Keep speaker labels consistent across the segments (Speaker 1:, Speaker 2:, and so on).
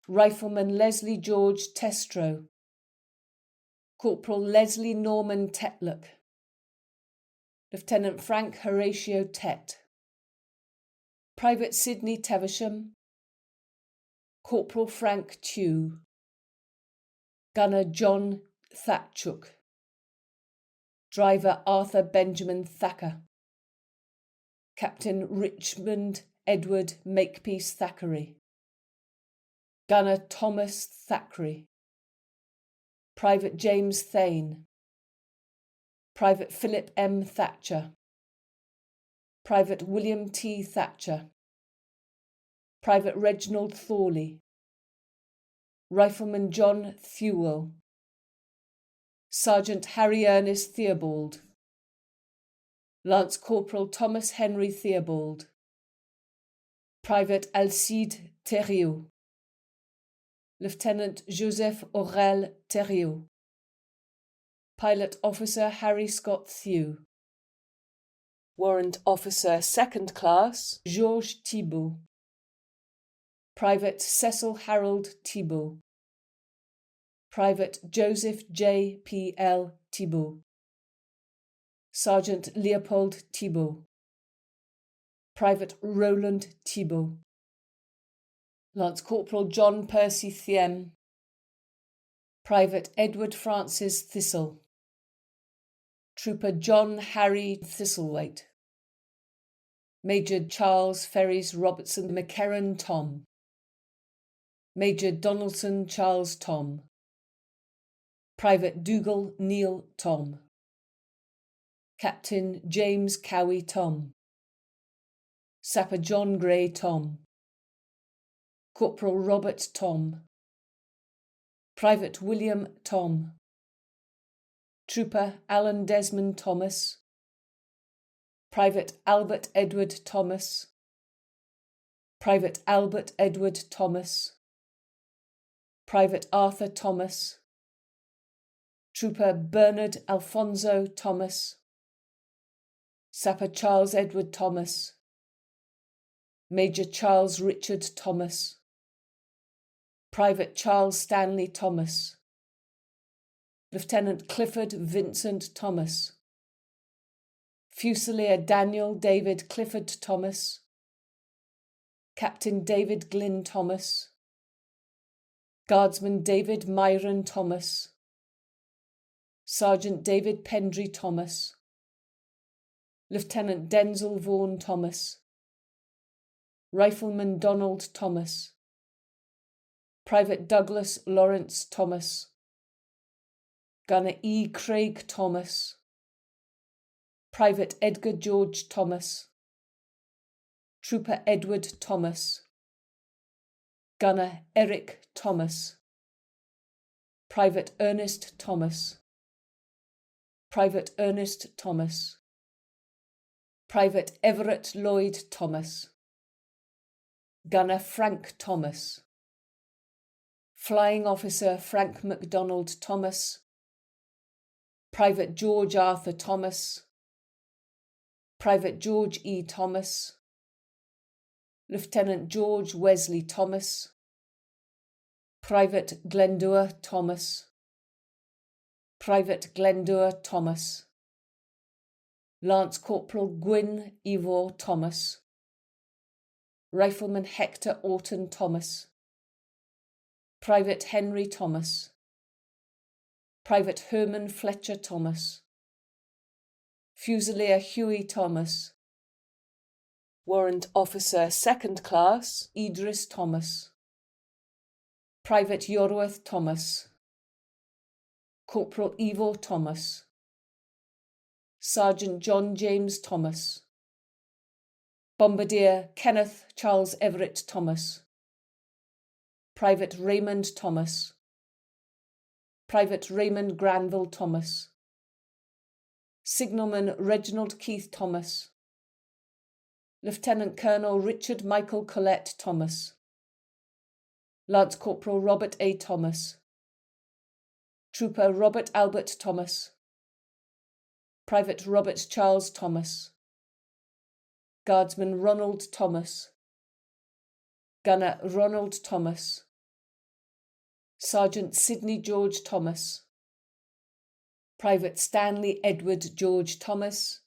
Speaker 1: Rifleman Leslie George Testro, Corporal Leslie Norman Tetlock, Lieutenant Frank Horatio Tet, Private Sidney Tevisham, Corporal Frank Tew, Gunner John Thatchuk, Driver Arthur Benjamin Thacker, Captain Richmond Edward Makepeace Thackeray, Gunner Thomas Thackeray, Private James Thane, Private Philip M. Thatcher, Private William T. Thatcher, Private Reginald Thorley, Rifleman John Thewell, Sergeant Harry Ernest Theobald, Lance Corporal Thomas Henry Theobald, Private Alcide Thériault, Lieutenant Joseph Aurel Thériault, Pilot Officer Harry Scott Thew, Warrant Officer 2nd Class Georges Thibault, Private Cecil Harold Thibault, Private Joseph J. P. L. Thibault, Sergeant Leopold Thibault, Private Roland Thibault, Lance Corporal John Percy Thiem, Private Edward Francis Thistle, Trooper John Harry Thistlethwaite, Major Charles Ferries Robertson McCarran Tom, Major Donaldson Charles Tom, Private Dougal Neil Tom, Captain James Cowie Tom, Sapper John Gray Tom, Corporal Robert Tom, Private William Tom, Trooper Alan Desmond Thomas, Private Albert Edward Thomas, Private Albert Edward Thomas, Private Arthur Thomas, Trooper Bernard Alfonso Thomas, Sapper Charles Edward Thomas, Major Charles Richard Thomas, Private Charles Stanley Thomas, Lieutenant Clifford Vincent Thomas, Fusilier Daniel David Clifford Thomas, Captain David Glynn Thomas, Guardsman David Myron Thomas, Sergeant David Pendry Thomas, Lieutenant Denzil Vaughan Thomas, Rifleman Donald Thomas, Private Douglas Lawrence Thomas, Gunner E. Craig Thomas, Private Edgar George Thomas, Trooper Edward Thomas, Gunner Eric Thomas, Private Ernest Thomas, Private Ernest Thomas, Private Everett Lloyd Thomas, Gunner Frank Thomas, Flying Officer Frank MacDonald Thomas, Private George Arthur Thomas, Private George E. Thomas, Lieutenant George Wesley Thomas, Private Glendower Thomas, Private Glendower Thomas, Lance Corporal Gwyn Ivor Thomas, Rifleman Hector Orton Thomas, Private Henry Thomas, Private Herman Fletcher Thomas, Fusilier Huey Thomas, Warrant Officer 2nd Class Idris Thomas, Private Yorworth Thomas, Corporal Ivor Thomas, Sergeant John James Thomas, Bombardier Kenneth Charles Everett Thomas, Private Raymond Thomas, Private Raymond Granville Thomas, Signalman Reginald Keith Thomas, Lieutenant Colonel Richard Michael Collette Thomas, Lance Corporal Robert A. Thomas, Trooper Robert Albert Thomas, Private Robert Charles Thomas, Guardsman Ronald Thomas, Gunner Ronald Thomas, Sergeant Sidney George Thomas, Private Stanley Edward George Thomas,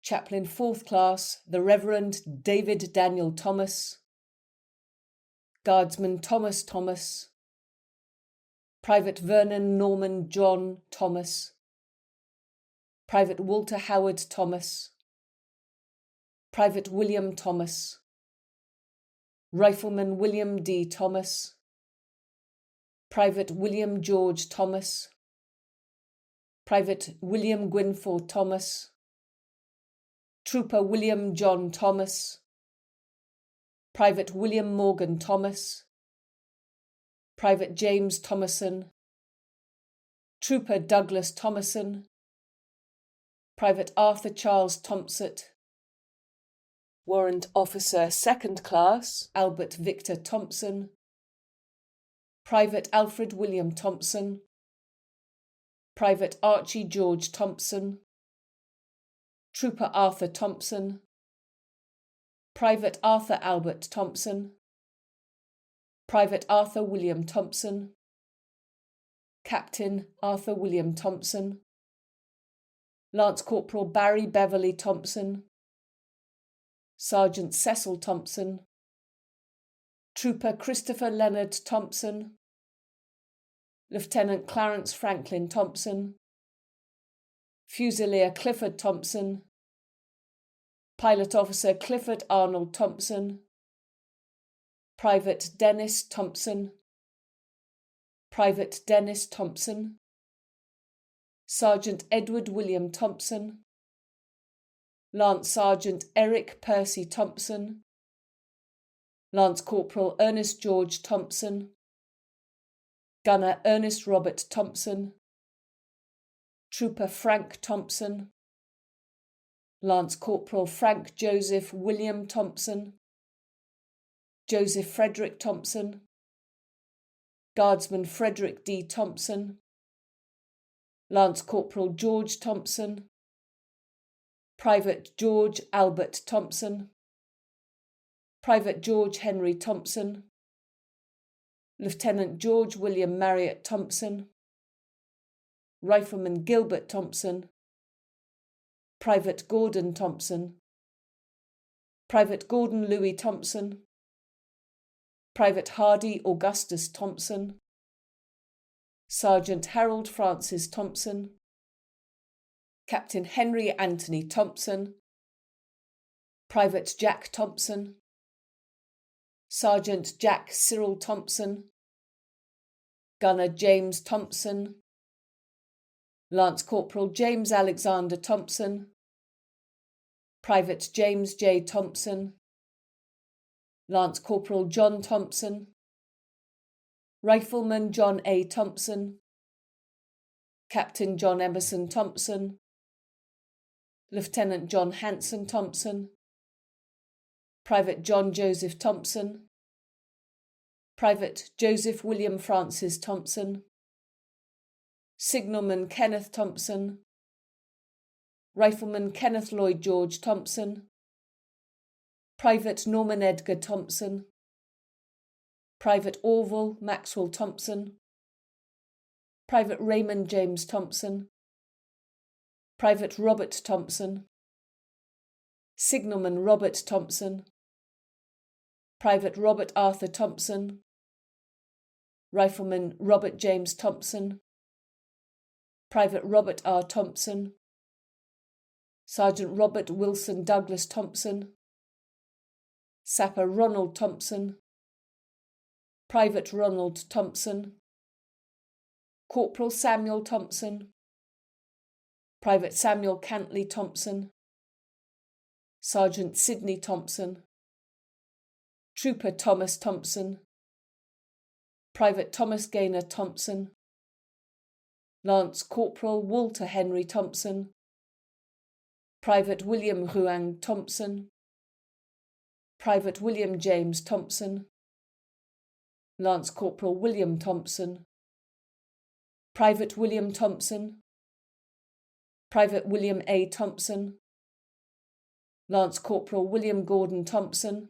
Speaker 1: Chaplain 4th Class, the Reverend David Daniel Thomas, Guardsman Thomas Thomas, Private Vernon Norman John Thomas, Private Walter Howard Thomas, Private William Thomas, Rifleman William D. Thomas, Private William George Thomas, Private William Gwynfor Thomas, Trooper William John Thomas, Private William Morgan Thomas, Private James Thomason, Trooper Douglas Thomason, Private Arthur Charles Thompson, Warrant Officer 2nd Class Albert Victor Thompson, Private Alfred William Thompson, Private Archie George Thompson, Trooper Arthur Thompson, Private Arthur Albert Thompson, Private Arthur William Thompson, Captain Arthur William Thompson, Lance Corporal Barry Beverly Thompson, Sergeant Cecil Thompson, Trooper Christopher Leonard Thompson, Lieutenant Clarence Franklin Thompson, Fusilier Clifford Thompson, Pilot Officer Clifford Arnold Thompson, Private Dennis Thompson, Private Dennis Thompson, Sergeant Edward William Thompson, Lance Sergeant Eric Percy Thompson, Lance Corporal Ernest George Thompson, Gunner Ernest Robert Thompson, Trooper Frank Thompson, Lance Corporal Frank Joseph William Thompson, Joseph Frederick Thompson, Guardsman Frederick D. Thompson, Lance Corporal George Thompson, Private George Albert Thompson, Private George Henry Thompson, Lieutenant George William Marriott Thompson, Rifleman Gilbert Thompson, Private Gordon Thompson, Private Gordon Louis Thompson, Private Hardy Augustus Thompson, Sergeant Harold Francis Thompson, Captain Henry Anthony Thompson, Private Jack Thompson, Sergeant Jack Cyril Thompson, Gunner James Thompson, Lance Corporal James Alexander Thompson, Private James J. Thompson, Lance Corporal John Thompson, Rifleman John A. Thompson, Captain John Emerson Thompson, Lieutenant John Hanson Thompson, Private John Joseph Thompson, Private Joseph William Francis Thompson, Signalman Kenneth Thompson, Rifleman Kenneth Lloyd George Thompson, Private Norman Edgar Thompson, Private Orville Maxwell Thompson, Private Raymond James Thompson, Private Robert Thompson, Signalman Robert Thompson, Private Robert Arthur Thompson, Rifleman Robert James Thompson, Private Robert R. Thompson, Sergeant Robert Wilson Douglas Thompson, Sapper Ronald Thompson, Private Ronald Thompson, Corporal Samuel Thompson, Private Samuel Cantley Thompson, Sergeant Sidney Thompson, Trooper Thomas Thompson, Private Thomas Gaynor Thompson, Lance Corporal Walter Henry Thompson, Private William Huang Thompson, Private William James Thompson, Lance Corporal William Thompson, Private William Thompson, Private William A. Thompson, Lance Corporal William Gordon Thompson,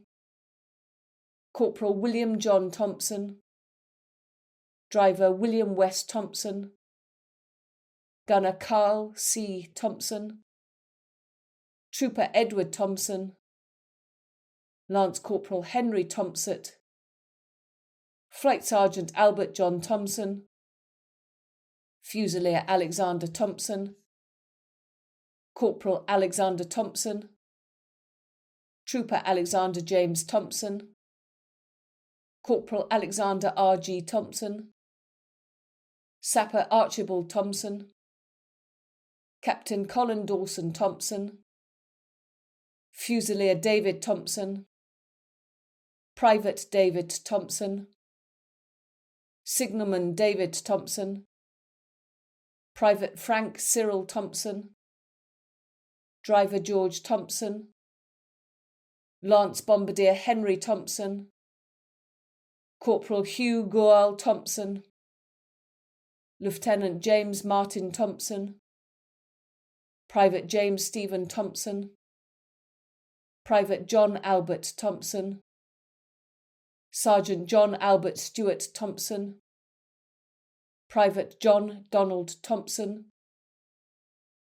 Speaker 1: Corporal William John Thompson, Driver William West Thompson. Gunner Carl C. Thompson. Trooper Edward Thompson. Lance Corporal Henry Thompson. Flight Sergeant Albert John Thompson. Fusilier Alexander Thompson. Corporal Alexander Thompson. Trooper Alexander James Thompson. Corporal Alexander R.G. Thompson. Sapper Archibald Thompson. Captain Colin Dawson Thompson. Fusilier David Thompson. Private David Thompson. Signalman David Thompson. Private Frank Cyril Thompson. Driver George Thompson. Lance Bombardier Henry Thompson. Corporal Hugh Goal Thompson. Lieutenant James Martin Thompson. Private James Stephen Thompson. Private John Albert Thompson. Sergeant John Albert Stewart Thompson. Private John Donald Thompson.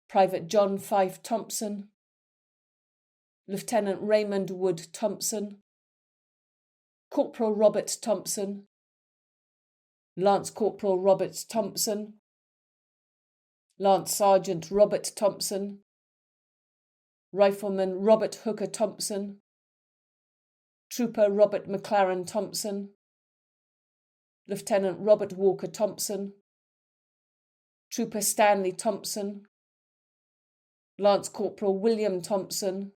Speaker 1: Private John Fife Thompson. Lieutenant Raymond Wood Thompson. Corporal Robert Thompson. Lance Corporal Robert Thompson. Lance Sergeant Robert Thompson. Rifleman Robert Hooker Thompson. Trooper Robert McLaren Thompson. Lieutenant Robert Walker Thompson. Trooper Stanley Thompson. Lance Corporal William Thompson.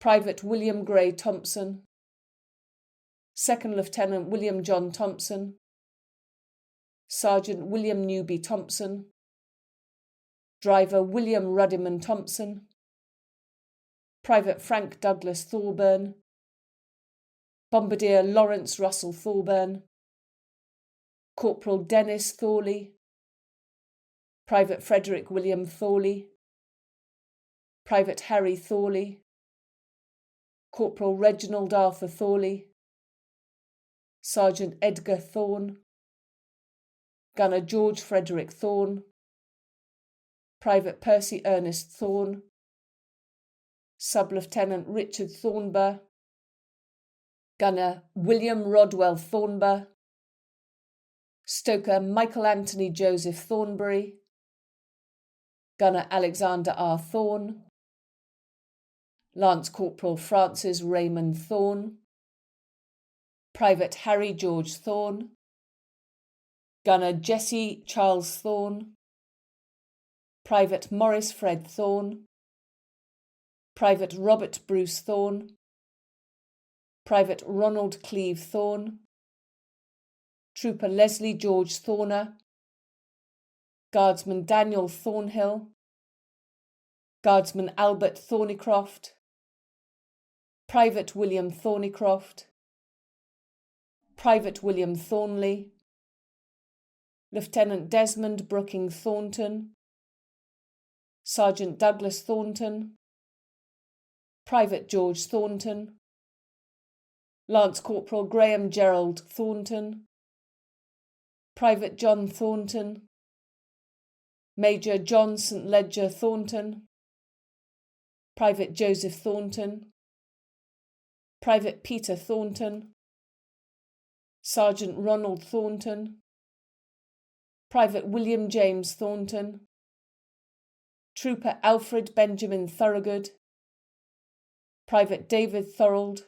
Speaker 1: Private William Gray Thompson. Second Lieutenant William John Thompson. Sergeant William Newby Thompson. Driver William Ruddiman Thompson. Private Frank Douglas Thorburn. Bombardier Lawrence Russell Thorburn. Corporal Dennis Thorley. Private Frederick William Thorley. Private Harry Thorley. Corporal Reginald Arthur Thorley. Sergeant Edgar Thorne. Gunner George Frederick Thorne. Private Percy Ernest Thorne. Sub-Lieutenant Richard Thornber. Gunner William Rodwell Thornber. Stoker Michael Anthony Joseph Thornbury. Gunner Alexander R. Thorne. Lance Corporal Francis Raymond Thorne. Private Harry George Thorne. Gunner Jesse Charles Thorne. Private Morris Fred Thorne. Private Robert Bruce Thorne. Private Ronald Cleve Thorne. Trooper Leslie George Thorner. Guardsman Daniel Thornhill. Guardsman Albert Thornycroft. Private William Thornycroft. Private William Thornley. Lieutenant Desmond Brooking Thornton. Sergeant Douglas Thornton. Private George Thornton. Lance Corporal Graham Gerald Thornton. Private John Thornton. Major John St. Ledger Thornton. Private Joseph Thornton. Private Peter Thornton. Sergeant Ronald Thornton. Private William James Thornton. Trooper Alfred Benjamin Thorogood. Private David Thorold.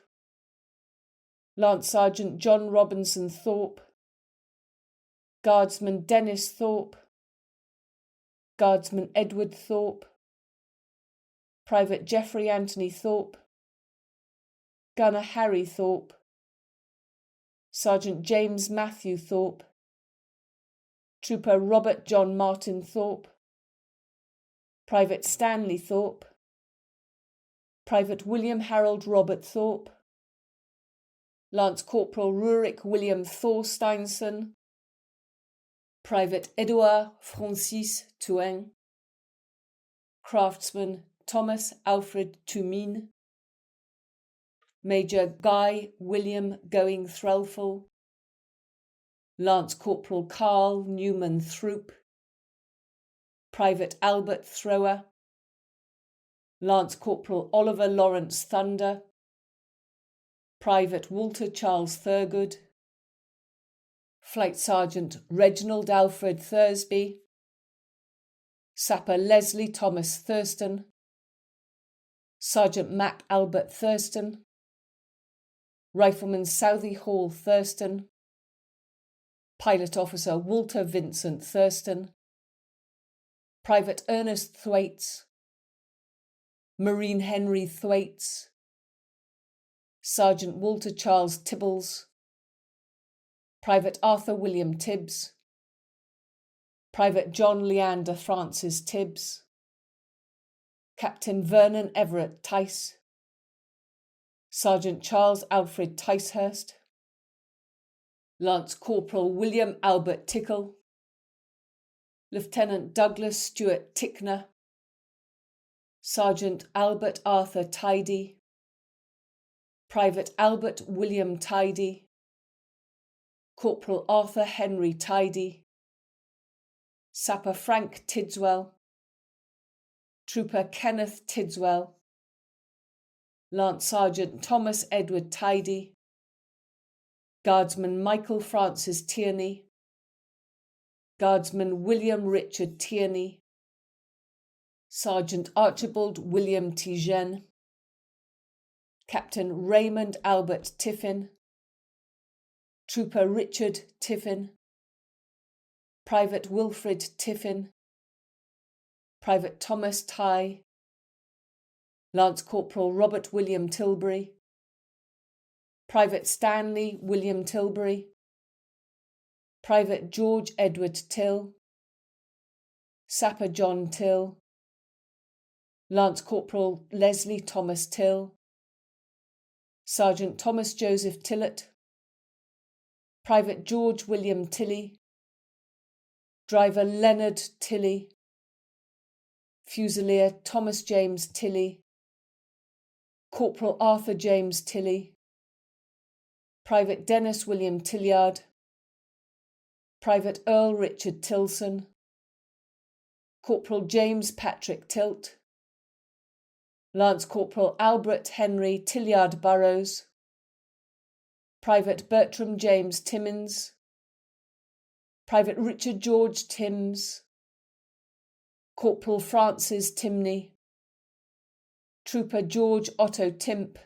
Speaker 1: Lance Sergeant John Robinson Thorpe. Guardsman Dennis Thorpe. Guardsman Edward Thorpe. Private Geoffrey Anthony Thorpe. Gunner Harry Thorpe. Sergeant James Matthew Thorpe. Trooper Robert John Martin Thorpe. Private Stanley Thorpe. Private William Harold Robert Thorpe. Lance Corporal Rurik William Thorsteinson. Private Edouard Francis Touin. Craftsman Thomas Alfred Tumine. Major Guy William Going Threlfall. Lance Corporal Carl Newman Throop, Private Albert Thrower, Lance Corporal Oliver Lawrence Thunder, Private Walter Charles Thurgood, Flight Sergeant Reginald Alfred Thursby, Sapper Leslie Thomas Thurston, Sergeant Mac Albert Thurston, Rifleman Southey Hall Thurston, Pilot Officer Walter Vincent Thurston, Private Ernest Thwaites, Marine Henry Thwaites, Sergeant Walter Charles Tibbles, Private Arthur William Tibbs, Private John Leander Francis Tibbs, Captain Vernon Everett Tice, Sergeant Charles Alfred Ticehurst, Lance Corporal William Albert Tickle, Lieutenant Douglas Stewart Tickner, Sergeant Albert Arthur Tidy, Private Albert William Tidy, Corporal Arthur Henry Tidy, Sapper Frank Tidswell, Trooper Kenneth Tidswell, Lance Sergeant Thomas Edward Tidy, Guardsman Michael Francis Tierney, Guardsman William Richard Tierney, Sergeant Archibald William Tigen, Captain Raymond Albert Tiffin, Trooper Richard Tiffin, Private Wilfred Tiffin, Private Thomas Tye, Lance Corporal Robert William Tilbury, Private Stanley William Tilbury, Private George Edward Till, Sapper John Till, Lance Corporal Leslie Thomas Till, Sergeant Thomas Joseph Tillett, Private George William Tilley, Driver Leonard Tilley, Fusilier Thomas James Tilley, Corporal Arthur James Tilley, Private Dennis William Tilliard, Private Earl Richard Tilson, Corporal James Patrick Tilt, Lance Corporal Albert Henry Tilliard Burrows, Private Bertram James Timmins, Private Richard George Timms, Corporal Francis Timney, Trooper George Otto Timp,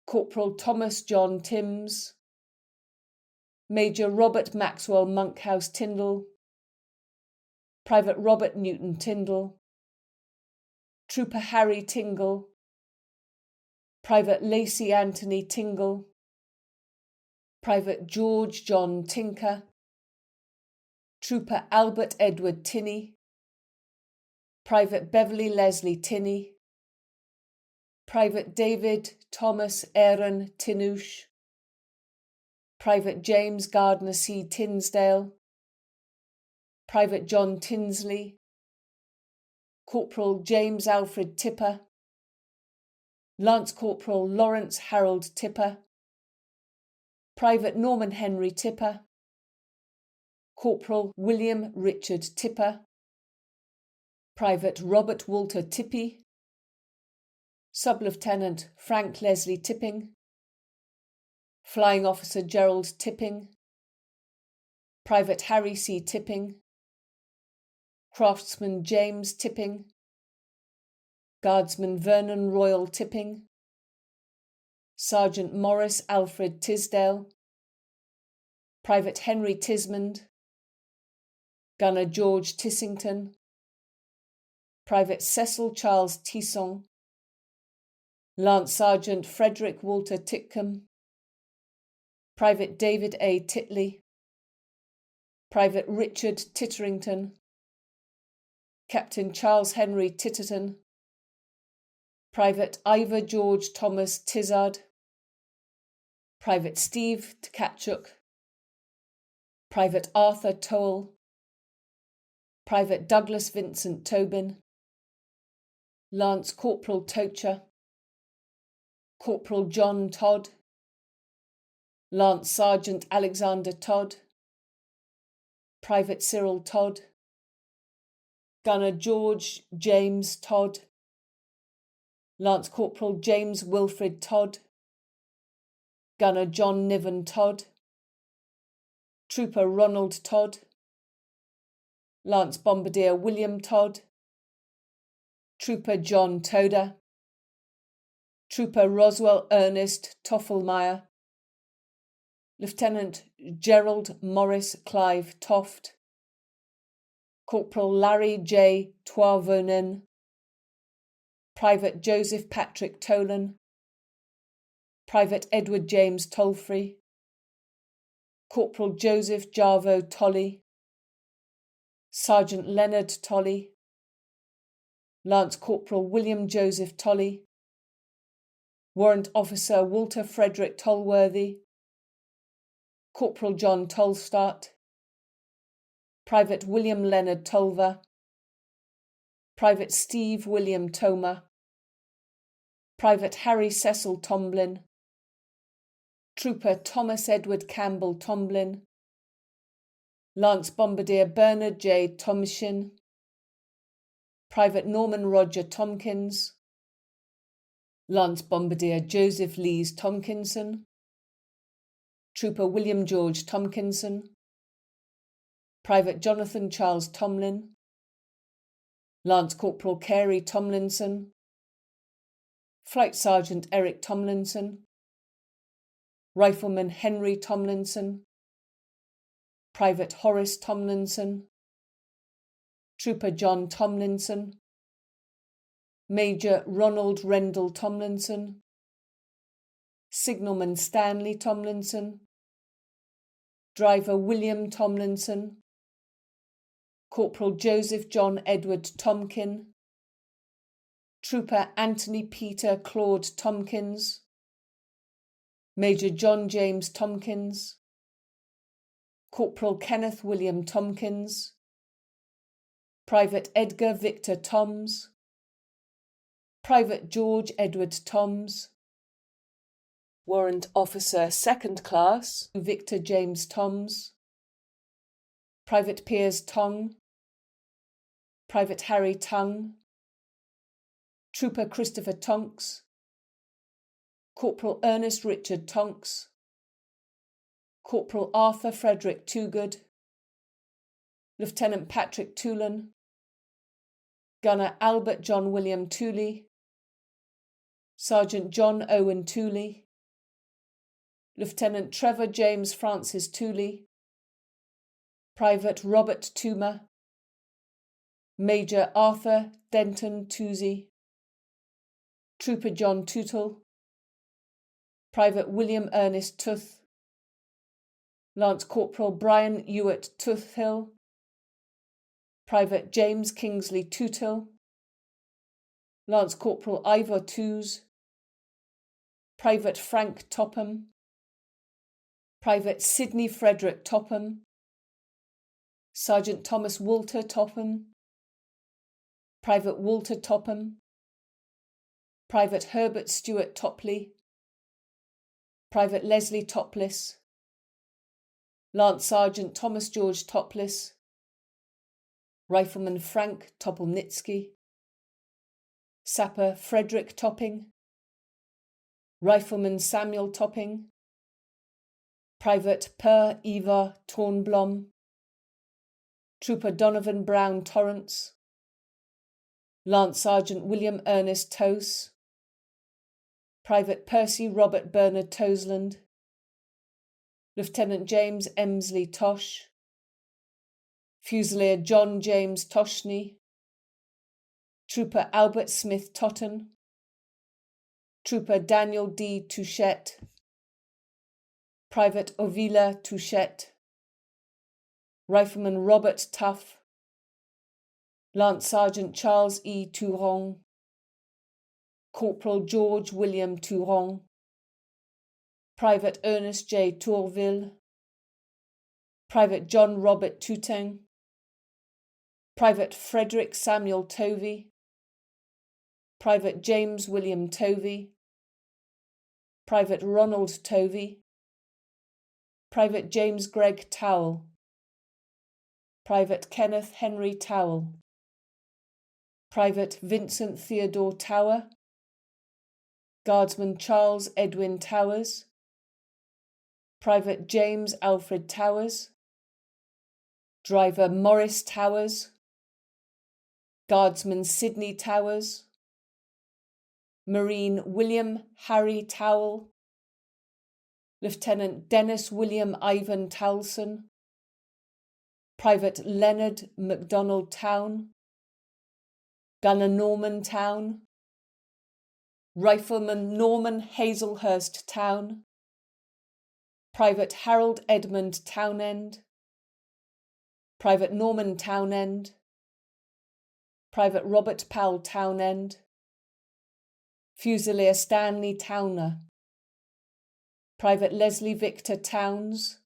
Speaker 1: Corporal Thomas John Timms, Major Robert Maxwell Monkhouse Tyndall, Private Robert Newton Tyndall, Trooper Harry Tingle, Private Lacey Anthony Tingle, Private George John Tinker, Trooper Albert Edward Tinney, Private Beverly Leslie Tinney, Private David Thomas Aaron Tinoosh, Private James Gardner C. Tinsdale, Private John Tinsley, Corporal James Alfred Tipper, Lance Corporal Lawrence Harold Tipper, Private Norman Henry Tipper, Corporal William Richard Tipper, Private Robert Walter Tippy, Sub-Lieutenant Frank Leslie Tipping, Flying Officer Gerald Tipping, Private Harry C. Tipping, Craftsman James Tipping, Guardsman Vernon Royal Tipping, Sergeant Morris Alfred Tisdale, Private Henry Tismond, Gunner George Tissington, Private Cecil Charles Tisson, Lance Sergeant Frederick Walter Titcombe, Private David A. Titley, Private Richard Titterington, Captain Charles Henry Titterton, Private Ivor George Thomas Tizard, Private Steve Tkachuk, Private Arthur Toll, Private Douglas Vincent Tobin, Lance Corporal Tocher, Corporal John Todd, Lance Sergeant Alexander Todd, Private Cyril Todd, Gunner George James Todd, Lance Corporal James Wilfred Todd, Gunner John Niven Todd, Trooper Ronald Todd, Lance Bombardier William Todd, Trooper John Toder, Trooper Roswell Ernest Toffelmeyer, Lieutenant Gerald Morris Clive Toft, Corporal Larry J. Toivonen, Private Joseph Patrick Tolan, Private Edward James Tolfrey, Corporal Joseph Jarvo Tolley, Sergeant Leonard Tolley, Lance Corporal William Joseph Tolley, Warrant Officer Walter Frederick Tolworthy, Corporal John Tolstart, Private William Leonard Tolver, Private Steve William Toma, Private Harry Cecil Tomblin, Trooper Thomas Edward Campbell Tomblin, Lance Bombardier Bernard J. Tomishin, Private Norman Roger Tompkins, Lance Bombardier Joseph Lees Tomkinson, Trooper William George Tomkinson, Private Jonathan Charles Tomlin, Lance Corporal Carey Tomlinson, Flight Sergeant Eric Tomlinson, Rifleman Henry Tomlinson, Private Horace Tomlinson, Trooper John Tomlinson, Major Ronald Rendell Tomlinson, Signalman Stanley Tomlinson, Driver William Tomlinson, Corporal Joseph John Edward Tomkin, Trooper Anthony Peter Claude Tompkins, Major John James Tompkins, Corporal Kenneth William Tompkins, Private Edgar Victor Toms, Private George Edward Toms, Warrant Officer Second Class Victor James Toms, Private Piers Tong, Private Harry Tongue, Trooper Christopher Tonks, Corporal Ernest Richard Tonks, Corporal Arthur Frederick Toogood, Lieutenant Patrick Toolan, Gunner Albert John William Tooley, Sergeant John Owen Tooley, Lieutenant Trevor James Francis Tooley, Private Robert Toomer, Major Arthur Denton Toosey, Trooper John Tootle, Private William Ernest Tooth, Lance Corporal Brian Ewart Toothill, Private James Kingsley Tootill, Lance Corporal Ivor Toos, Private Frank Topham, Private Sidney Frederick Topham, Sergeant Thomas Walter Topham, Private Walter Topham, Private Herbert Stewart Topley, Private Leslie Topless, Lance Sergeant Thomas George Topless, Rifleman Frank Topolnitsky, Sapper Frederick Topping, Rifleman Samuel Topping, Private Per Eva Tornblom, Trooper Donovan Brown Torrance, Lance Sergeant William Ernest Tose, Private Percy Robert Bernard Toseland, Lieutenant James Emsley Tosh, Fusilier John James Toshney, Trooper Albert Smith Totten, Trooper Daniel D. Touchette, Private Ovila Touchette, Rifleman Robert Tuff, Lance Sergeant Charles E. Touron, Corporal George William Touron, Private Ernest J. Tourville, Private John Robert Toutain, Private Frederick Samuel Tovey, Private James William Tovey, Private Ronald Tovey, Private James Gregg Towell, Private Kenneth Henry Towell, Private Vincent Theodore Tower, Guardsman Charles Edwin Towers, Private James Alfred Towers, Driver Morris Towers, Guardsman Sidney Towers, Marine William Harry Towell, Lieutenant Dennis William Ivan Towlson, Private Leonard MacDonald Town, Gunner Norman Town, Rifleman Norman Hazelhurst Town, Private Harold Edmund Townend, Private Norman Townend, Private Robert Powell Townend, Fusilier Stanley Towner, Private Leslie Victor Towns,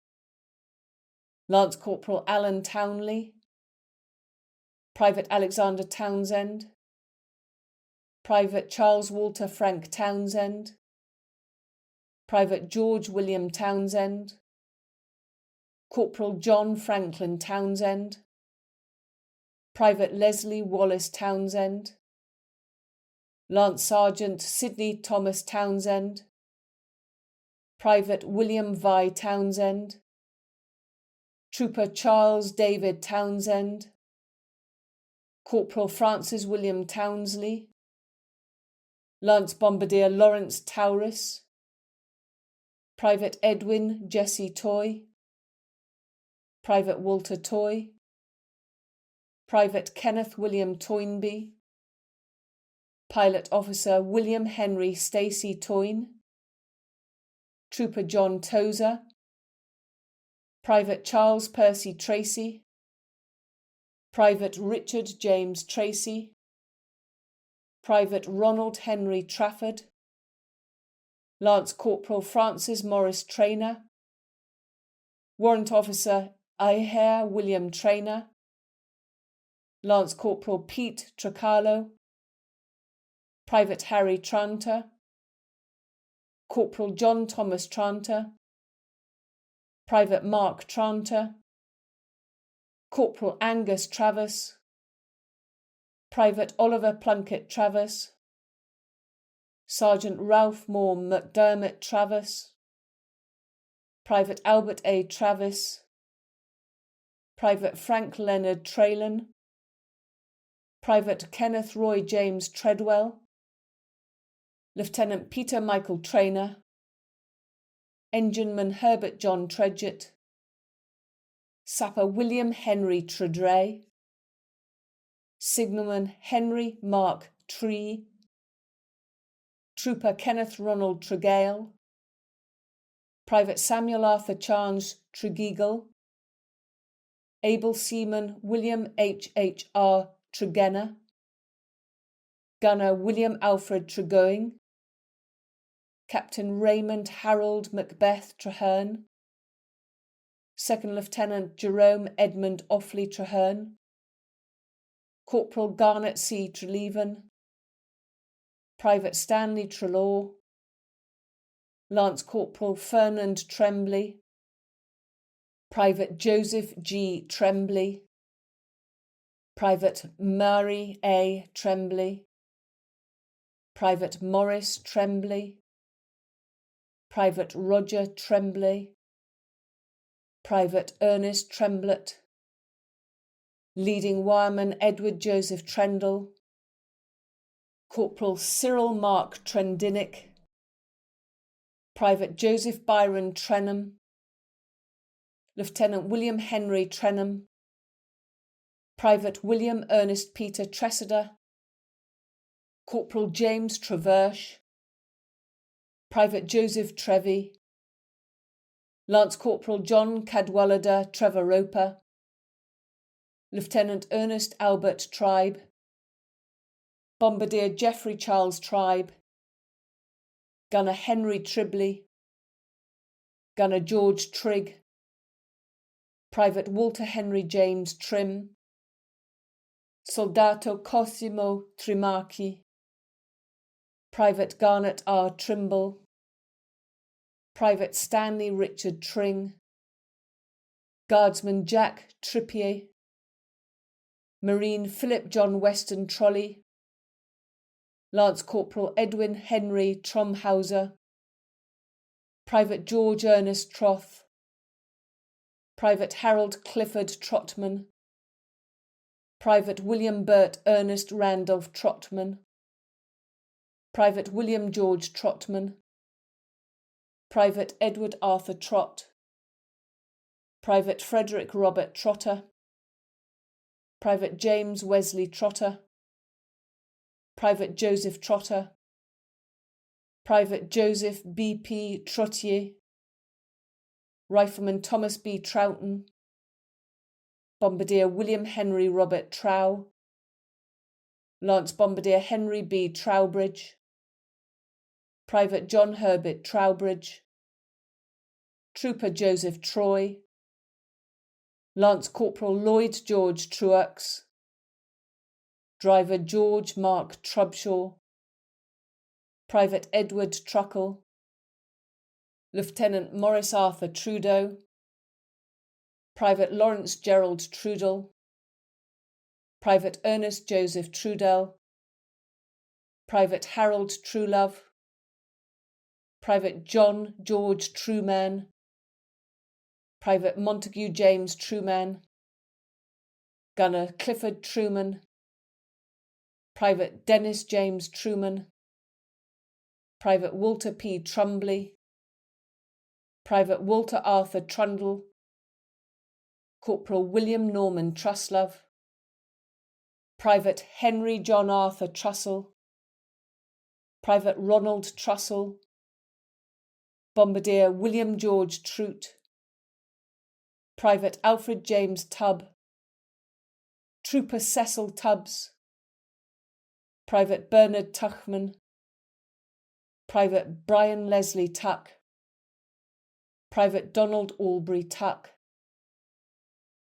Speaker 1: Lance Corporal Alan Townley, Private Alexander Townsend, Private Charles Walter Frank Townsend, Private George William Townsend, Corporal John Franklin Townsend, Private Leslie Wallace Townsend, Lance Sergeant Sidney Thomas Townsend, Private William Vi Townsend, Trooper Charles David Townsend, Corporal Francis William Townsley, Lance Bombardier Lawrence Towris, Private Edwin Jesse Toy, Private Walter Toy, Private Kenneth William Toynbee, Pilot Officer William Henry Stacey Toyne, Trooper John Tozer, Private Charles Percy Tracy, Private Richard James Tracy, Private Ronald Henry Trafford, Lance Corporal Francis Morris Trainer, Warrant Officer Iher William Trainer, Lance Corporal Pete Tracalo, Private Harry Tranter, Corporal John Thomas Tranter, Private Mark Tranter, Corporal Angus Travers, Private Oliver Plunkett Travers, Sergeant Ralph Moore McDermott Travers, Private Albert A. Travis, Private Frank Leonard Traylen, Private Kenneth Roy James Treadwell, Lieutenant Peter Michael Trainer, Engineman Herbert John Tredgett, Sapper William Henry Tredray, Signalman Henry Mark Tree, Trooper Kenneth Ronald Tregale, Private Samuel Arthur Charles Tregeagle, Able Seaman William H.H.R. Tregenna, Gunner William Alfred Tregoing, Captain Raymond Harold Macbeth Traherne, Second Lieutenant Jerome Edmund Offley Traherne, Corporal Garnet C. Treleaven, Private Stanley Trelaw, Lance Corporal Fernand Tremblay, Private Joseph G. Tremblay, Private Mary A. Tremblay, Private Morris Tremblay, Private Roger Tremblay, Private Ernest Tremblett, Leading Wireman Edward Joseph Trendle, Corporal Cyril Mark Trendinick, Private Joseph Byron Trenham, Lieutenant William Henry Trenham, Private William Ernest Peter Tressida, Corporal James Traverse, Private Joseph Trevy, Lance Corporal John Cadwallader Trevor Roper, Lieutenant Ernest Albert Tribe, Bombardier Geoffrey Charles Tribe, Gunner Henry Tribley, Gunner George Trigg, Private Walter Henry James Trim, Soldato Cosimo Trimarchi, Private Garnet R. Trimble, Private Stanley Richard Tring, Guardsman Jack Trippier, Marine Philip John Weston Trolley, Lance Corporal Edwin Henry Tromhauser, Private George Ernest Troth, Private Harold Clifford Trotman, Private William Burt Ernest Randolph Trotman, Private William George Trotman, Private Edward Arthur Trott, Private Frederick Robert Trotter, Private James Wesley Trotter, Private Joseph Trotter, Private Joseph B.P. Trottier, Rifleman Thomas B. Troughton, Bombardier William Henry Robert Trow, Lance Bombardier Henry B. Trowbridge, Private John Herbert Trowbridge, Trooper Joseph Troy, Lance Corporal Lloyd George Truax, Driver George Mark Trubshaw, Private Edward Truckle, Lieutenant Maurice Arthur Trudeau, Private Lawrence Gerald Trudell, Private Ernest Joseph Trudell, Private Harold Truelove, Private John George Trueman, Private Montague James Trueman, Gunner Clifford Truman, Private Dennis James Truman, Private Walter P. Trumbly, Private Walter Arthur Trundle, Corporal William Norman Truslove, Private Henry John Arthur Trussell, Private Ronald Trussell, Bombardier William George Troot, Private Alfred James Tubb, Trooper Cecil Tubbs, Private Bernard Tuchman, Private Brian Leslie Tuck, Private Donald Albury Tuck,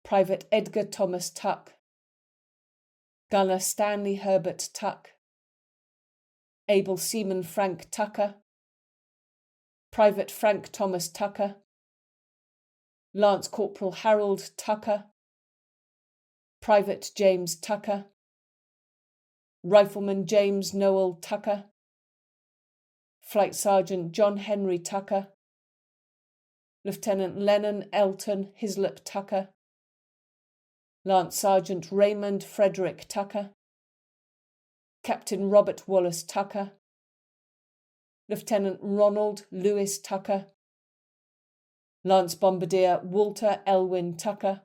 Speaker 1: Private Edgar Thomas Tuck, Gunner Stanley Herbert Tuck, Able Seaman Frank Tucker, Private Frank Thomas Tucker, Lance Corporal Harold Tucker, Private James Tucker, Rifleman James Noel Tucker, Flight Sergeant John Henry Tucker, Lieutenant Lennon Elton Hislop Tucker, Lance Sergeant Raymond Frederick Tucker, Captain Robert Wallace Tucker, Lieutenant Ronald Lewis Tucker, Lance Bombardier Walter Elwyn Tucker,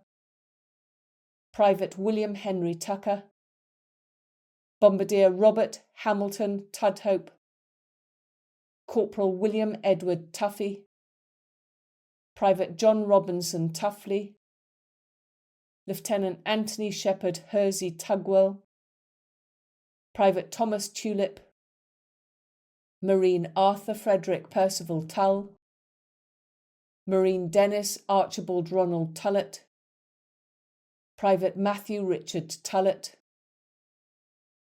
Speaker 1: Private William Henry Tucker, Bombardier Robert Hamilton Tudhope, Corporal William Edward Tuffy, Private John Robinson Tuffley, Lieutenant Anthony Shepherd Hersey Tugwell, Private Thomas Tulip, Marine Arthur Frederick Percival Tull, Marine Dennis Archibald Ronald Tullett, Private Matthew Richard Tullett,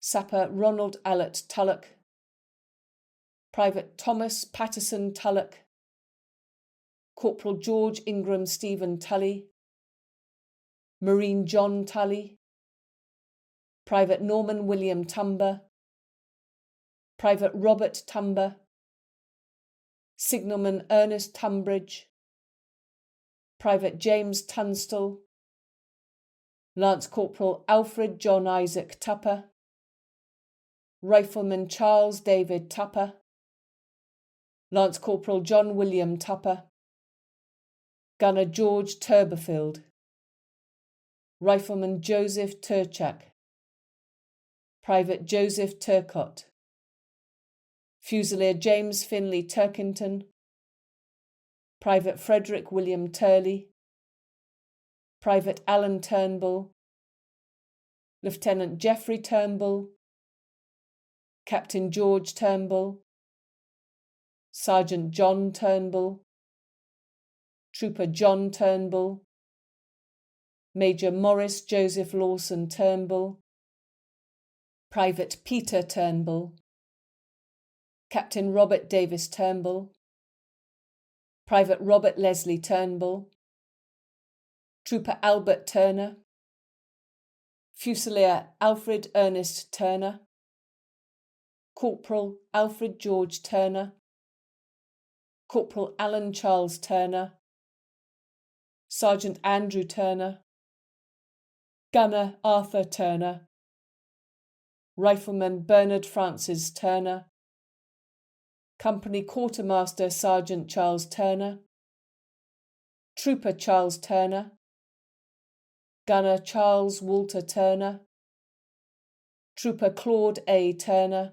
Speaker 1: Sapper Ronald Allett Tullock, Private Thomas Patterson Tullock, Corporal George Ingram Stephen Tully, Marine John Tully, Private Norman William Tumber, Private Robert Tumber, Signalman Ernest Tunbridge, Private James Tunstall, Lance Corporal Alfred John Isaac Tupper, Rifleman Charles David Tupper, Lance Corporal John William Tupper, Gunner George Turberfield, Rifleman Joseph Turchak, Private Joseph Turcott, Fusilier James Finley Turkington, Private Frederick William Turley, Private Alan Turnbull, Lieutenant Geoffrey Turnbull, Captain George Turnbull, Sergeant John Turnbull, Trooper John Turnbull, Major Morris Joseph Lawson Turnbull, Private Peter Turnbull, Captain Robert Davis Turnbull, Private Robert Leslie Turnbull, Trooper Albert Turner, Fusilier Alfred Ernest Turner, Corporal Alfred George Turner, Corporal Alan Charles Turner, Sergeant Andrew Turner, Gunner Arthur Turner, Rifleman Bernard Francis Turner, Company Quartermaster Sergeant Charles Turner, Trooper Charles Turner, Gunner Charles Walter Turner, Trooper Claude A. Turner,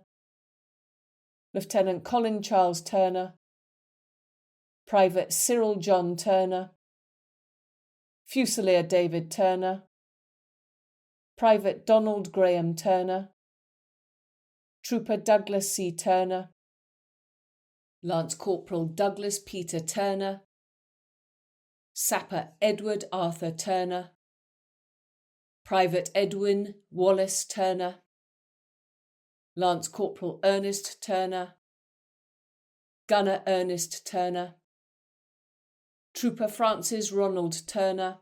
Speaker 1: Lieutenant Colin Charles Turner, Private Cyril John Turner, Fusilier David Turner, Private Donald Graham Turner, Trooper Douglas C. Turner, Lance Corporal Douglas Peter Turner, Sapper Edward Arthur Turner, Private Edwin Wallace Turner, Lance Corporal Ernest Turner, Gunner Ernest Turner, Trooper Francis Ronald Turner,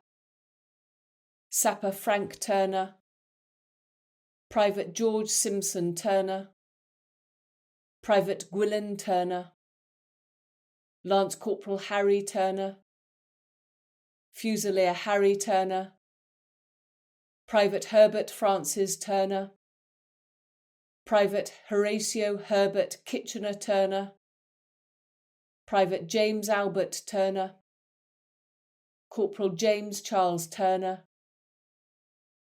Speaker 1: Sapper Frank Turner, Private George Simpson Turner, Private Gwilyn Turner, Lance Corporal Harry Turner, Fusilier Harry Turner, Private Herbert Francis Turner, Private Horatio Herbert Kitchener Turner, Private James Albert Turner, Corporal James Charles Turner,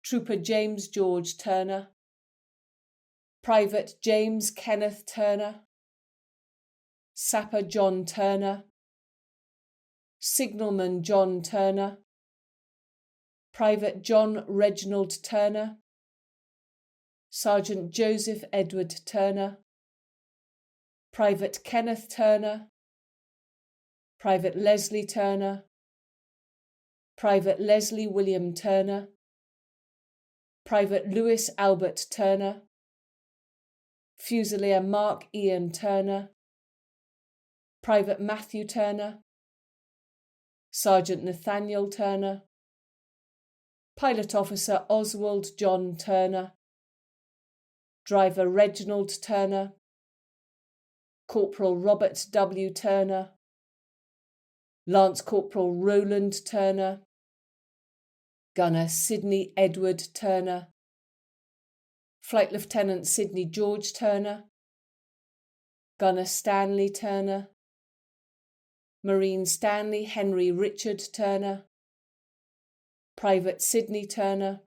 Speaker 1: Trooper James George Turner, Private James Kenneth Turner, Sapper John Turner, Signalman John Turner, Private John Reginald Turner, Sergeant Joseph Edward Turner, Private Kenneth Turner, Private Leslie Turner, Private Leslie William Turner, Private Louis Albert Turner, Fusilier Mark Ian Turner, Private Matthew Turner, Sergeant Nathaniel Turner, Pilot Officer Oswald John Turner, Driver Reginald Turner, Corporal Robert W. Turner, Lance Corporal Roland Turner, Gunner Sidney Edward Turner, Flight Lieutenant Sidney George Turner, Gunner Stanley Turner, Marine Stanley Henry Richard Turner, Private Sidney Turner,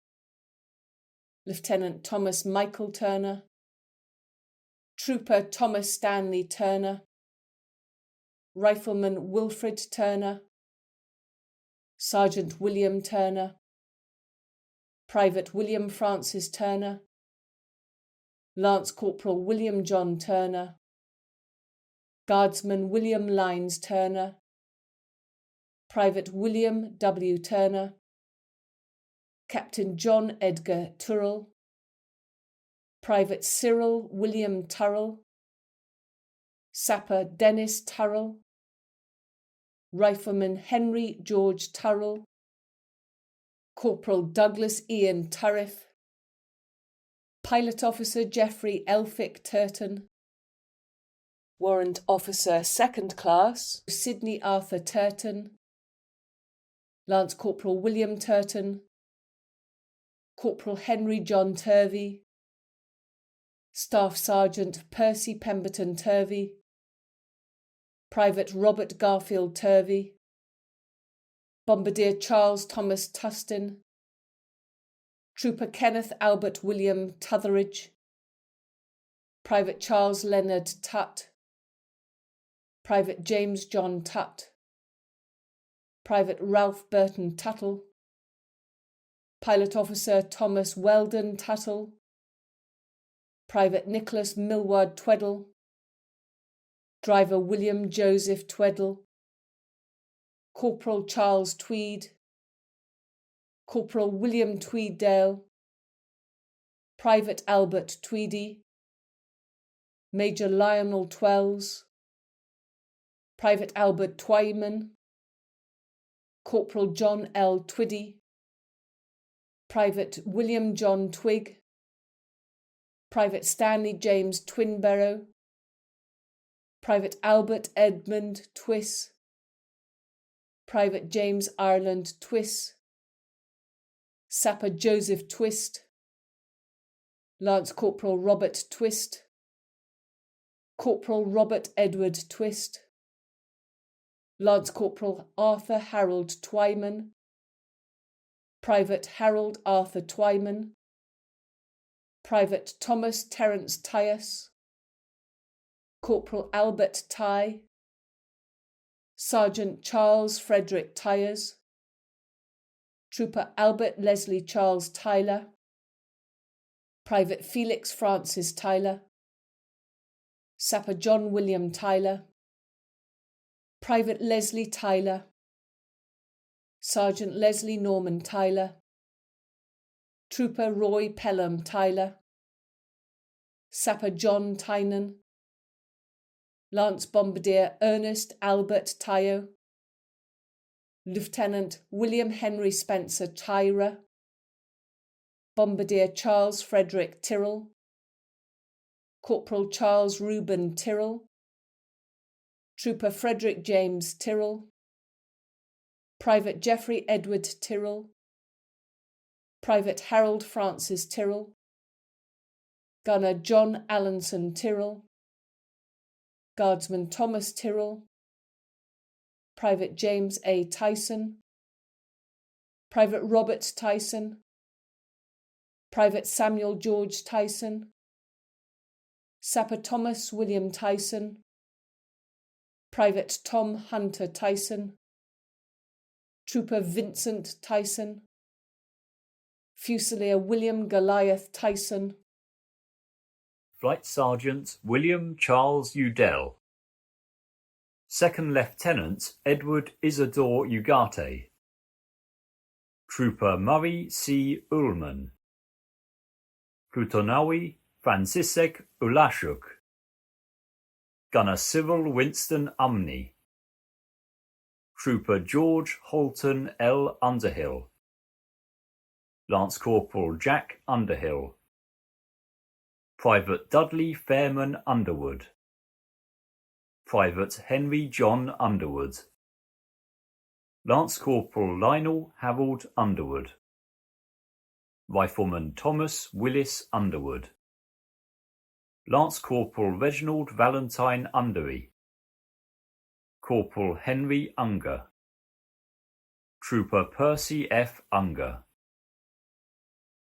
Speaker 1: Lieutenant Thomas Michael Turner, Trooper Thomas Stanley Turner, Rifleman Wilfred Turner, Sergeant William Turner, Private William Francis Turner, Lance Corporal William John Turner, Guardsman William Lynes Turner, Private William W. Turner, Captain John Edgar Turrell, Private Cyril William Turrell, Sapper Dennis Turrell, Rifleman Henry George Turrell, Corporal Douglas Ian Turriff, Pilot Officer Geoffrey Elphick Turton, Warrant Officer 2nd Class Sidney Arthur Turton, Lance Corporal William Turton, Corporal Henry John Turvey, Staff Sergeant Percy Pemberton Turvey, Private Robert Garfield Turvey, Bombardier Charles Thomas Tustin, Trooper Kenneth Albert William Tutheridge, Private Charles Leonard Tutt, Private James John Tutt, Private Ralph Burton Tuttle, Pilot Officer Thomas Weldon Tuttle, Private Nicholas Millward Tweddle, Driver William Joseph Tweddle, Corporal Charles Tweed, Corporal William Tweeddale, Private Albert Tweedy, Major Lionel Twells, Private Albert Twyman, Corporal John L. Twiddy, Private William John Twig, Private Stanley James Twinbarrow, Private Albert Edmund Twiss, Private James Ireland Twiss, Sapper Joseph Twist, Lance Corporal Robert Twist, Corporal Robert Edward Twist, Lance Corporal Arthur Harold Twyman, Private Harold Arthur Twyman, Private Thomas Terence Tyas, Corporal Albert Tye, Sergeant Charles Frederick Tyers, Trooper Albert Leslie Charles Tyler, Private Felix Francis Tyler, Sapper John William Tyler, Private Leslie Tyler, Sergeant Leslie Norman Tyler, Trooper Roy Pelham Tyler, Sapper John Tynan, Lance Bombardier Ernest Albert Tayo, Lieutenant William Henry Spencer Tyra, Bombardier Charles Frederick Tyrrell, Corporal Charles Reuben Tyrrell, Trooper Frederick James Tyrrell, Private Geoffrey Edward Tyrrell, Private Harold Francis Tyrrell, Gunner John Allenson Tyrrell, Guardsman Thomas Tyrrell, Private James A. Tyson, Private Robert Tyson, Private Samuel George Tyson, Sapper Thomas William Tyson, Private Tom Hunter Tyson, Trooper Vincent Tyson, Fusilier William Goliath Tyson,
Speaker 2: Flight Sergeant William Charles Udell, Second Lieutenant Edward Isidore Ugarte, Trooper Murray C. Ullman, Plutonawi Francisek Ulashuk, Gunner Cyril Winston Umney, Trooper George Holton L. Underhill, Lance Corporal Jack Underhill, Private Dudley Fairman Underwood, Private Henry John Underwood, Lance Corporal Lionel Harold Underwood, Rifleman Thomas Willis Underwood, Lance Corporal Reginald Valentine Undery, Corporal Henry Unger, Trooper Percy F. Unger,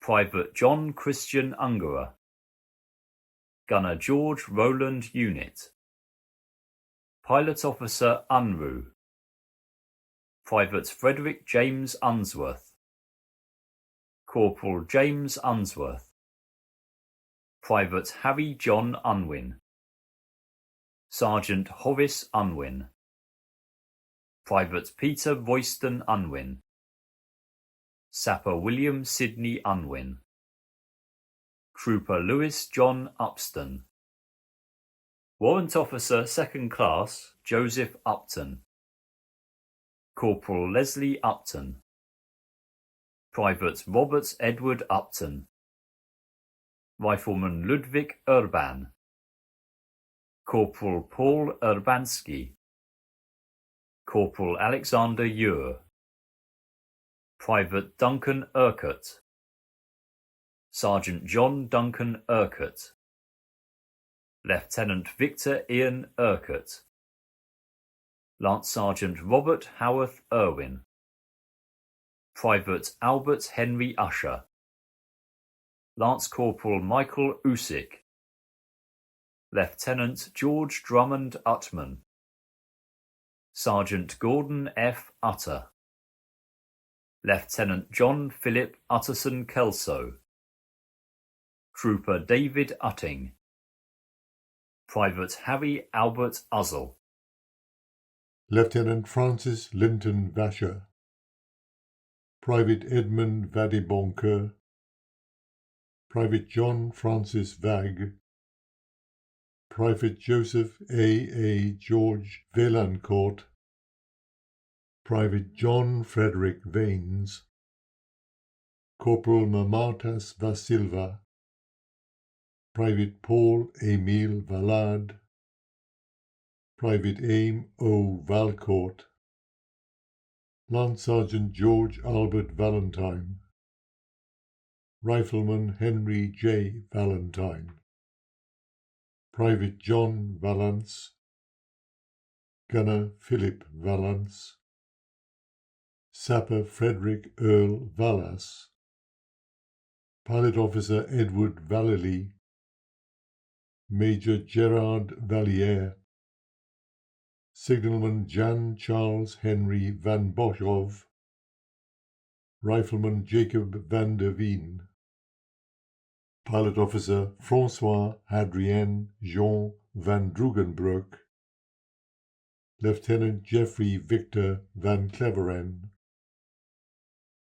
Speaker 2: Private John Christian Ungerer, Gunner George Rowland Unit, Pilot Officer Unruh, Private Frederick James Unsworth, Corporal James Unsworth, Private Harry John Unwin, Sergeant Horace Unwin, Private Peter Royston Unwin, Sapper William Sidney Unwin, Trooper Lewis John Upston, Warrant Officer 2nd Class Joseph Upton, Corporal Leslie Upton, Private Robert Edward Upton, Rifleman Ludwig Urban, Corporal Paul Urbanski, Corporal Alexander Ure, Private Duncan Urquhart, Sergeant John Duncan Urquhart, Lieutenant Victor Ian Urquhart, Lance Sergeant Robert Howarth Irwin, Private Albert Henry Usher, Lance Corporal Michael Usick, Lieutenant George Drummond Utman, Sergeant Gordon F. Utter, Lieutenant John Philip Utterson Kelso, Trooper David Utting, Private Harry Albert Uzzell,
Speaker 3: Lieutenant Francis Linton Vasher, Private Edmund Vadibonker, Private John Francis Vagg, Private Joseph A. George Valancourt, Private John Frederick Vaines, Corporal Mamatas Vasilva, Private Paul Emile Valade, Private Aim O. Valcourt, Lance Sergeant George Albert Valentine, Rifleman Henry J. Valentine, Private John Valance, Gunner Philip Valance, Sapper Frederick Earl Vallas, Pilot Officer Edward Vallely, Major Gerard Valliere, Signalman Jan Charles Henry van Boschov, Rifleman Jacob van der Veen, Pilot Officer François Hadrien Jean van Drugenbroek, Lieutenant Geoffrey Victor van Cleveren,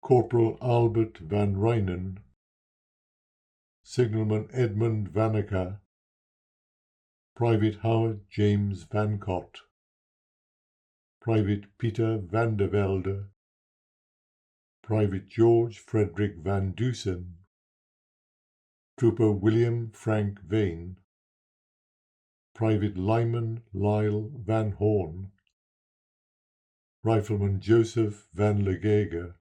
Speaker 3: Corporal Albert van Reinen, Signalman Edmund Vanacker, Private Howard James Vancott, Private Peter van der Velde, Private George Frederick van Dusen, Trooper William Frank Vane, Private Lyman Lyle Van Horn, Rifleman Joseph van Legege,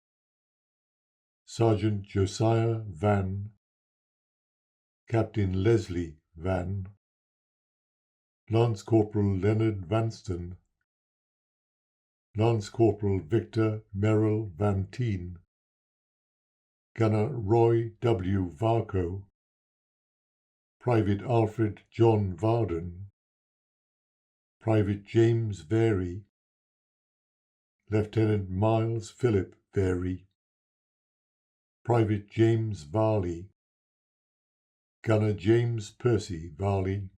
Speaker 3: Sergeant Josiah Van, Captain Leslie Van, Lance Corporal Leonard Vanston, Lance Corporal Victor Merrill Van Teen, Gunner Roy W. Varco, Private Alfred John Varden, Private James Very, Lieutenant Miles Philip Very, Private James Varley, Gunner James Percy Varley,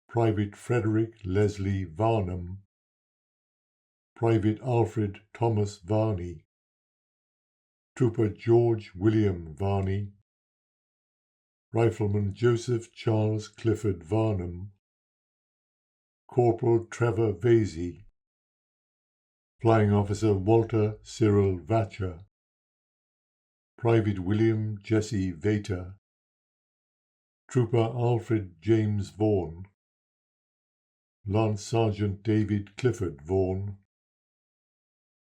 Speaker 3: Private Frederick Leslie Varnum, Private Alfred Thomas Varney, Trooper George William Varney, Rifleman Joseph Charles Clifford Varnum, Corporal Trevor Vasey, Flying Officer Walter Cyril Vacher, Private William Jesse Vater, Trooper Alfred James Vaughan, Lance Sergeant David Clifford Vaughan,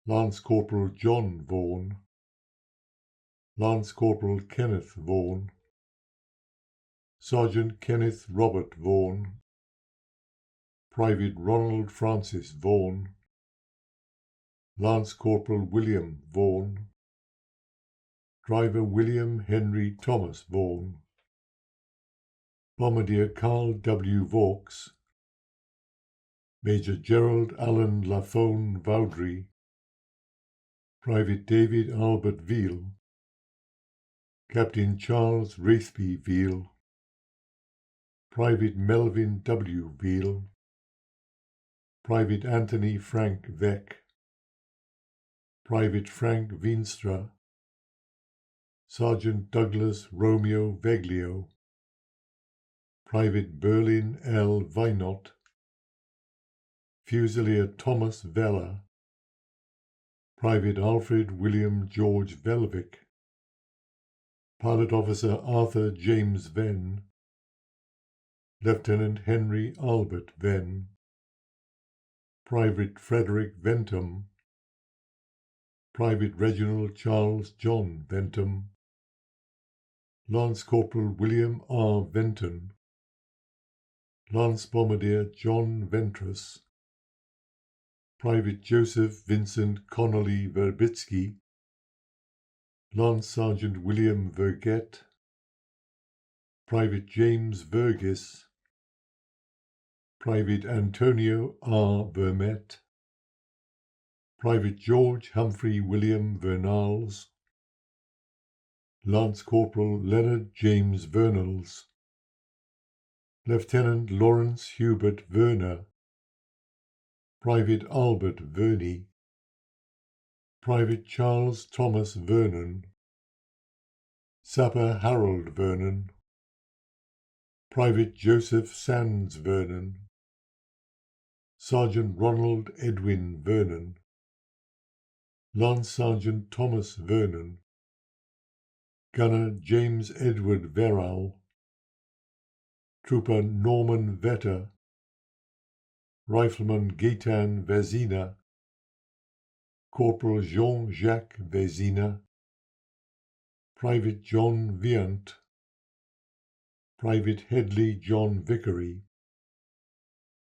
Speaker 3: Lance Corporal John Vaughan, Lance Corporal Kenneth Vaughan, Sergeant Kenneth Robert Vaughan, Private Ronald Francis Vaughan, Lance Corporal William Vaughan, Driver William Henry Thomas Vaughan, Bombardier Carl W. Vaux, Major Gerald Allen Lafone Vaudry, Private David Albert Veal, Captain Charles Wraithby Veal, Private Melvin W. Veal, Private Anthony Frank Veck, Private Frank Veenstra, Sergeant Douglas Romeo Veglio, Private Berlin L. Vinot, Fusilier Thomas Vella, Private Alfred William George Velvick, Pilot Officer Arthur James Venn, Lieutenant Henry Albert Venn, Private Frederick Ventum, Private Reginald Charles John Ventum, Lance Corporal William R. Venton, Lance Bombardier John Ventress, Private Joseph Vincent Connolly Verbitsky, Lance Sergeant William Vergette, Private James Vergis, Private Antonio R. Vermette, Private George Humphrey William Vernals, Lance Corporal Leonard James Vernals, Lieutenant Lawrence Hubert Werner, Private Albert Verney, Private Charles Thomas Vernon, Sapper Harold Vernon, Private Joseph Sands Vernon, Sergeant Ronald Edwin Vernon, Lance Sergeant Thomas Vernon, Gunner James Edward Verral, Trooper Norman Vetter, Rifleman Gaetan Vezina, Corporal Jean-Jacques Vezina, Private John Viant, Private Headley John Vickery,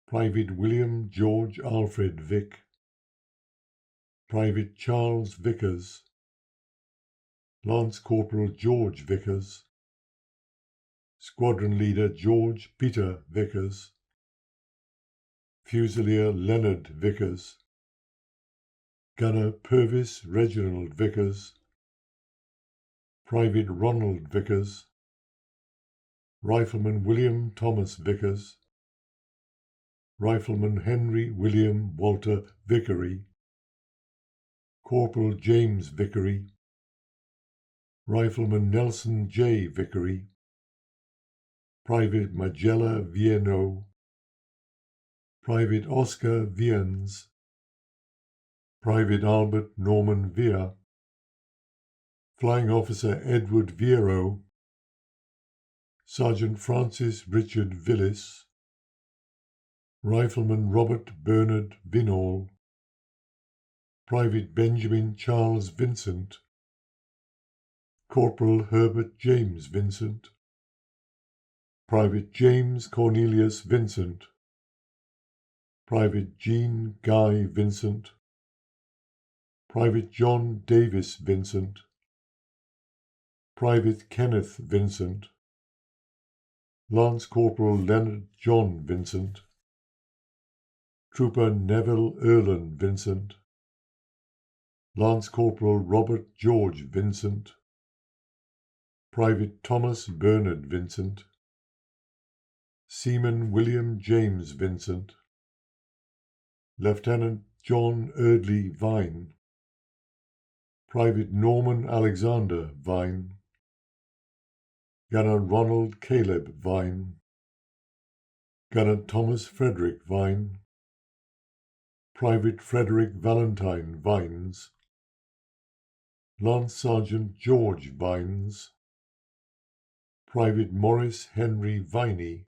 Speaker 3: Private William George Alfred Vick, Private Charles Vickers, Lance Corporal George Vickers, Squadron Leader George Peter Vickers, Fusilier Leonard Vickers, Gunner Purvis Reginald Vickers, Private Ronald Vickers, Rifleman William Thomas Vickers, Rifleman Henry William Walter Vickery, Corporal James Vickery, Rifleman Nelson J. Vickery, Private Magella Viano, Private Oscar Vians, Private Albert Norman Vere, Flying Officer Edward Viero, Sergeant Francis Richard Villis, Rifleman Robert Bernard Vinall, Private Benjamin Charles Vincent, Corporal Herbert James Vincent, Private James Cornelius Vincent, Private Jean Guy Vincent, Private John Davis Vincent, Private Kenneth Vincent, Lance Corporal Leonard John Vincent, Trooper Neville Erland Vincent, Lance Corporal Robert George Vincent, Private Thomas Bernard Vincent, Seaman William James Vincent, Lieutenant John Eardley Vine, Private Norman Alexander Vine, Gunner Ronald Caleb Vine, Gunner Thomas Frederick Vine, Private Frederick Valentine Vines, Lance Sergeant George Vines, Private Morris Henry Viney,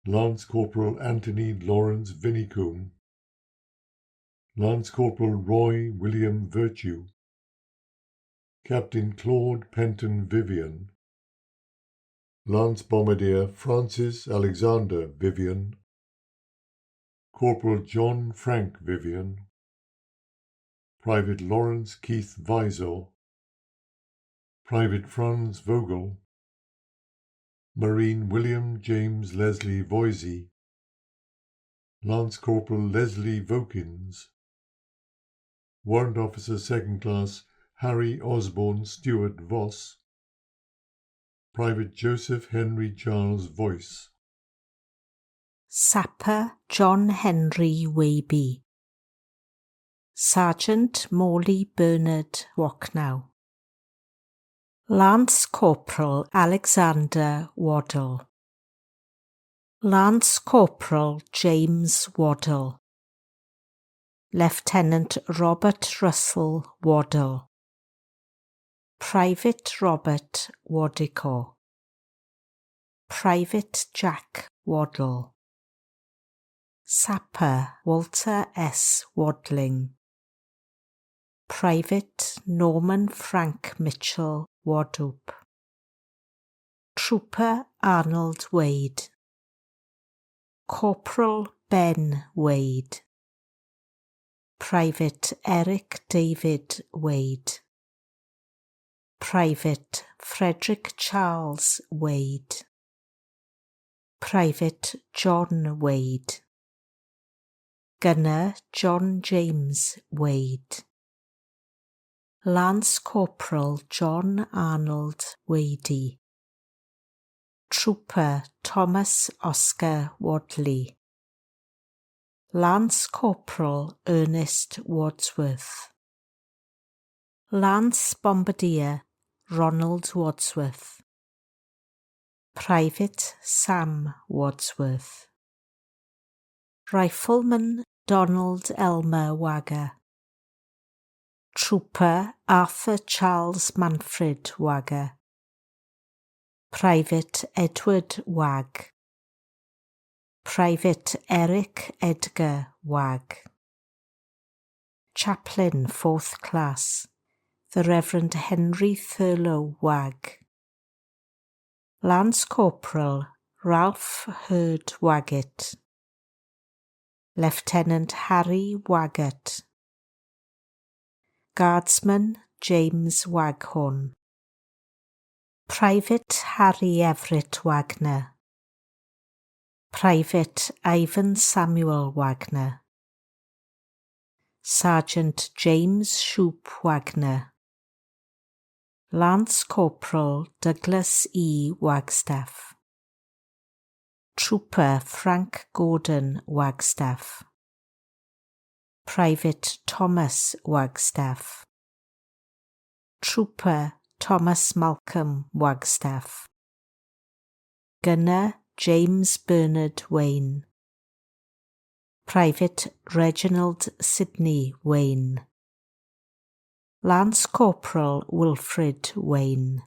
Speaker 3: Lance Corporal Anthony Lawrence Vinicombe, Lance Corporal Roy William Virtue, Captain Claude Penton Vivian, Lance Bombardier Francis Alexander Vivian, Corporal John Frank Vivian, Private Lawrence Keith Visor, Private Franz Vogel, Marine William James Leslie Voisey, Lance Corporal Leslie Vokins, Warrant Officer 2nd Class Harry Osborne Stewart Voss, Private Joseph Henry Charles Voice,
Speaker 4: Sapper John Henry Waby, Sergeant Morley Bernard Wocknow, Lance Corporal Alexander Waddle, Lance Corporal James Waddle, Lieutenant Robert Russell Waddle, Private Robert Wadico, Private Jack Waddle, Sapper Walter S. Wadling, Private Norman Frank Mitchell Wadhoop, Trooper Arnold Wade, Corporal Ben Wade, Private Eric David Wade, Private Frederick Charles Wade, Private John Wade, Gunner John James Wade, Lance Corporal John Arnold Wadey, Trooper Thomas Oscar Wadley, Lance Corporal Ernest Wadsworth, Lance Bombardier Ronald Wadsworth, Private Sam Wadsworth, Rifleman Donald Elmer Wagger, Trooper Arthur Charles Manfred Wagger, Private Edward Wagg, Private Eric Edgar Wagg, Chaplain 4th Class, the Reverend Henry Thurlow Wagg, Lance Corporal Ralph Hurd Waggett, Lieutenant Harry Waggett, Guardsman James Waghorn, Private Harry Everett Wagner, Private Ivan Samuel Wagner, Sergeant James Shoop Wagner, Lance Corporal Douglas E. Wagstaff, Trooper Frank Gordon Wagstaff, Private Thomas Wagstaff, Trooper Thomas Malcolm Wagstaff, Gunner James Bernard Wayne, Private Reginald Sidney Wayne, Lance Corporal Wilfred Wayne,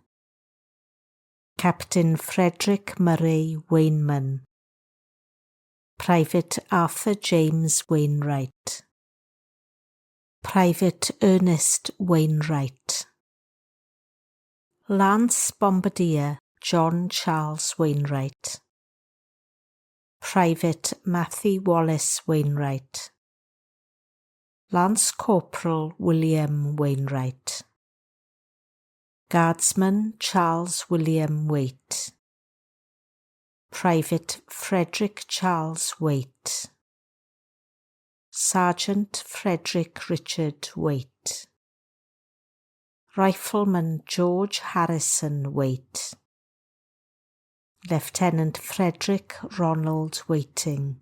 Speaker 4: Captain Frederick Murray Wainman, Private Arthur James Wainwright, Private Ernest Wainwright, Lance Bombardier John Charles Wainwright, Private Matthew Wallace Wainwright, Lance Corporal William Wainwright, Guardsman Charles William Waite, Private Frederick Charles Waite, Sergeant Frederick Richard Waite, Rifleman George Harrison Waite, Lieutenant Frederick Ronald Waiting,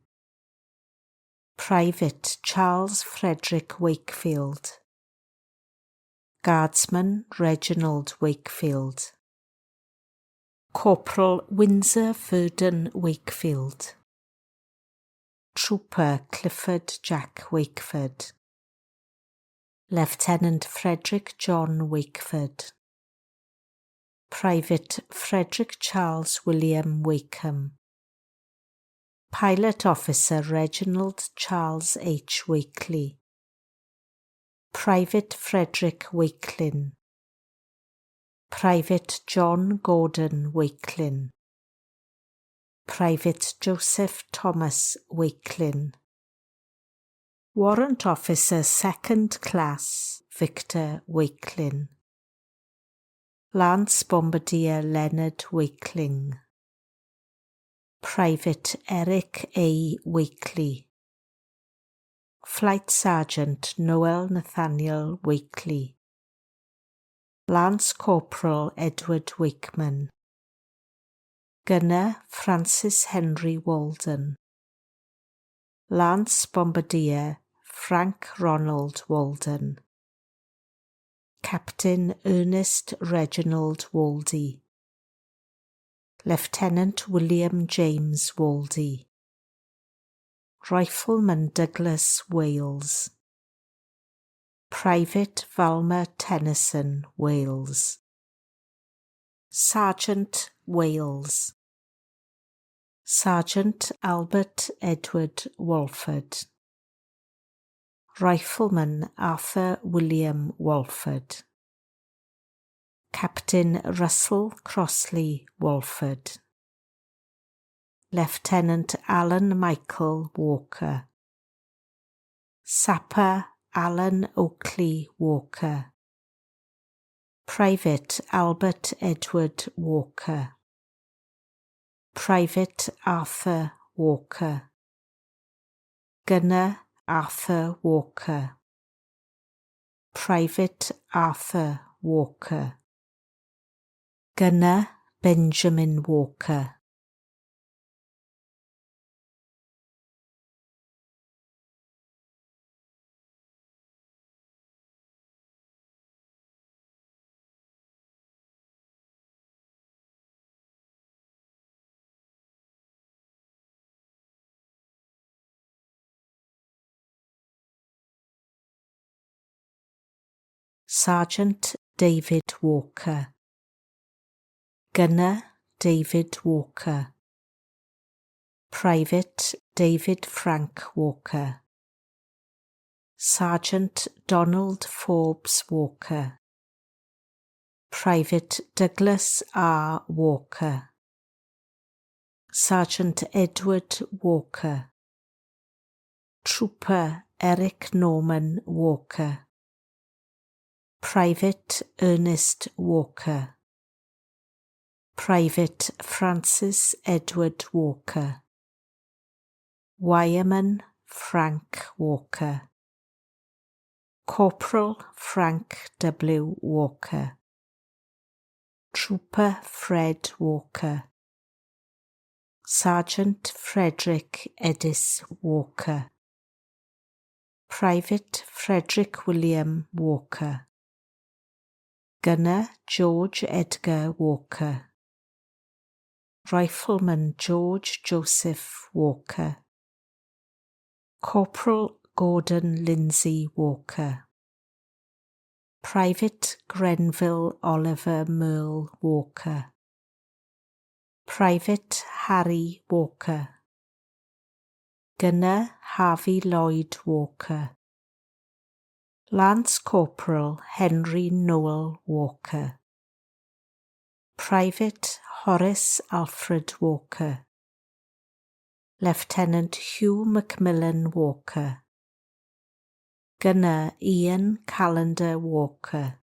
Speaker 4: Private Charles Frederick Wakefield, Guardsman Reginald Wakefield, Corporal Windsor Ferdon Wakefield, Trooper Clifford Jack Wakeford, Lieutenant Frederick John Wakeford, Private Frederick Charles William Wakeham, Pilot Officer Reginald Charles H. Wakely, Private Frederick Wakelin, Private John Gordon Wakelin, Private Joseph Thomas Wakelin, Warrant Officer 2nd Class Victor Wakelin, Lance Bombardier Leonard Wakeling, Private Eric A. Wakely, Flight Sergeant Noel Nathaniel Wakely, Lance Corporal Edward Wakeman, Gunner Francis Henry Walden, Lance Bombardier Frank Ronald Walden, Captain Ernest Reginald Waldy, Lieutenant William James Waldy, Rifleman Douglas Wales, Private Valmer Tennyson Wales, Sergeant Wales, Sergeant Albert Edward Walford, Rifleman Arthur William Walford, Captain Russell Crossley Walford, Lieutenant Alan Michael Walker, Sapper Alan Oakley Walker, Private Albert Edward Walker, Private Arthur Walker, Gunner Arthur Walker, Private Arthur Walker, Gunner Benjamin Walker. Sergeant David Walker, Gunner David Walker, Private David Frank Walker, Sergeant Donald Forbes Walker, Private Douglas R. Walker, Sergeant Edward Walker, Trooper Eric Norman Walker, Private Ernest Walker, Private Francis Edward Walker, Wireman Frank Walker, Corporal Frank W. Walker, Trooper Fred Walker, Sergeant Frederick Edis Walker, Private Frederick William Walker, Gunner George Edgar Walker, Rifleman George Joseph Walker, Corporal Gordon Lindsay Walker, Private Grenville Oliver Merle Walker, Private Harry Walker, Gunner Harvey Lloyd Walker, Lance Corporal Henry Noel Walker, Private Horace Alfred Walker, Lieutenant Hugh Macmillan Walker, Gunner Ian Callender Walker,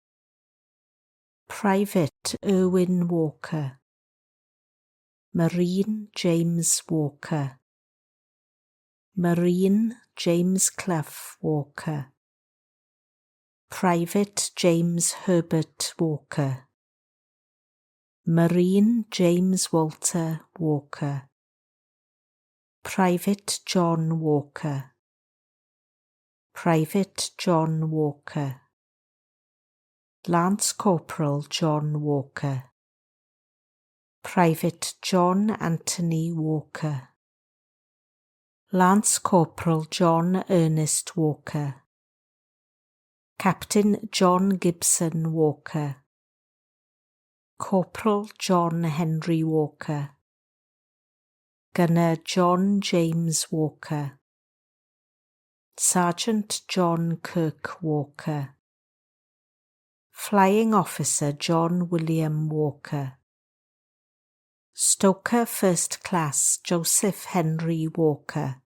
Speaker 4: Private Irwin Walker, Marine James Walker, Marine James Clough Walker, Private James Herbert Walker, Marine James Walter Walker, Private John Walker, Private John Walker, Lance Corporal John Walker, Private John Anthony Walker, Lance Corporal John Ernest Walker, Captain John Gibson Walker, Corporal John Henry Walker, Gunner John James Walker, Sergeant John Kirk Walker, Flying Officer John William Walker, Stoker First Class Joseph Henry Walker,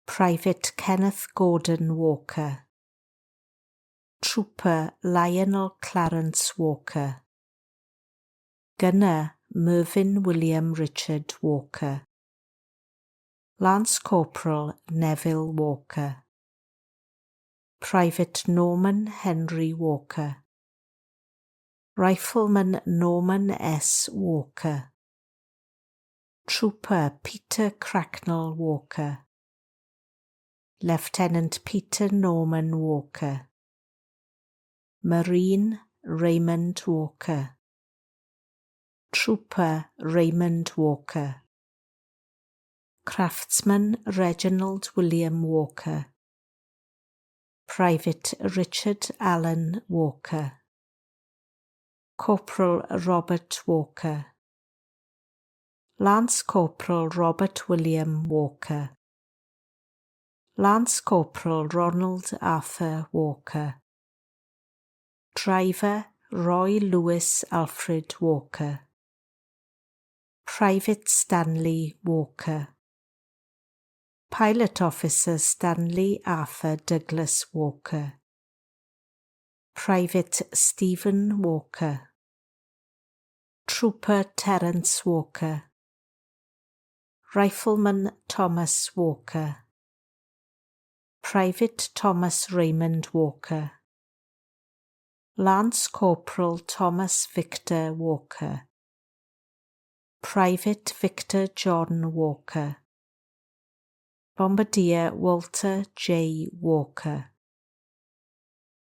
Speaker 4: Private Kenneth Gordon Walker, Trooper Lionel Clarence Walker, Gunner Mervyn William Richard Walker, Lance Corporal Neville Walker, Private Norman Henry Walker, Rifleman Norman S. Walker, Trooper Peter Cracknell Walker, Lieutenant Peter Norman Walker, Marine Raymond Walker, Trooper Raymond Walker, Craftsman Reginald William Walker, Private Richard Allen Walker, Corporal Robert Walker, Lance Corporal Robert William Walker, Lance Corporal Ronald Arthur Walker, Driver Roy Lewis Alfred Walker, Private Stanley Walker, Pilot Officer Stanley Arthur Douglas Walker, Private Stephen Walker, Trooper Terence Walker, Rifleman Thomas Walker, Private Thomas Raymond Walker, Lance Corporal Thomas Victor Walker, Private Victor John Walker, Bombardier Walter J. Walker,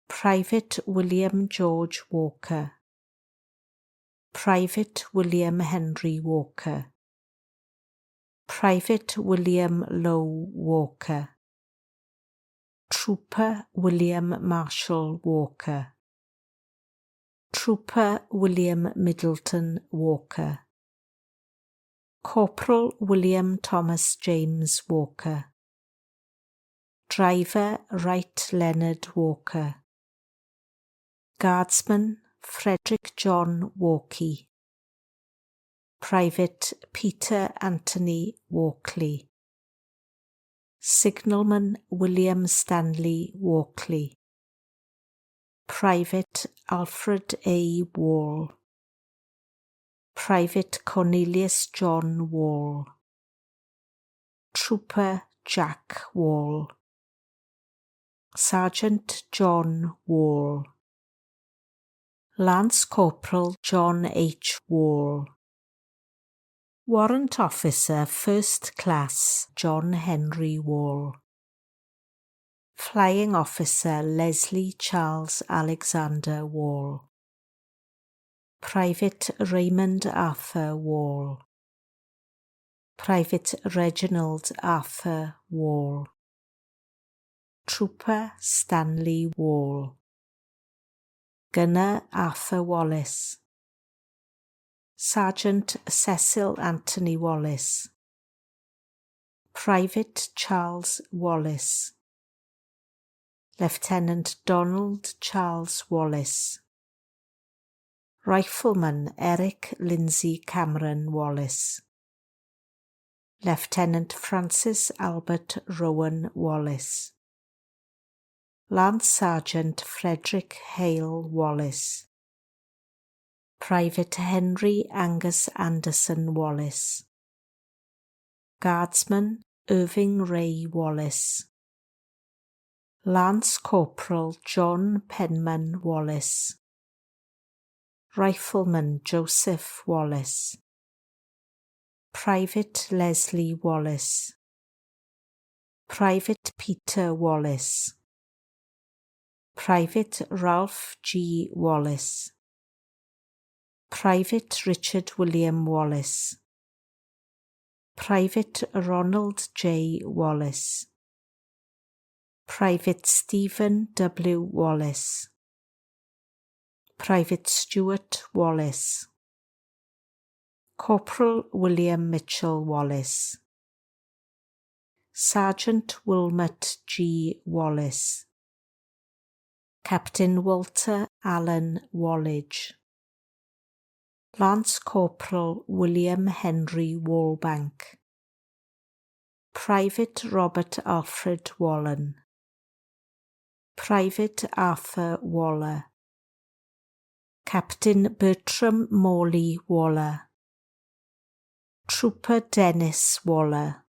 Speaker 4: Private William George Walker, Private William Henry Walker, Private William Lowe Walker, Trooper William Marshall Walker, Trooper William Middleton Walker, Corporal William Thomas James Walker, Driver Wright Leonard Walker, Guardsman Frederick John Walkie, Private Peter Anthony Walkley, Signalman William Stanley Walkley, Private Alfred A. Wall, Private Cornelius John Wall, Trooper Jack Wall, Sergeant John Wall, Lance Corporal John H. Wall, Warrant Officer First Class John Henry Wall, Flying Officer Leslie Charles Alexander Wall, Private Raymond Arthur Wall, Private Reginald Arthur Wall, Trooper Stanley Wall, Gunner Arthur Wallace, Sergeant Cecil Anthony Wallace, Private Charles Wallace, Lieutenant Donald Charles Wallace, Rifleman Eric Lindsay Cameron Wallace, Lieutenant Francis Albert Rowan Wallace, Lance Sergeant Frederick Hale Wallace, Private Henry Angus Anderson Wallace, Guardsman Irving Ray Wallace, Lance Corporal John Penman Wallace, Rifleman Joseph Wallace, Private Leslie Wallace, Private Peter Wallace, Private Ralph G. Wallace, Private Richard William Wallace, Private Ronald J. Wallace, Private Stephen W. Wallace, Private Stuart Wallace, Corporal William Mitchell Wallace, Sergeant Wilmot G. Wallace, Captain Walter Allen Wallage, Lance Corporal William Henry Wallbank, Private Robert Alfred Wallen, Private Arthur Waller, Captain Bertram Morley Waller, Trooper Dennis Waller,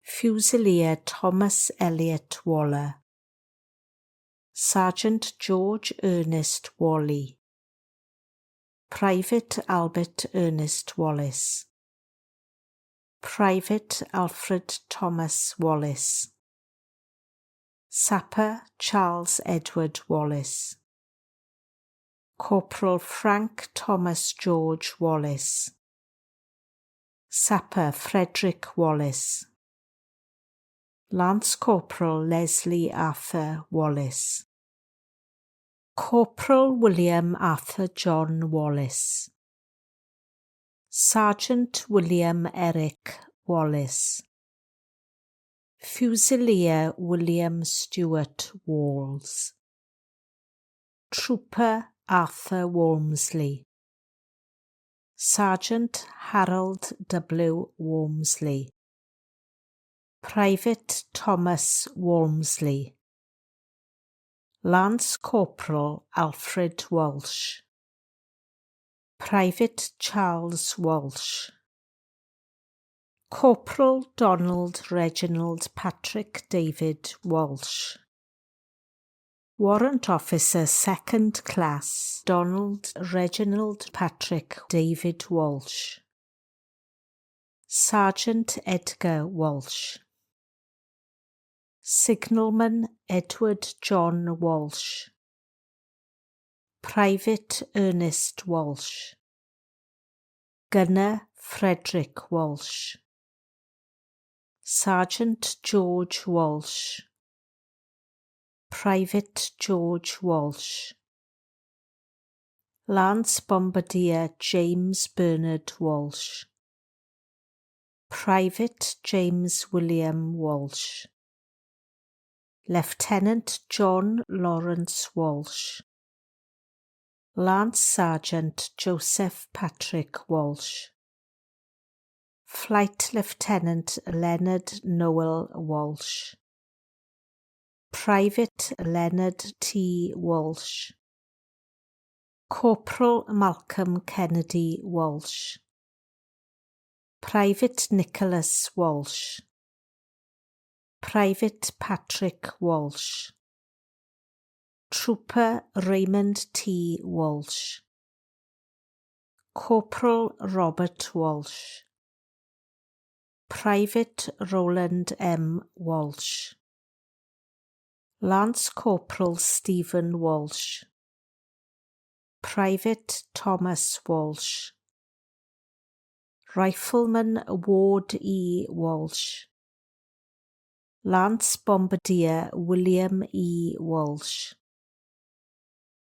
Speaker 4: Fusilier Thomas Elliot Waller, Sergeant George Ernest Wally, Private Albert Ernest Wallace, Private Alfred Thomas Wallace, Sapper Charles Edward Wallace, Corporal Frank Thomas George Wallace, Sapper Frederick Wallace, Lance Corporal Leslie Arthur Wallace, Corporal William Arthur John Wallace, Sergeant William Eric Wallace, Fusilier William Stewart Walls, Trooper Arthur Walmsley, Sergeant Harold W. Walmsley, Private Thomas Walmsley, Lance Corporal Alfred Walsh, Private Charles Walsh, Corporal Donald Reginald Patrick David Walsh, Warrant Officer Second Class Donald Reginald Patrick David Walsh, Sergeant Edgar Walsh, Signalman Edward John Walsh, Private Ernest Walsh, Gunner Frederick Walsh, Sergeant George Walsh, Private George Walsh. Lance Bombardier James Bernard Walsh. Private James William Walsh. Lieutenant John Lawrence Walsh. Lance Sergeant Joseph Patrick Walsh. Flight Lieutenant Leonard Noel Walsh. Private Leonard T. Walsh. Corporal Malcolm Kennedy Walsh. Private Nicholas Walsh. Private Patrick Walsh. Trooper Raymond T. Walsh. Corporal Robert Walsh. Private Roland M. Walsh. Lance Corporal Stephen Walsh. Private Thomas Walsh. Rifleman Ward E. Walsh. Lance Bombardier William E. Walsh.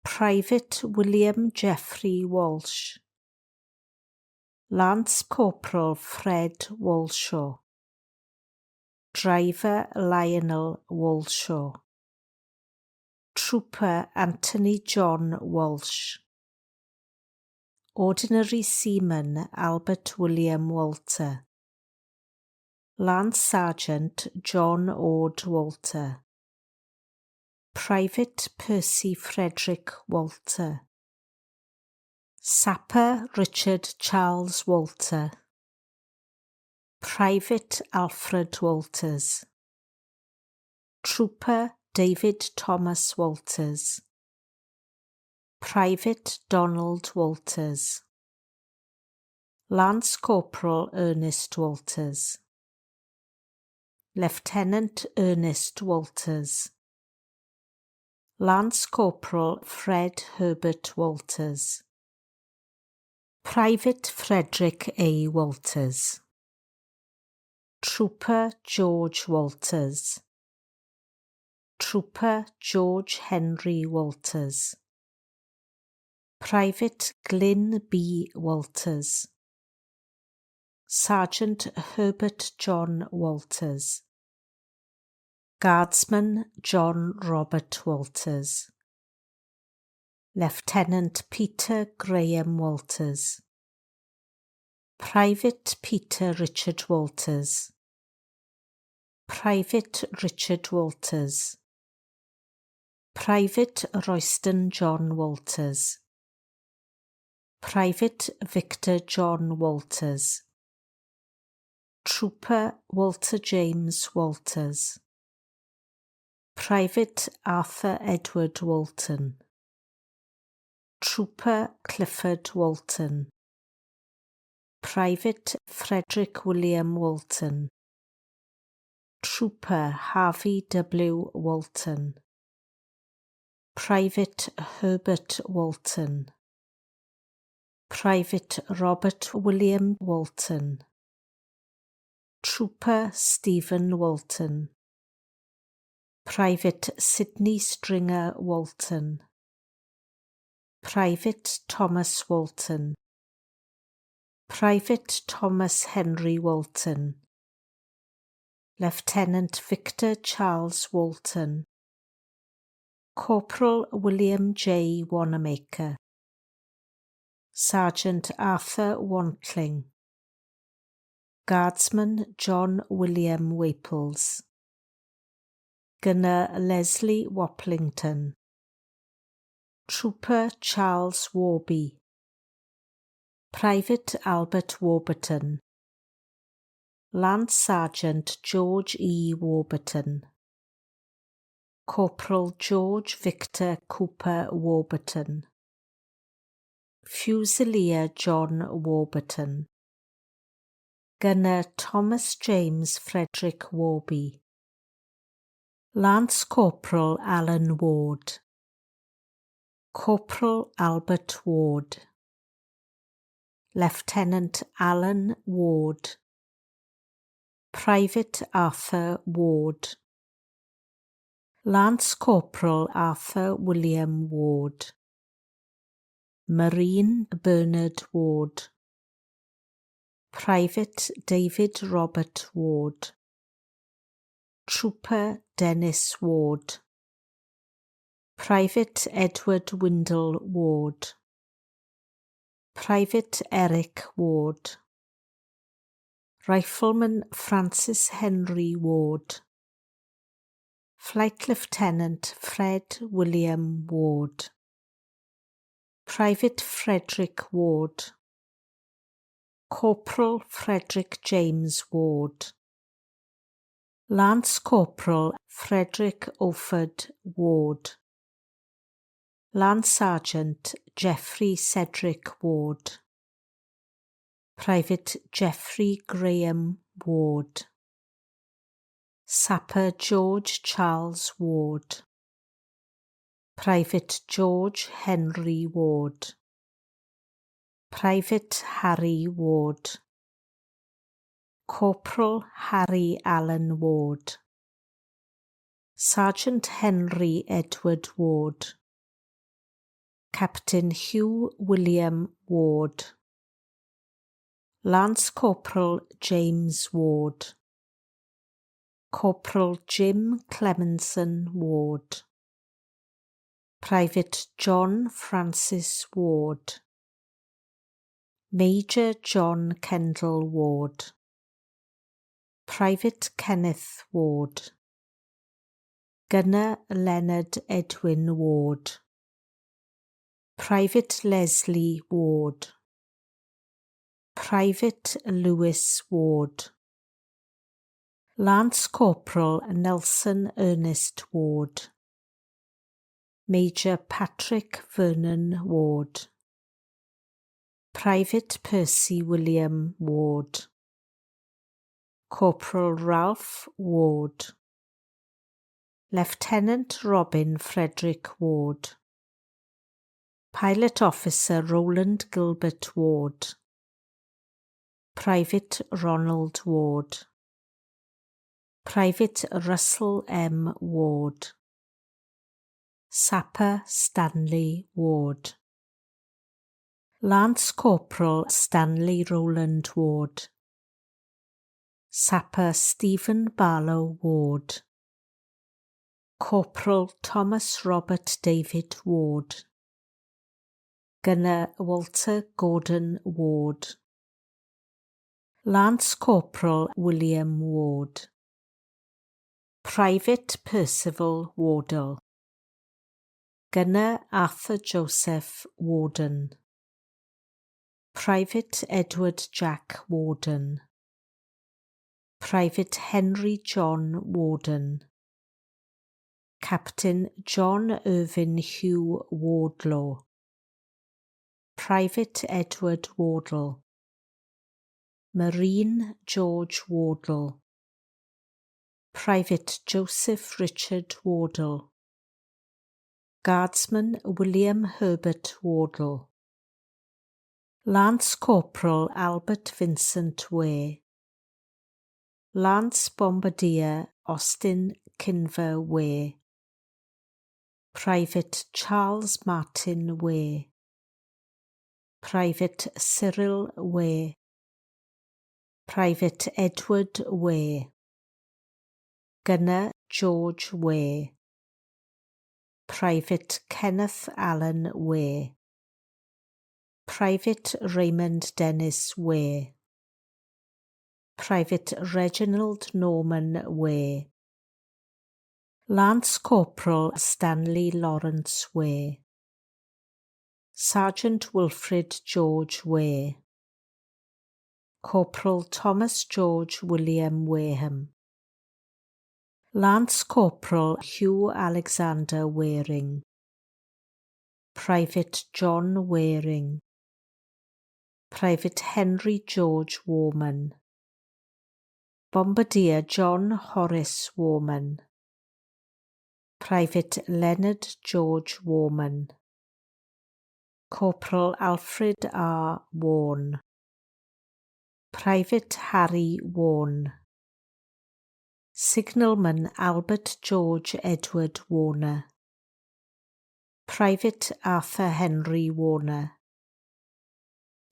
Speaker 4: Private William Jeffrey Walsh. Lance Corporal Fred Walshaw. Driver Lionel Walshaw. Trooper Anthony John Walsh. Ordinary Seaman Albert William Walter. Lance Sergeant John Ord Walter. Private Percy Frederick Walter. Sapper Richard Charles Walter. Private Alfred Walters. Trooper David Thomas Walters. Private Donald Walters. Lance Corporal Ernest Walters. Lieutenant Ernest Walters. Lance Corporal Fred Herbert Walters. Private Frederick A. Walters. Trooper George Walters. Trooper George Henry Walters. Private Glyn B. Walters. Sergeant Herbert John Walters. Guardsman John Robert Walters. Lieutenant Peter Graham Walters. Private Peter Richard Walters. Private Richard Walters. Private Royston John Walters. Private Victor John Walters. Trooper Walter James Walters. Private Arthur Edward Walton. Trooper Clifford Walton. Private Frederick William Walton. Trooper Harvey W. Walton. Private Herbert Walton. Private Robert William Walton. Trooper Stephen Walton. Private Sidney Stringer Walton. Private Thomas Walton. Private Thomas Henry Walton. Lieutenant Victor Charles Walton. Corporal William J. Wanamaker. Sergeant Arthur Wantling. Guardsman John William Waples. Gunner Leslie Waplington. Trooper Charles Warby. Private Albert Warburton. Lance Sergeant George E. Warburton. Corporal George Victor Cooper Warburton. Fusilier John Warburton. Gunner Thomas James Frederick Warby. Lance Corporal Alan Ward. Corporal Albert Ward. Lieutenant Alan Ward. Private Arthur Ward. Lance Corporal Arthur William Ward, Marine Bernard Ward, Private David Robert Ward, Trooper Dennis Ward, Private Edward Windle Ward, Private Eric Ward, Rifleman Francis Henry Ward, Flight Lieutenant Fred William Ward, Private Frederick Ward, Corporal Frederick James Ward, Lance Corporal Frederick Offord Ward, Lance Sergeant Geoffrey Cedric Ward, Private Geoffrey Graham Ward, Sapper George Charles Ward, Private George Henry Ward, Private Harry Ward, Corporal Harry Allen Ward, Sergeant Henry Edward Ward, Captain Hugh William Ward, Lance Corporal James Ward, Corporal Jim Clemenson Ward, Private John Francis Ward, Major John Kendall Ward, Private Kenneth Ward, Gunner Leonard Edwin Ward, Private Leslie Ward, Private Lewis Ward, Lance Corporal Nelson Ernest Ward, Major Patrick Vernon Ward, Private Percy William Ward, Corporal Ralph Ward, Lieutenant Robin Frederick Ward, Pilot Officer Roland Gilbert Ward, Private Ronald Ward, Private Russell M. Ward, Sapper Stanley Ward, Lance Corporal Stanley Rowland Ward, Sapper Stephen Barlow Ward, Corporal Thomas Robert David Ward, Gunner Walter Gordon Ward, Lance Corporal William Ward, Private Percival Wardle, Gunner Arthur Joseph Warden, Private Edward Jack Warden, Private Henry John Warden, Captain John Irvin Hugh Wardlaw, Private Edward Wardle, Marine George Wardle, Private Joseph Richard Wardle, Guardsman William Herbert Wardle, Lance Corporal Albert Vincent Ware, Lance Bombardier Austin Kinver Ware, Private Charles Martin Ware, Private Cyril Ware, Private Edward Ware, Gunner George Ware, Private Kenneth Allen Ware, Private Raymond Dennis Ware, Private Reginald Norman Ware, Lance Corporal Stanley Lawrence Ware, Sergeant Wilfred George Ware, Corporal Thomas George William Wareham, Lance Corporal Hugh Alexander Waring, Private John Waring, Private Henry George Warman, Bombardier John Horace Warman, Private Leonard George Warman, Corporal Alfred R. Warne, Private Harry Warne, Signalman Albert George Edward Warner, Private Arthur Henry Warner,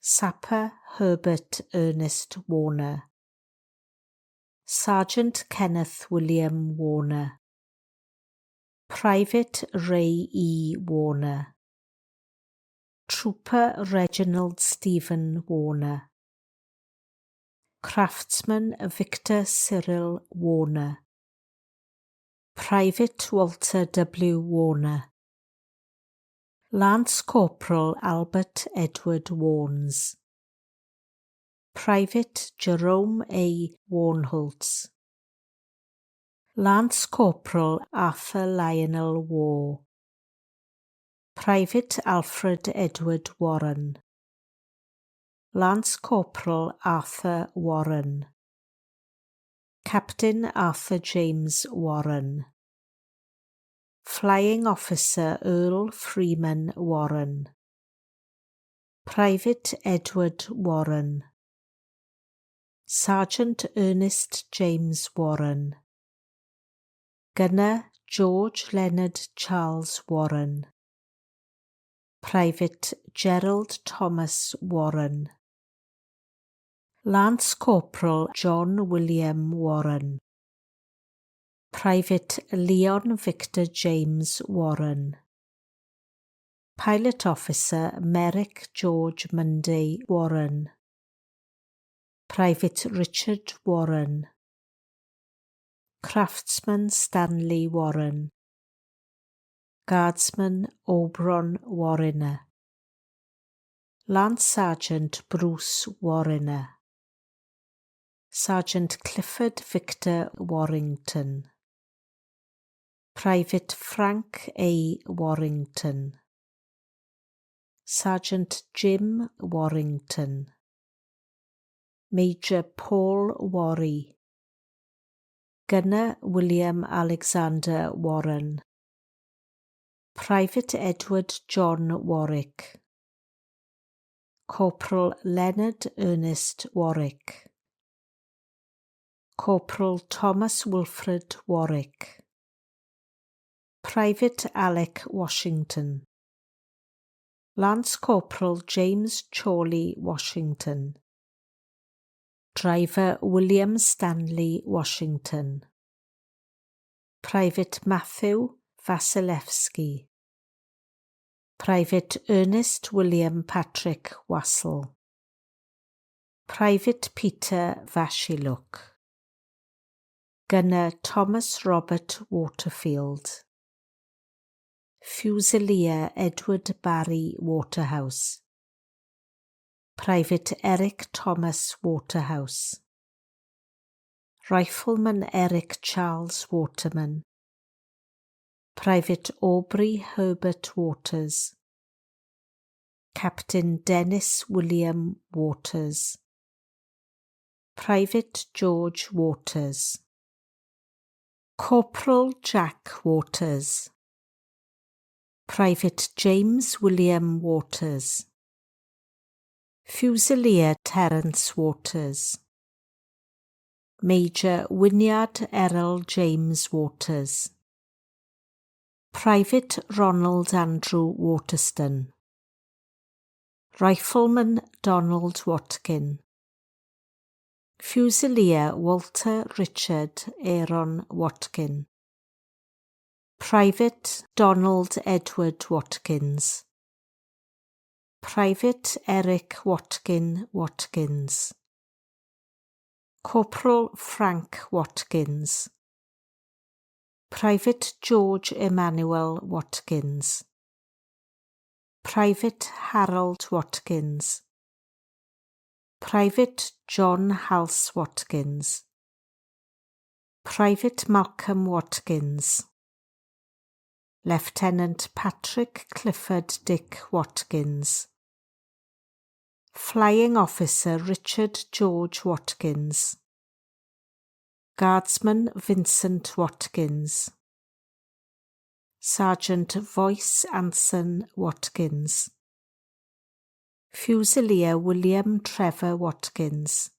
Speaker 4: Sapper Herbert Ernest Warner, Sergeant Kenneth William Warner, Private Ray E. Warner, Trooper Reginald Stephen Warner, Craftsman Victor Cyril Warner, Private Walter W. Warner, Lance Corporal Albert Edward Warnes, Private Jerome A. Warnholtz, Lance Corporal Arthur Lionel Waugh, Private Alfred Edward Warren, Lance Corporal Arthur Warren, Captain Arthur James Warren, Flying Officer Earl Freeman Warren, Private Edward Warren, Sergeant Ernest James Warren, Gunner George Leonard Charles Warren, Private Gerald Thomas Warren, Lance Corporal John William Warren, Private Leon Victor James Warren, Pilot Officer Merrick George Monday Warren, Private Richard Warren, Craftsman Stanley Warren, Guardsman Oberon Warriner, Lance Sergeant Bruce Warriner, Sergeant Clifford Victor Warrington, Private Frank A. Warrington, Sergeant Jim Warrington, Major Paul Warry, Gunner William Alexander Warren, Private Edward John Warwick, Corporal Leonard Ernest Warwick, Corporal Thomas Wilfred Warwick, Private Alec Washington, Lance Corporal James Chorley Washington, Driver William Stanley Washington, Private Matthew Vasilevsky, Private Ernest William Patrick Wassell, Private Peter Vashiluk, Gunner Thomas Robert Waterfield, Fusilier Edward Barry Waterhouse, Private Eric Thomas Waterhouse, Rifleman Eric Charles Waterman, Private Aubrey Herbert Waters, Captain Dennis William Waters, Private George Waters, Corporal Jack Waters, Private James William Waters, Fusilier Terence Waters, Major Wynyard Errol James Waters, Private Ronald Andrew Waterston, Rifleman Donald Watkin, Fusilier Walter Richard Aaron Watkin, Private Donald Edward Watkins, Private Eric Watkin Watkins, Corporal Frank Watkins, Private George Emmanuel Watkins, Private Harold Watkins, Private John Hals Watkins, Private Malcolm Watkins, Lieutenant Patrick Clifford Dick Watkins, Flying Officer Richard George Watkins, Guardsman Vincent Watkins, Sergeant Voice Anson Watkins, Fusilier William Trevor Watkins,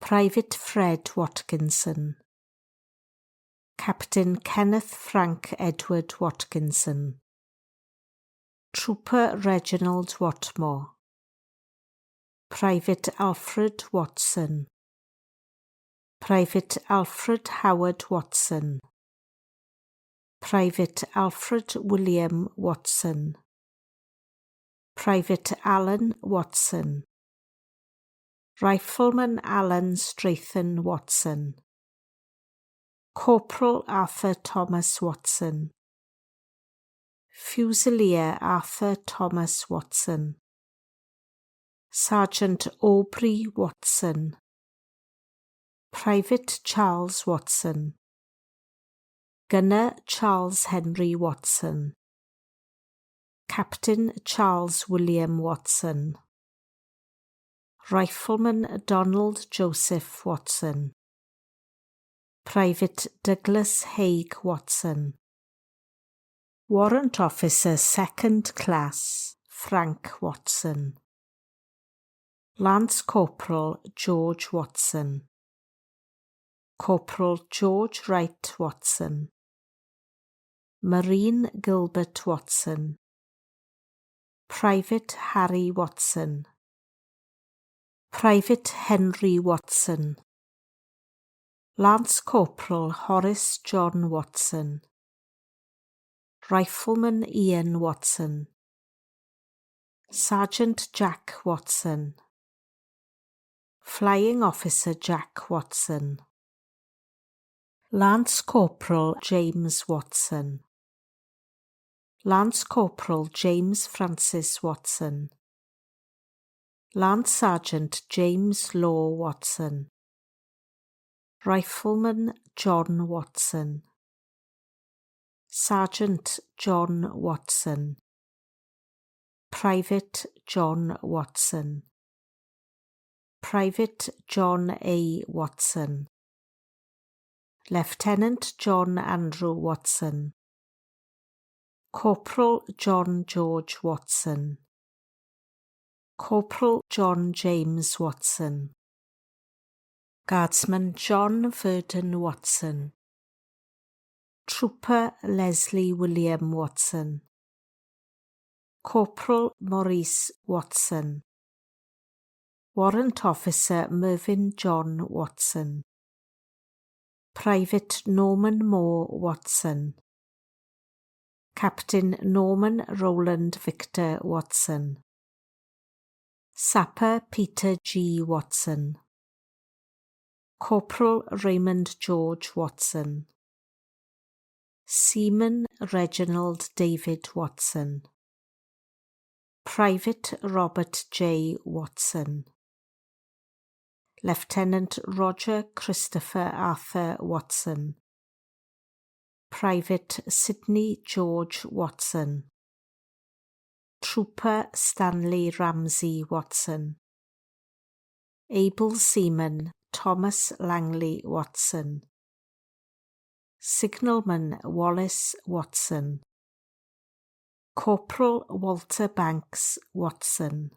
Speaker 4: Private Fred Watkinson, Captain Kenneth Frank Edward Watkinson, Trooper Reginald Watmore, Private Alfred Watson, Private Alfred Howard Watson, Private Alfred William Watson, Private Alan Watson, Rifleman Alan Strathern Watson, Corporal Arthur Thomas Watson, Fusilier Arthur Thomas Watson, Sergeant Aubrey Watson, Private Charles Watson, Gunner Charles Henry Watson, Captain Charles William Watson, Rifleman Donald Joseph Watson, Private Douglas Haig Watson, Warrant Officer 2nd Class Frank Watson, Lance Corporal George Watson, Corporal George Wright Watson, Marine Gilbert Watson, Private Harry Watson, Private Henry Watson, Lance Corporal Horace John Watson, Rifleman Ian Watson, Sergeant Jack Watson, Flying Officer Jack Watson, Lance Corporal James Watson, Lance Corporal James Francis Watson, Lance Sergeant James Law Watson, Rifleman John Watson, Sergeant John Watson, Private John Watson, Private John A. Watson, Lieutenant John Andrew Watson, Corporal John George Watson, Corporal John James Watson, Guardsman John Verdon Watson, Trooper Leslie William Watson, Corporal Maurice Watson, Warrant Officer Mervyn John Watson, Private Norman Moore Watson, Captain Norman Roland Victor Watson, Sapper Peter G. Watson, Corporal Raymond George Watson, Seaman Reginald David Watson, Private Robert J. Watson, Lieutenant Roger Christopher Arthur Watson, Private Sidney George Watson, Trooper Stanley Ramsey Watson, Able Seaman Thomas Langley Watson, Signalman Wallace Watson, Corporal Walter Banks Watson,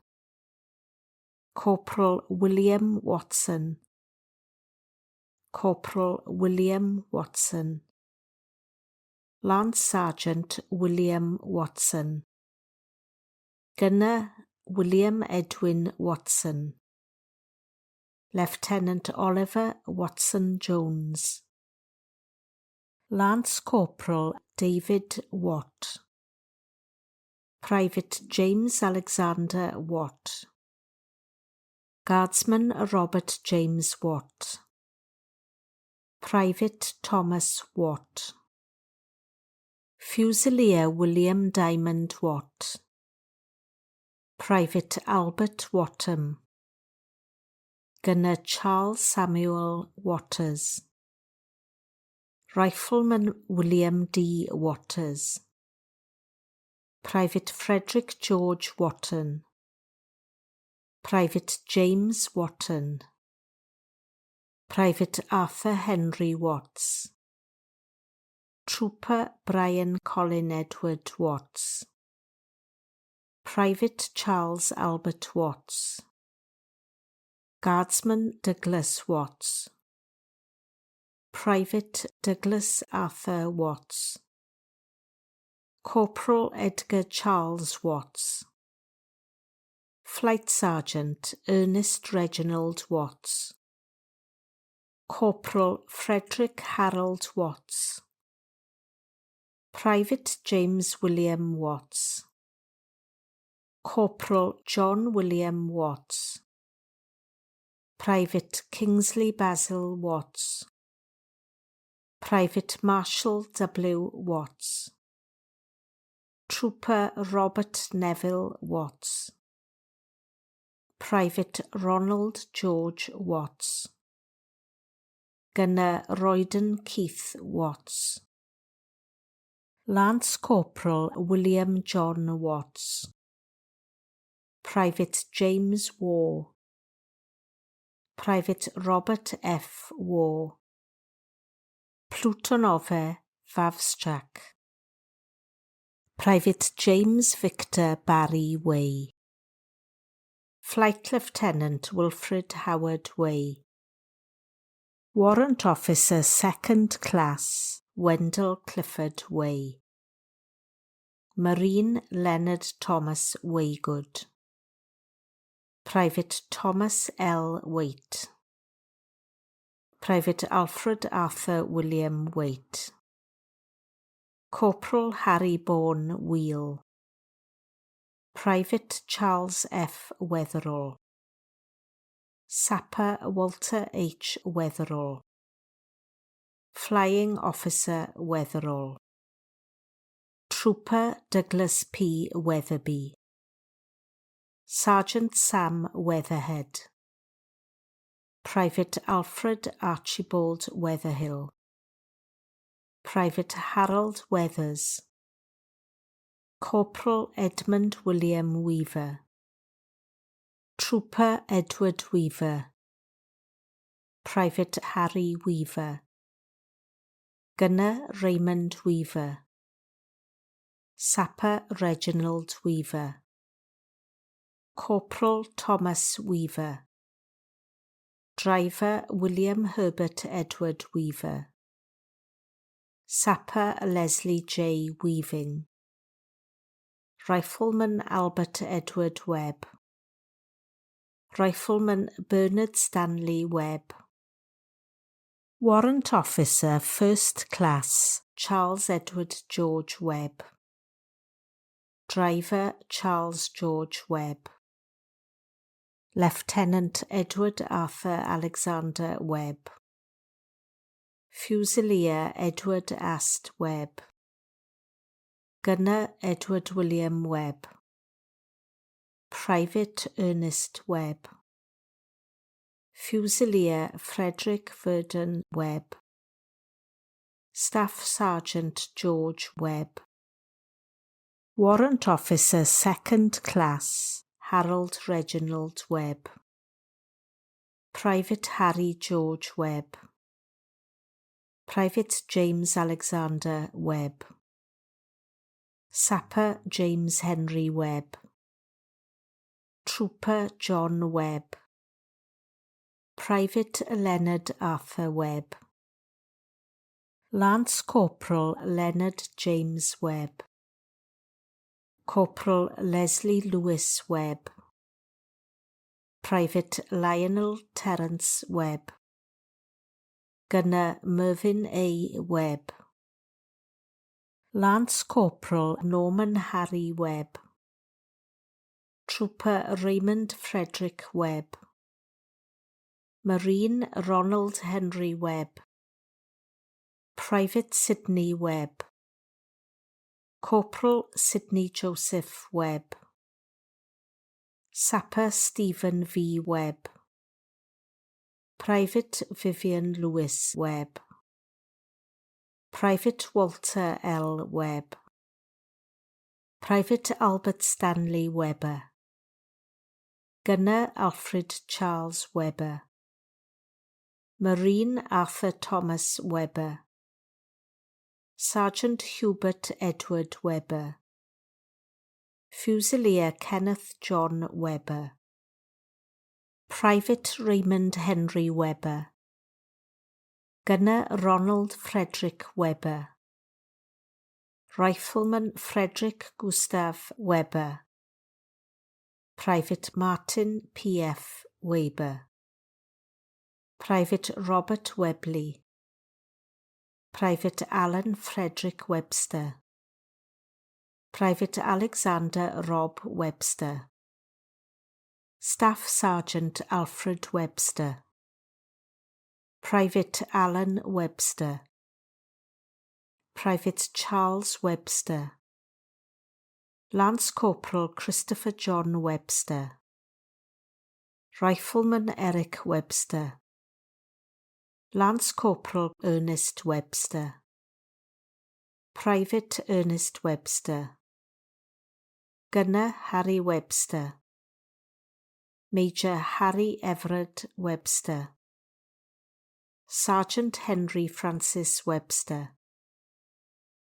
Speaker 4: Corporal William Watson, Corporal William Watson, Lance Sergeant William Watson, Gunner William Edwin Watson, Lieutenant Oliver Watson Jones, Lance Corporal David Watt, Private James Alexander Watt, Guardsman Robert James Watt, Private Thomas Watt, Fusilier William Diamond Watt, Private Albert Wattham, Gunner Charles Samuel Waters, Rifleman William D. Waters, Private Frederick George Wotton, Private James Wotton, Private Arthur Henry Watts, Trooper Brian Colin Edward Watts, Private Charles Albert Watts, Guardsman Douglas Watts, Private Douglas Arthur Watts, Corporal Edgar Charles Watts, Flight Sergeant Ernest Reginald Watts, Corporal Frederick Harold Watts, Private James William Watts, Corporal John William Watts, Private Kingsley Basil Watts, Private Marshal W. Watts, Trooper Robert Neville Watts, Private Ronald George Watts, Gunner Royden Keith Watts, Lance Corporal William John Watts, Private James Waugh, Private Robert F. Waugh, Plutonover Favstrak, Private James Victor Barry Way, Flight Lieutenant Wilfred Howard Way, Warrant Officer 2nd Class Wendell Clifford Way, Marine Leonard Thomas Waygood, Private Thomas L. Waite, Private Alfred Arthur William Waite, Corporal Harry Bourne Wheel, Private Charles F. Wetherall, Sapper Walter H. Wetherall, Flying Officer Wetherall, Trooper Douglas P. Weatherby, Sergeant Sam Weatherhead, Private Alfred Archibald Weatherhill, Private Harold Weathers, Corporal Edmund William Weaver, Trooper Edward Weaver, Private Harry Weaver, Gunner Raymond Weaver, Sapper Reginald Weaver, Corporal Thomas Weaver, Driver William Herbert Edward Weaver, Sapper Leslie J. Weaving, Rifleman Albert Edward Webb, Rifleman Bernard Stanley Webb, Warrant Officer 1st Class Charles Edward George Webb, Driver Charles George Webb, Lieutenant Edward Arthur Alexander Webb, Fusilier Edward Ast Webb, Gunner Edward William Webb, Private Ernest Webb, Fusilier Frederick Verdon Webb, Staff Sergeant George Webb, Warrant Officer 2nd Class Harold Reginald Webb, Private Harry George Webb, Private James Alexander Webb, Sapper James Henry Webb, Trooper John Webb, Private Leonard Arthur Webb, Lance Corporal Leonard James Webb, Corporal Leslie Lewis Webb, Private Lionel Terence Webb, Gunner Mervyn A. Webb, Lance Corporal Norman Harry Webb, Trooper Raymond Frederick Webb, Marine Ronald Henry Webb, Private Sidney Webb, Corporal Sidney Joseph Webb, Sapper Stephen V. Webb, Private Vivian Lewis Webb, Private Walter L. Webb, Private Albert Stanley Webber, Gunner Alfred Charles Webber, Marine Arthur Thomas Webber, Sergeant Hubert Edward Webber, Fusilier Kenneth John Webber, Private Raymond Henry Webber, Gunner Ronald Frederick Webber, Rifleman Frederick Gustav Webber, Private Martin P.F. Weber, Private Robert Webley, Private Alan Frederick Webster, Private Alexander Rob Webster, Staff Sergeant Alfred Webster, Private Alan Webster, Private Charles Webster, Lance Corporal Christopher John Webster, Rifleman Eric Webster, Lance Corporal Ernest Webster, Private Ernest Webster, Gunner Harry Webster, Major Harry Everett Webster, Sergeant Henry Francis Webster,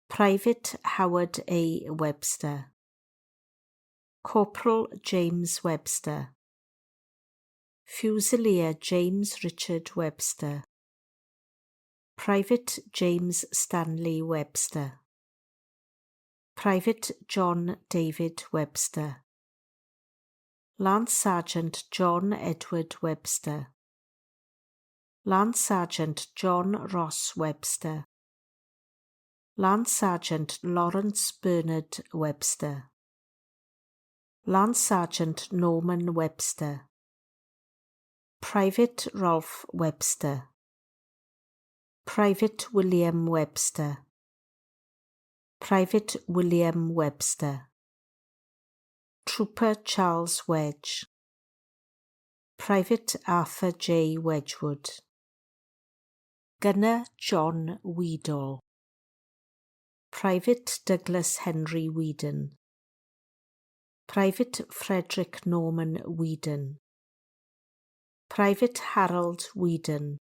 Speaker 4: Private Howard A. Webster, Corporal James Webster, Fusilier James Richard Webster, Private James Stanley Webster, Private John David Webster, Lance Sergeant John Edward Webster, Lance Sergeant John Ross Webster, Lance Sergeant Lawrence Bernard Webster, Lance Sergeant Norman Webster, Private Rolf Webster, Private William Webster, Private William Webster, Trooper Charles Wedge, Private Arthur J. Wedgwood, Gunner John Weedall, Private Douglas Henry Whedon, Private Frederick Norman Whedon, Private Harold Whedon,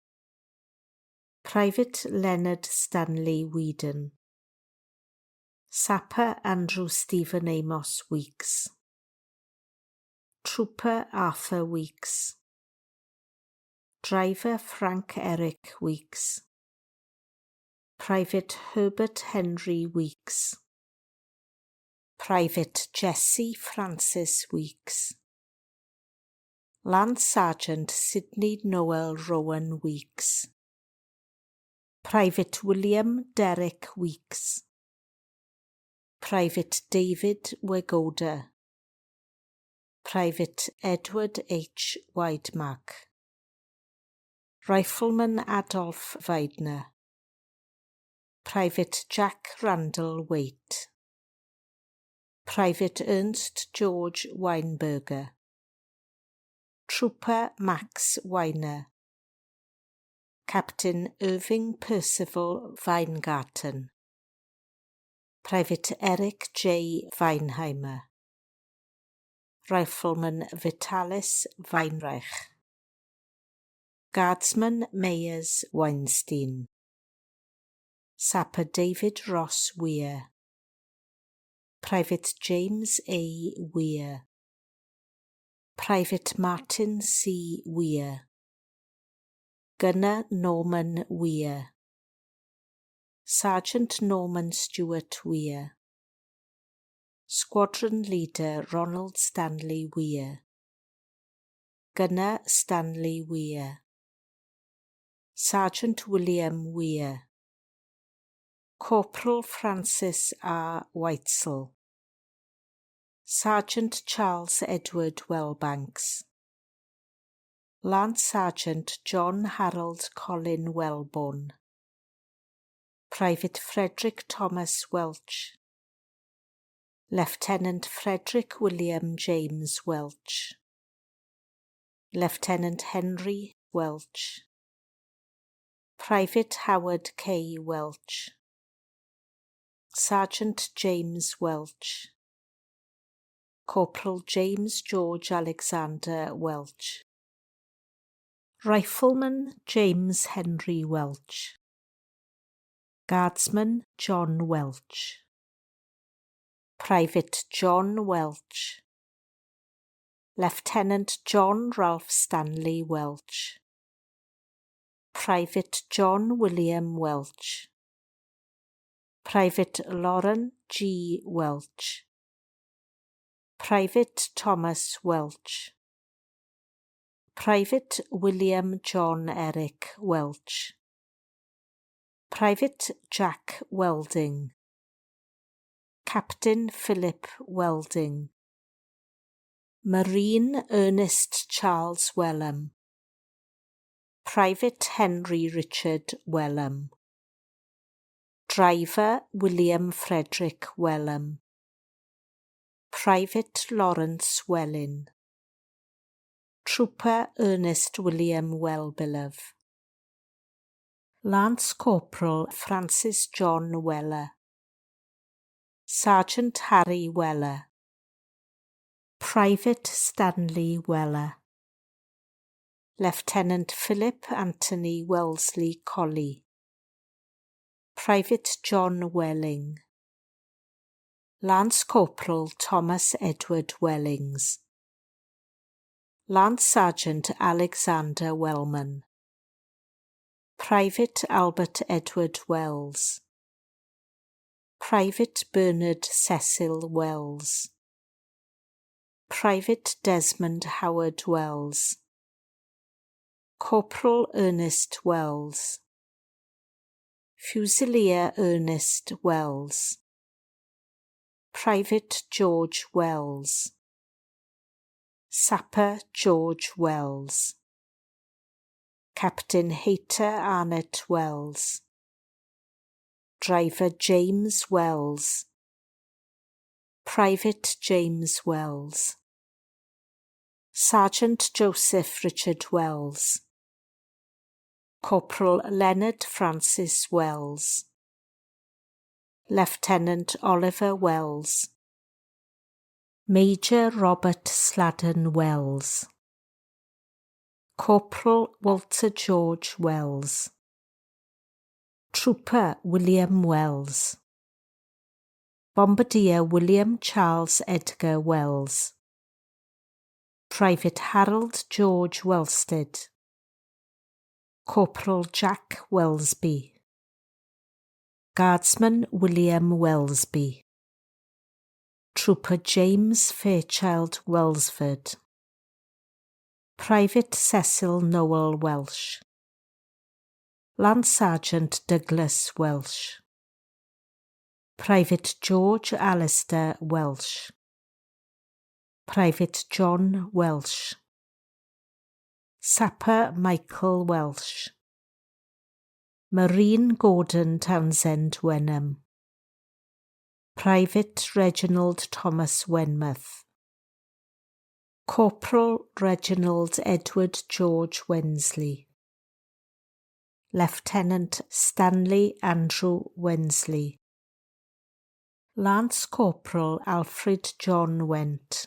Speaker 4: Private Leonard Stanley Whedon, Sapper Andrew Stephen Amos Weeks, Trooper Arthur Weeks, Driver Frank Eric Weeks, Private Herbert Henry Weeks, Private Jesse Francis Weeks, Lance Sergeant Sidney Noel Rowan Weeks, Private William Derrick Weeks, Private David Wegoda, Private Edward H. Widemark, Rifleman Adolf Weidner, Private Jack Randall Waite, Private Ernst George Weinberger, Trooper Max Weiner, Captain Irving Percival Weingarten, Private Eric J. Weinheimer, Rifleman Vitalis Weinreich, Guardsman Meyers Weinstein, Sapper David Ross Weir, Private James A. Weir, Private Martin C. Weir, Gunner Norman Weir, Sergeant Norman Stewart Weir, Squadron Leader Ronald Stanley Weir, Gunner Stanley Weir, Sergeant William Weir, Corporal Francis R. Weitzel, Sergeant Charles Edward Wellbanks, Lance Sergeant John Harold Colin Wellborn, Private Frederick Thomas Welch, Lieutenant Frederick William James Welch, Lieutenant Henry Welch, Private Howard K. Welch, Sergeant James Welch, Corporal James George Alexander Welch, Rifleman James Henry Welch, Guardsman John Welch, Private John Welch, Lieutenant John Ralph Stanley Welch, Private John William Welch, Private Lauren G. Welch, Private Thomas Welch, Private William John Eric Welch, Private Jack Welding, Captain Philip Welding, Marine Ernest Charles Wellham, Private Henry Richard Wellham, Driver William Frederick Wellham, Private Lawrence Wellin, Trooper Ernest William Wellbilove, Lance Corporal Francis John Weller, Sergeant Harry Weller, Private Stanley Weller, Lieutenant Philip Anthony Wellesley Colley, Private John Welling, Lance Corporal Thomas Edward Wellings, Lance Sergeant Alexander Wellman, Private Albert Edward Wells, Private Bernard Cecil Wells, Private Desmond Howard Wells, Corporal Ernest Wells, Fusilier Ernest Wells, Private George Wells, Sapper George Wells, Captain Hayter Arnott Wells, Driver James Wells, Private James Wells, Sergeant Joseph Richard Wells, Corporal Leonard Francis Wells, Lieutenant Oliver Wells, Major Robert Sladen Wells, Corporal Walter George Wells, Trooper William Wells, Bombardier William Charles Edgar Wells, Private Harold George Wellstead, Corporal Jack Wellesby, Guardsman William Wellesby, Trooper James Fairchild Wellsford, Private Cecil Noel Welsh, Lance Sergeant Douglas Welsh, Private George Alistair Welsh, Private John Welsh, Sapper Michael Welsh, Marine Gordon Townsend Wenham, Private Reginald Thomas Wenmouth, Corporal Reginald Edward George Wensley, Lieutenant Stanley Andrew Wensley, Lance Corporal Alfred John Went,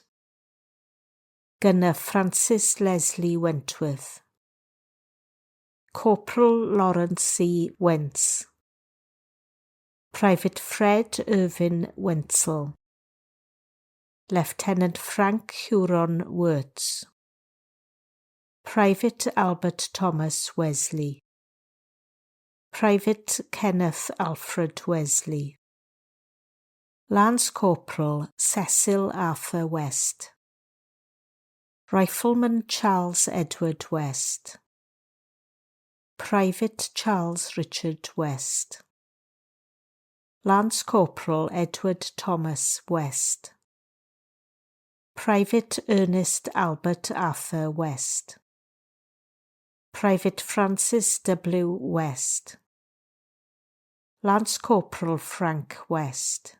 Speaker 4: Gunner Francis Leslie Wentworth, Corporal Lawrence C. Wentz, Private Fred Irvin Wenzel, Lieutenant Frank Huron Wirtz, Private Albert Thomas Wesley, Private Kenneth Alfred Wesley, Lance Corporal Cecil Arthur West, Rifleman Charles Edward West, Private Charles Richard West, Lance Corporal Edward Thomas West, Private Ernest Albert Arthur West, Private Francis W. West, Lance Corporal Frank West,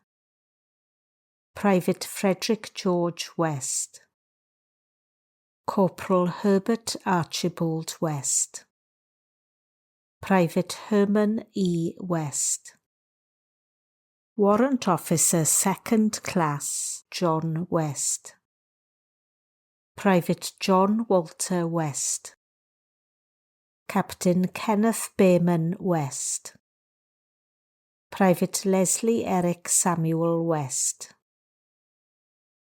Speaker 4: Private Frederick George West, Corporal Herbert Archibald West, Private Herman E. West, Warrant Officer 2nd Class John West, Private John Walter West, Captain Kenneth Bayman West, Private Leslie Eric Samuel West,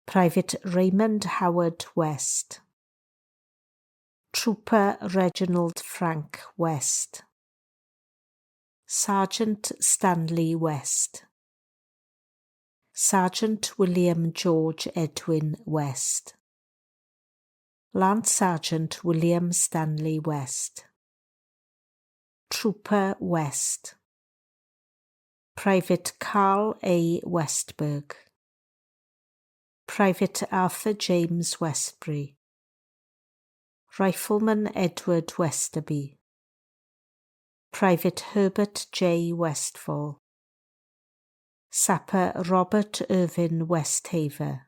Speaker 4: Private Raymond Howard West, Trooper Reginald Frank West, Sergeant Stanley West, Sergeant William George Edwin West, Lance Sergeant William Stanley West, Trooper West, Private Carl A. Westberg, Private Arthur James Westbury, Rifleman Edward Westerby, Private Herbert J. Westfall, Sapper Robert Irvin Westhaver,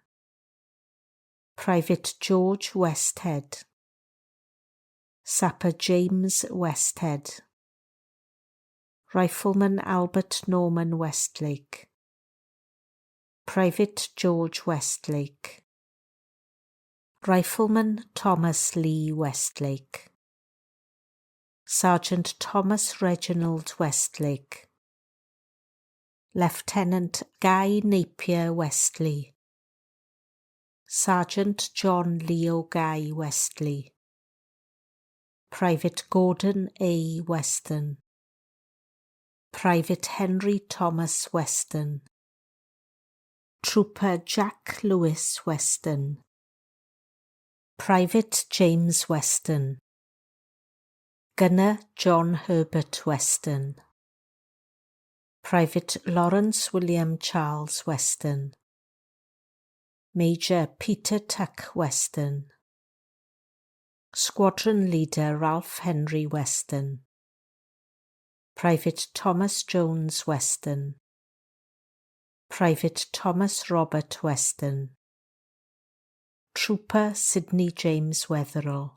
Speaker 4: Private George Westhead, Sapper James Westhead, Rifleman Albert Norman Westlake, Private George Westlake, Rifleman Thomas Lee Westlake, Sergeant Thomas Reginald Westlake, Lieutenant Guy Napier Westley, Sergeant John Leo Guy Westley, Private Gordon A. Weston, Private Henry Thomas Weston, Trooper Jack Lewis Weston, Private James Weston, Gunner John Herbert Weston, Private Lawrence William Charles Weston, Major Peter Tuck Weston, Squadron Leader Ralph Henry Weston, Private Thomas Jones Weston, Private Thomas Robert Weston, Trooper Sidney James Wetherall,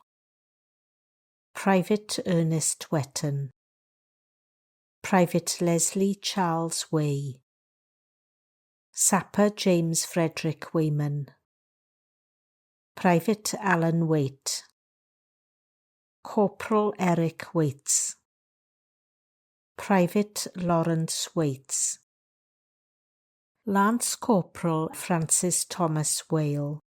Speaker 4: Private Ernest Wetton, Private Leslie Charles Way, Sapper James Frederick Wayman, Private Alan Waite, Corporal Eric Waits, Private Lawrence Waits, Lance Corporal Francis Thomas Whale,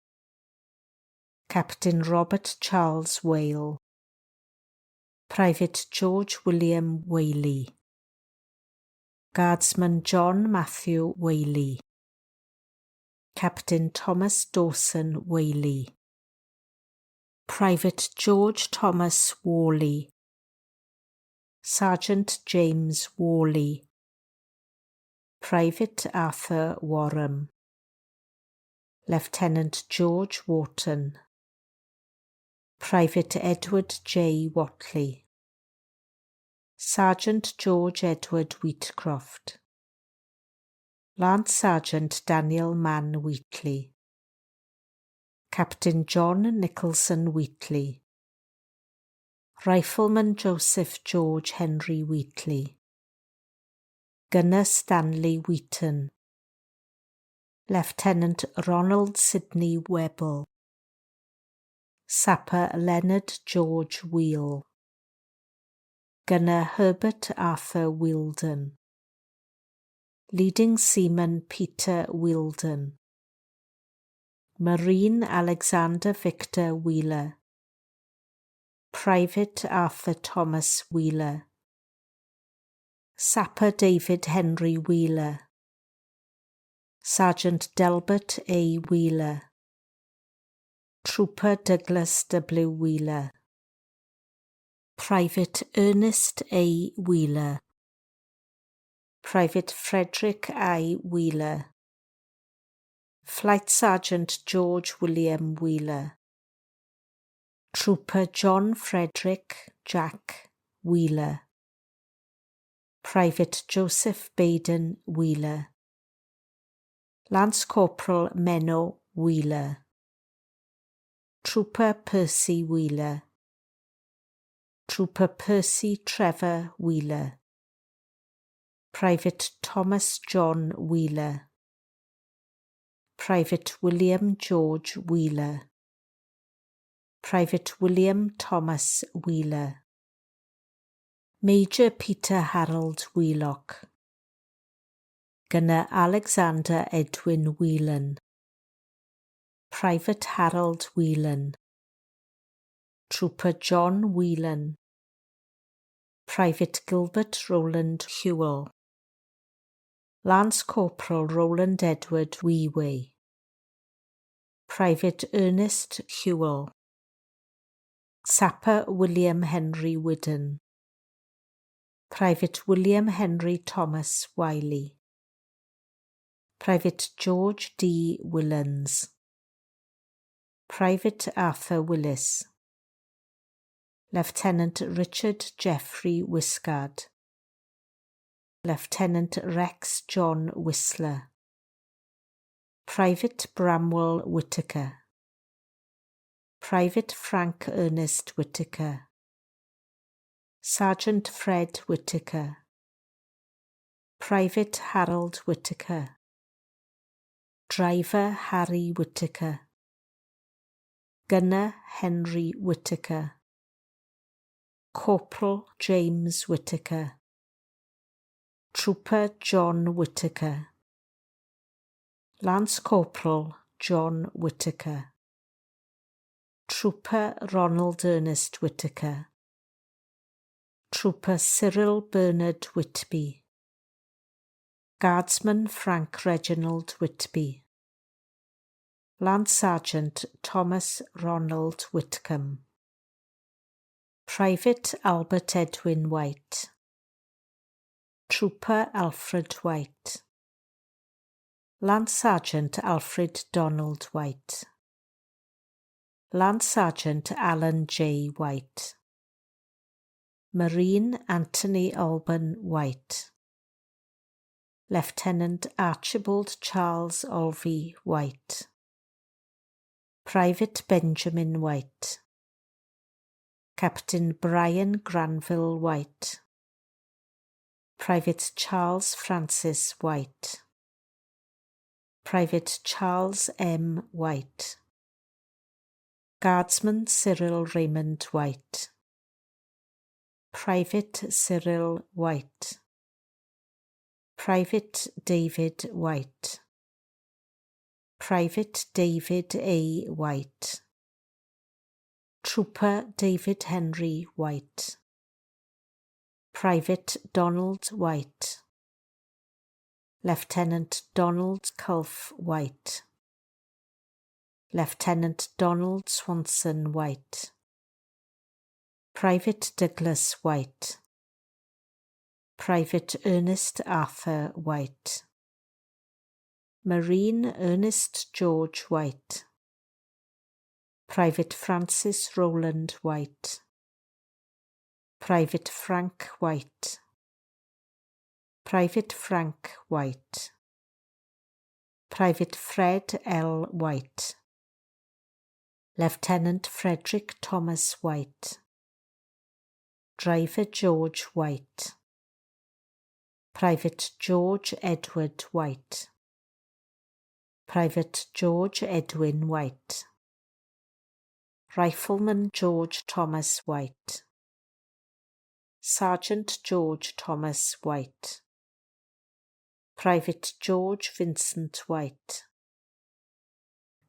Speaker 4: Captain Robert Charles Whale, Private George William Whaley, Guardsman John Matthew Whaley, Captain Thomas Dawson Whaley, Private George Thomas Worley, Sergeant James Worley, Private Arthur Warham, Lieutenant George Wharton, Private Edward J. Watley, Sergeant George Edward Wheatcroft, Lance Sergeant Daniel Mann Wheatley, Captain John Nicholson Wheatley, Rifleman Joseph George Henry Wheatley, Gunner Stanley Wheaton, Lieutenant Ronald Sidney Webble, Sapper Leonard George Wheel, Gunner Herbert Arthur Wilden, Leading Seaman Peter Wilden, Marine Alexander Victor Wheeler, Private Arthur Thomas Wheeler, Sapper David Henry Wheeler, Sergeant Delbert A. Wheeler, Trooper Douglas W. Wheeler, Private Ernest A. Wheeler, Private Frederick I. Wheeler, Flight Sergeant George William Wheeler, Trooper John Frederick Jack Wheeler, Private Joseph Baden Wheeler, Lance Corporal Menno Wheeler, Trooper Percy Wheeler, Trooper Percy Trevor Wheeler, Private Thomas John Wheeler, Private William George Wheeler, Private William Thomas Wheeler, Major Peter Harold Wheelock, Gunner Alexander Edwin Whelan, Private Harold Whelan, Trooper John Whelan, Private Gilbert Rowland Hewell, Lance Corporal Roland Edward Weeway, Private Ernest Hewell, Sapper William Henry Whidden, Private William Henry Thomas Wiley, Private George D. Willans, Private Arthur Willis, Lieutenant Richard Geoffrey Wiscard, Lieutenant Rex John Whistler, Private Bramwell Whittaker, Private Frank Ernest Whittaker, Sergeant Fred Whittaker, Private Harold Whittaker, Driver Harry Whittaker, Gunner Henry Whittaker, Corporal James Whittaker, Trooper John Whittaker, Lance Corporal John Whittaker, Trooper Ronald Ernest Whittaker, Trooper Cyril Bernard Whitby, Guardsman Frank Reginald Whitby, Lance Sergeant Thomas Ronald Whitcomb, Private Albert Edwin White, Trooper Alfred White, Lance Sergeant Alfred Donald White, Lance Sergeant Alan J. White, Marine Anthony Alban White, Lieutenant Archibald Charles Olvey White, Private Benjamin White, Captain Brian Granville White, Private Charles Francis White, Private Charles M. White, Guardsman Cyril Raymond White, Private Cyril White, Private David White, Private David A. White, Trooper David Henry White, Private Donald White, Lieutenant Donald Culf White, Lieutenant Donald Swanson White, Private Douglas White, Private Ernest Arthur White, Marine Ernest George White, Private Francis Rowland White, Private Frank White, Private Frank White, Private Fred L. White, Lieutenant Frederick Thomas White, Driver George White, Private George Edward White, Private George Edwin White, Rifleman George Thomas White, Sergeant George Thomas White, Private George Vincent White,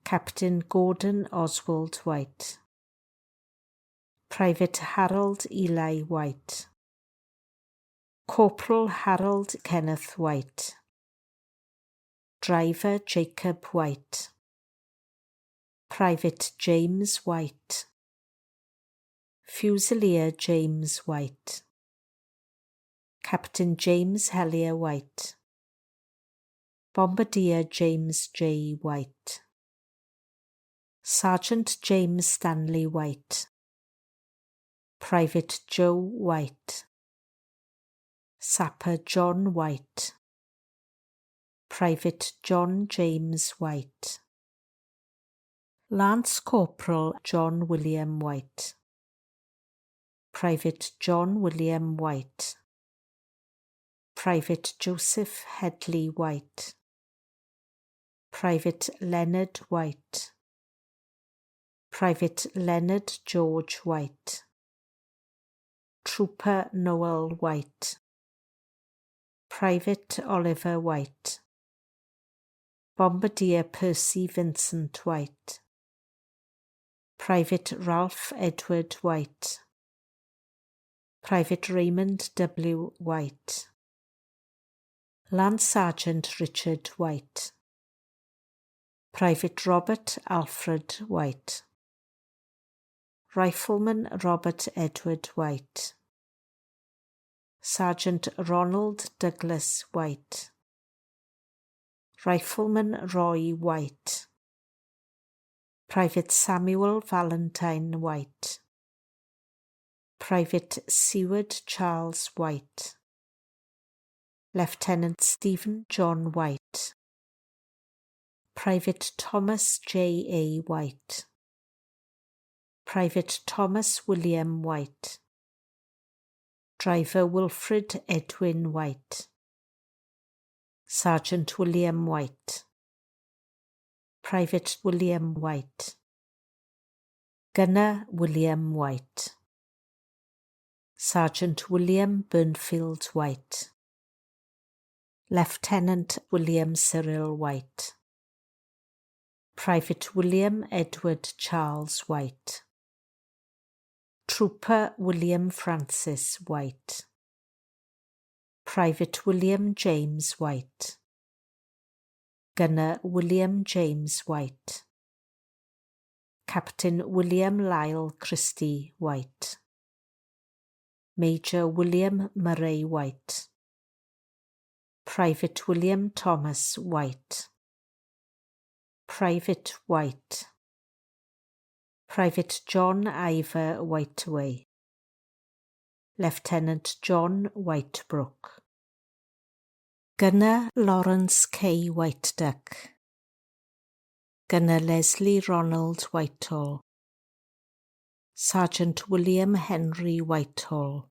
Speaker 4: Captain Gordon Oswald White, Private Harold Eli White, Corporal Harold Kenneth White, Driver Jacob White, Private James White, Fusilier James White, Captain James Hellier White, Bombardier James J. White, Sergeant James Stanley White, Private Joe White, Sapper John White, Private John James White, Lance Corporal John William White, Private John William White, Private Joseph Headley White, Private Leonard White, Private Leonard George White, Trooper Noel White, Private Oliver White, Bombardier Percy Vincent White, Private Ralph Edward White, Private Raymond W. White, Lance Sergeant Richard White, Private Robert Alfred White, Rifleman Robert Edward White, Sergeant Ronald Douglas White, Rifleman Roy White, Private Samuel Valentine White, Private Seward Charles White, Lieutenant Stephen John White, Private Thomas J. A. White, Private Thomas William White, Driver Wilfred Edwin White, Sergeant William White, Private William White, Gunner William White, Sergeant William Burnfield White, Lieutenant William Cyril White, Private William Edward Charles White, Trooper William Francis White, Private William James White, Gunner William James White, Captain William Lyle Christie White, Major William Murray White, Private William Thomas White, Private White, Private John Ivor Whiteway, Lieutenant John Whitebrook, Gunner Lawrence K. Whiteduck, Gunner Leslie Ronald Whitehall, Sergeant William Henry Whitehall,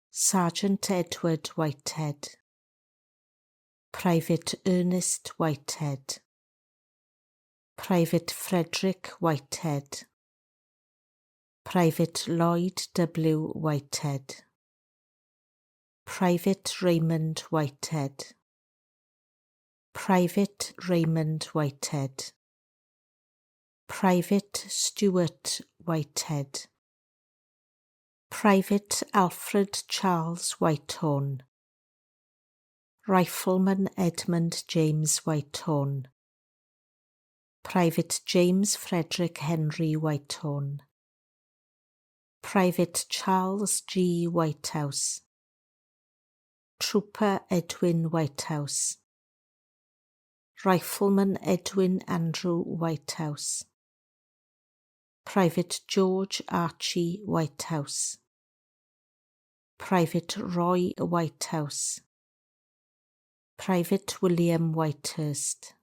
Speaker 4: Sergeant Edward Whitehead, Private Ernest Whitehead, Private Frederick Whitehead, Private Lloyd W. Whitehead, Private Raymond Whitehead, Private Raymond Whitehead, Private Stuart Whitehead, Private Alfred Charles Whitehorn, Rifleman Edmund James Whitehorn, Private James Frederick Henry Whitehorn, Private Charles G. Whitehouse, Trooper Edwin Whitehouse, Rifleman Edwin Andrew Whitehouse, Private George Archie Whitehouse, Private Roy Whitehouse, Private William Whitehurst,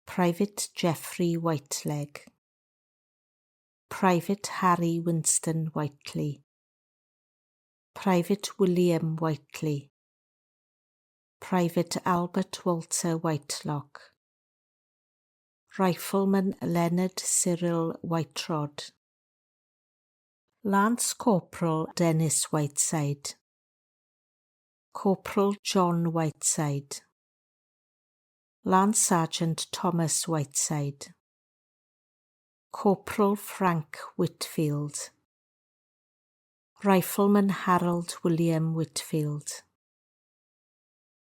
Speaker 4: Private Geoffrey Whiteleg, Private Harry Winston Whiteley, Private William Whiteley, Private Albert Walter Whitelock, Rifleman Leonard Cyril Whiterod, Lance Corporal Dennis Whiteside, Corporal John Whiteside, Lance Sergeant Thomas Whiteside, Corporal Frank Whitfield, Rifleman Harold William Whitfield,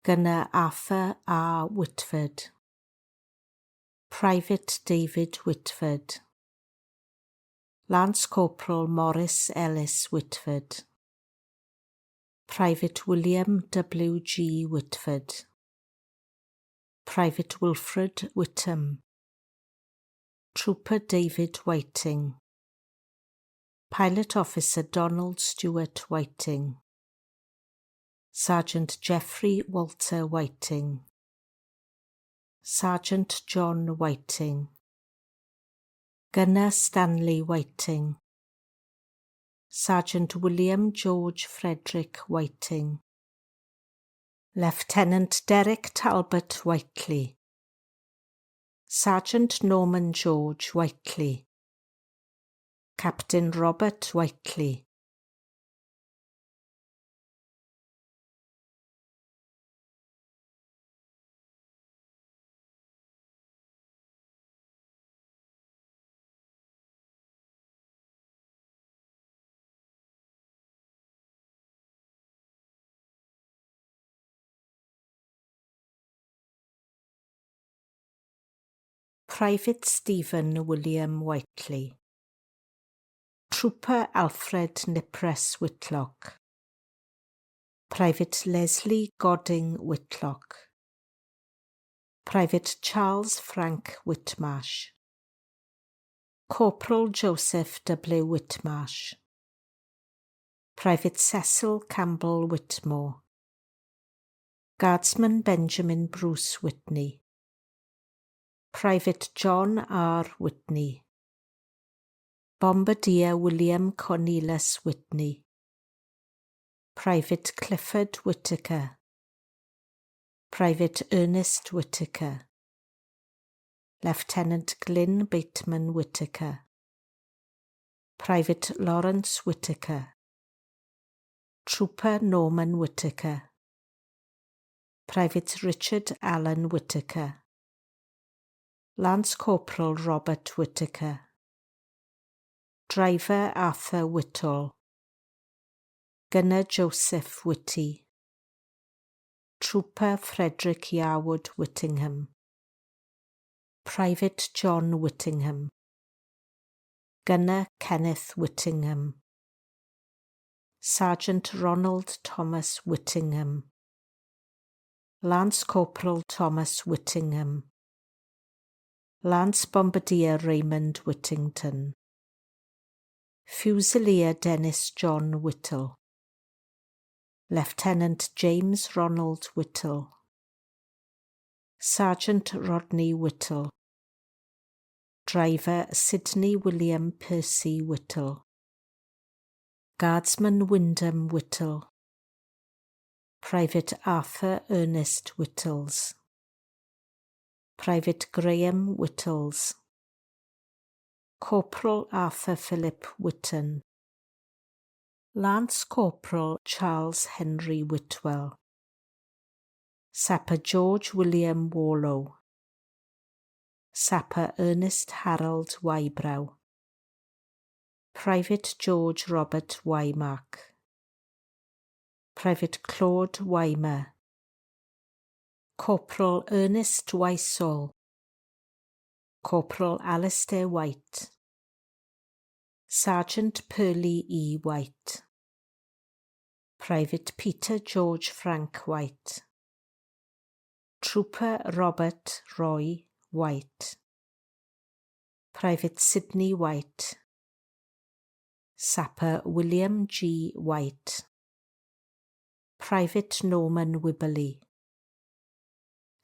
Speaker 4: Gunner Arthur R. Whitford, Private David Whitford, Lance Corporal Morris Ellis Whitford, Private William W. G. Whitford, Private Wilfred Whittam, Trooper David Whiting, Pilot Officer Donald Stewart Whiting, Sergeant Geoffrey Walter Whiting, Sergeant John Whiting, Gunner Stanley Whiting, Sergeant William George Frederick Whiting, Lieutenant Derek Talbot Whiteley, Sergeant Norman George Whiteley, Captain Robert Whiteley, Private Stephen William Whiteley, Trooper Alfred Nipress Whitlock, Private Leslie Godding Whitlock, Private Charles Frank Whitmarsh, Corporal Joseph W. Whitmarsh, Private Cecil Campbell Whitmore, Guardsman Benjamin Bruce Whitney, Private John R. Whitney, Bombardier William Cornelius Whitney, Private Clifford Whittaker, Private Ernest Whittaker, Lieutenant Glyn Bateman Whittaker, Private Lawrence Whittaker, Trooper Norman Whittaker, Private Richard Allen Whittaker, Lance Corporal Robert Whittaker, Driver Arthur Whitall, Gunner Joseph Whitty, Trooper Frederick Yarwood Whittingham, Private John Whittingham, Gunner Kenneth Whittingham, Sergeant Ronald Thomas Whittingham, Lance Corporal Thomas Whittingham, Lance Bombardier Raymond Whittington, Fusilier Dennis John Whittle, Lieutenant James Ronald Whittle, Sergeant Rodney Whittle, Driver Sidney William Percy Whittle, Guardsman Wyndham Whittle, Private Arthur Ernest Whittles, Private Graham Whittles, Corporal Arthur Philip Whitton, Lance Corporal Charles Henry Whitwell, Sapper George William Warlow, Sapper Ernest Harold Wybrow, Private George Robert Wymark, Private Claude Wymer, Corporal Ernest Wysall, Corporal Alistair White, Sergeant Pearlie E. White, Private Peter George Frank White, Trooper Robert Roy White, Private Sidney White, Sapper William G. White, Private Norman Wibberley,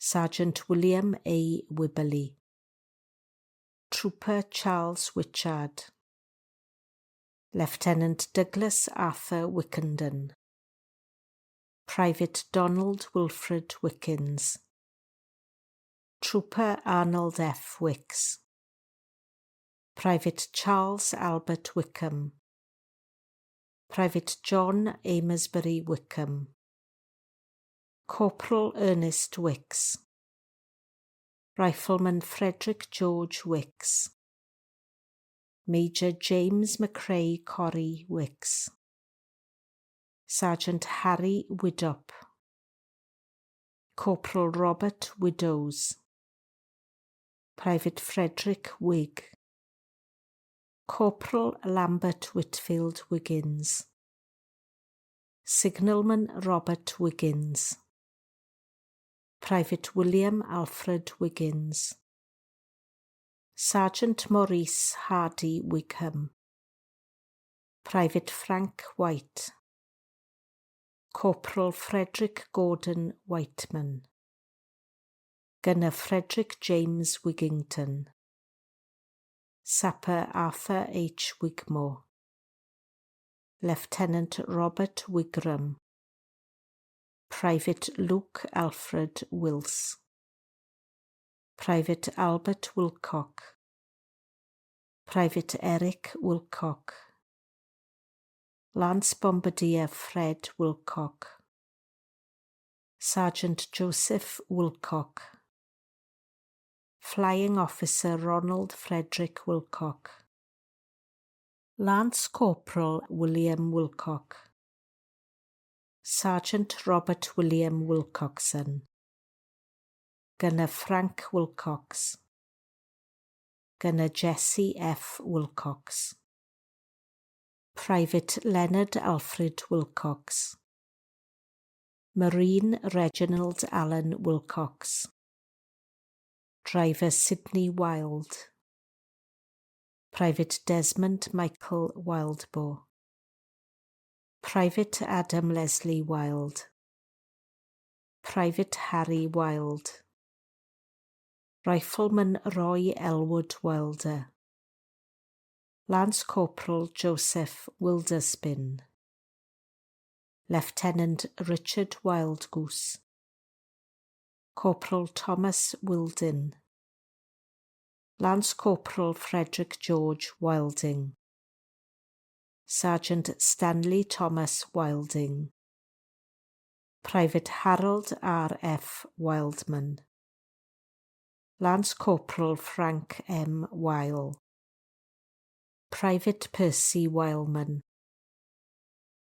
Speaker 4: Sergeant William A. Wibberley, Trooper Charles Wichard, Lieutenant Douglas Arthur Wickenden, Private Donald Wilfred Wickens, Trooper Arnold F. Wicks, Private Charles Albert Wickham, Private John Amesbury Wickham, Corporal Ernest Wicks, Rifleman Frederick George Wicks, Major James McCrae Corrie Wicks, Sergeant Harry Widdop, Corporal Robert Widows, Private Frederick Wigg, Corporal Lambert Whitfield Wiggins, Signalman Robert Wiggins, Private William Alfred Wiggins, Sergeant Maurice Hardy Wigham, Private Frank White, Corporal Frederick Gordon Whiteman, Gunner Frederick James Wigington, Sapper Arthur H. Wigmore, Lieutenant Robert Wigram, Private Luke Alfred Wills, Private Albert Wilcock, Private Eric Wilcock, Lance Bombardier Fred Wilcock, Sergeant Joseph Wilcock, Flying Officer Ronald Frederick Wilcock, Lance Corporal William Wilcock, Sergeant Robert William Wilcoxon, Gunner Frank Wilcox, Gunner Jesse F. Wilcox. Private Leonard Alfred Wilcox. Marine Reginald Allen Wilcox. Driver Sidney Wild. Private Desmond Michael Wildbow. Private Adam Leslie Wild. Private Harry Wild. Rifleman Roy Elwood Wilder. Lance Corporal Joseph Wilderspin. Lieutenant Richard Wildgoose. Corporal Thomas Wildin. Lance Corporal Frederick George Wilding. Sergeant Stanley Thomas Wilding. Private Harold R. F. Wildman. Lance Corporal Frank M. Weil. Private Percy Wileman.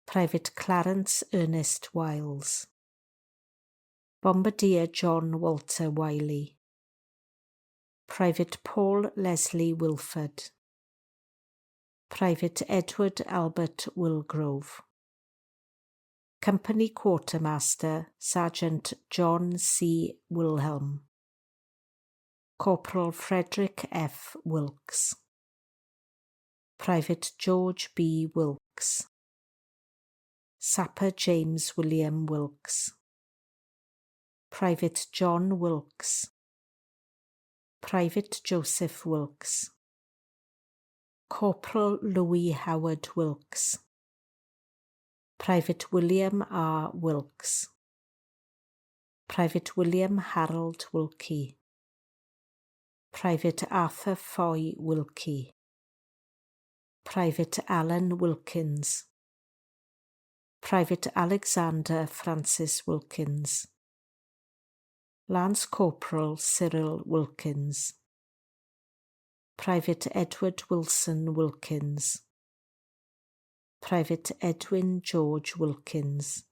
Speaker 4: Private Clarence Ernest Wiles. Bombardier John Walter Wiley. Private Paul Leslie Wilford. Private Edward Albert Wilgrove. Company Quartermaster Sergeant John C. Wilhelm. Corporal Frederick F. Wilkes. Private George B. Wilkes. Sapper James William Wilkes. Private John Wilkes. Private Joseph Wilkes. Corporal Louis Howard Wilkes. Private William R. Wilkes. Private William Harold Wilkie. Private Arthur Foy Wilkie. Private Alan Wilkins. Private Alexander Francis Wilkins. Lance Corporal Cyril Wilkins. Private Edward Wilson Wilkins. Private Edwin George Wilkins.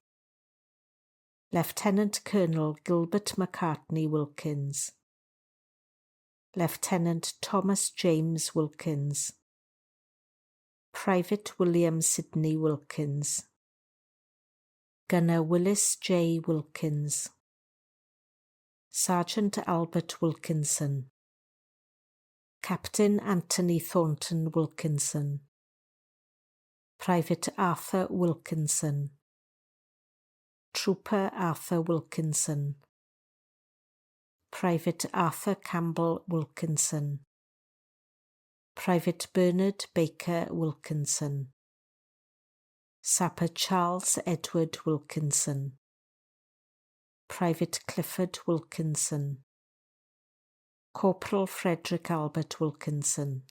Speaker 4: Lieutenant Colonel Gilbert McCartney Wilkins. Lieutenant Thomas James Wilkins. Private William Sidney Wilkins. Gunner Willis J. Wilkins. Sergeant Albert Wilkinson. Captain Anthony Thornton Wilkinson. Private Arthur Wilkinson. Trooper Arthur Wilkinson. Private Arthur Campbell Wilkinson. Private Bernard Baker Wilkinson. Sapper Charles Edward Wilkinson. Private Clifford Wilkinson. Corporal Frederick Albert Wilkinson.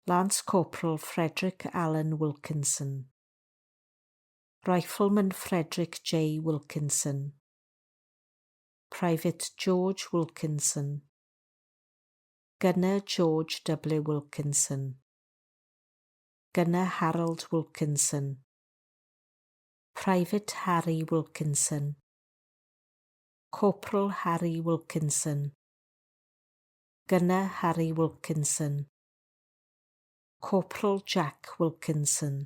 Speaker 4: Lance Corporal Frederick Allen Wilkinson. Rifleman Frederick J. Wilkinson. Private George Wilkinson. Gunner George W. Wilkinson. Gunner Harold Wilkinson. Private Harry Wilkinson. Corporal Harry Wilkinson. Gunner Harry Wilkinson. Corporal Jack Wilkinson.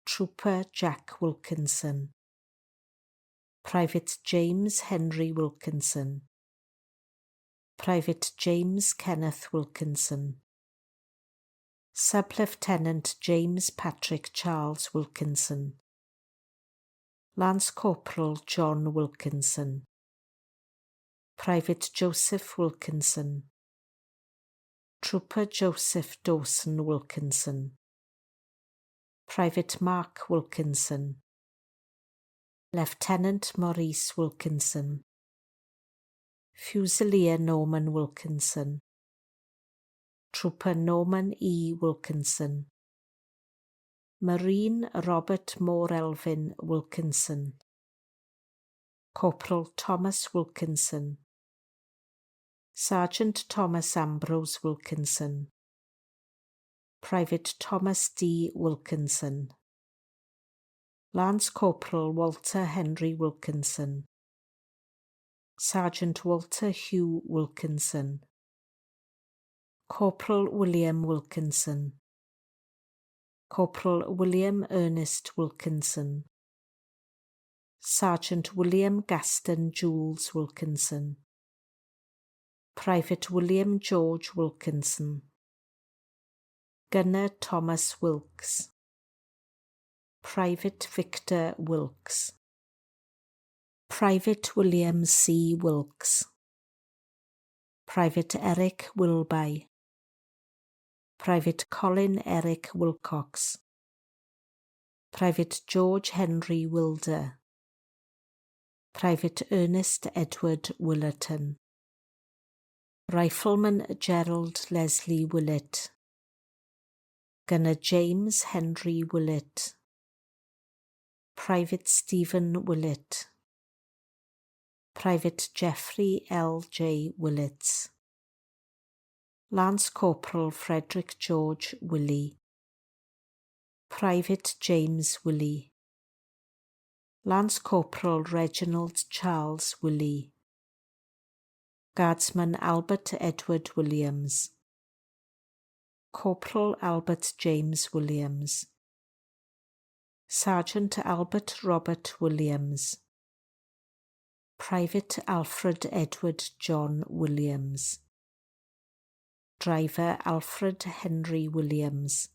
Speaker 4: Trooper Jack Wilkinson. Private James Henry Wilkinson. Private James Kenneth Wilkinson. Sub-Lieutenant James Patrick Charles Wilkinson. Lance Corporal John Wilkinson. Private Joseph Wilkinson. Trooper Joseph Dawson Wilkinson. Private Mark Wilkinson. Lieutenant Maurice Wilkinson. Fusilier Norman Wilkinson. Trooper Norman E. Wilkinson. Marine Robert Moore-Elvin Wilkinson. Corporal Thomas Wilkinson. Sergeant Thomas Ambrose Wilkinson. Private Thomas D. Wilkinson. Lance Corporal Walter Henry Wilkinson. Sergeant Walter Hugh Wilkinson. Corporal William Wilkinson, Corporal William Ernest Wilkinson, Sergeant William Gaston Jules Wilkinson, Private William George Wilkinson, Gunner Thomas Wilkes, Private Victor Wilkes, Private William C. Wilkes, Private Eric Wilby, Private Colin Eric Wilcox, Private George Henry Wilder, Private Ernest Edward Willerton, Rifleman Gerald Leslie Willett, Gunner James Henry Willett, Private Stephen Willett, Private Geoffrey L. J. Willett, Lance Corporal Frederick George Willey, Private James Willey, Lance Corporal Reginald Charles Willey, Guardsman Albert Edward Williams, Corporal Albert James Williams, Sergeant Albert Robert Williams, Private Alfred Edward John Williams, Driver Alfred Henry Williams,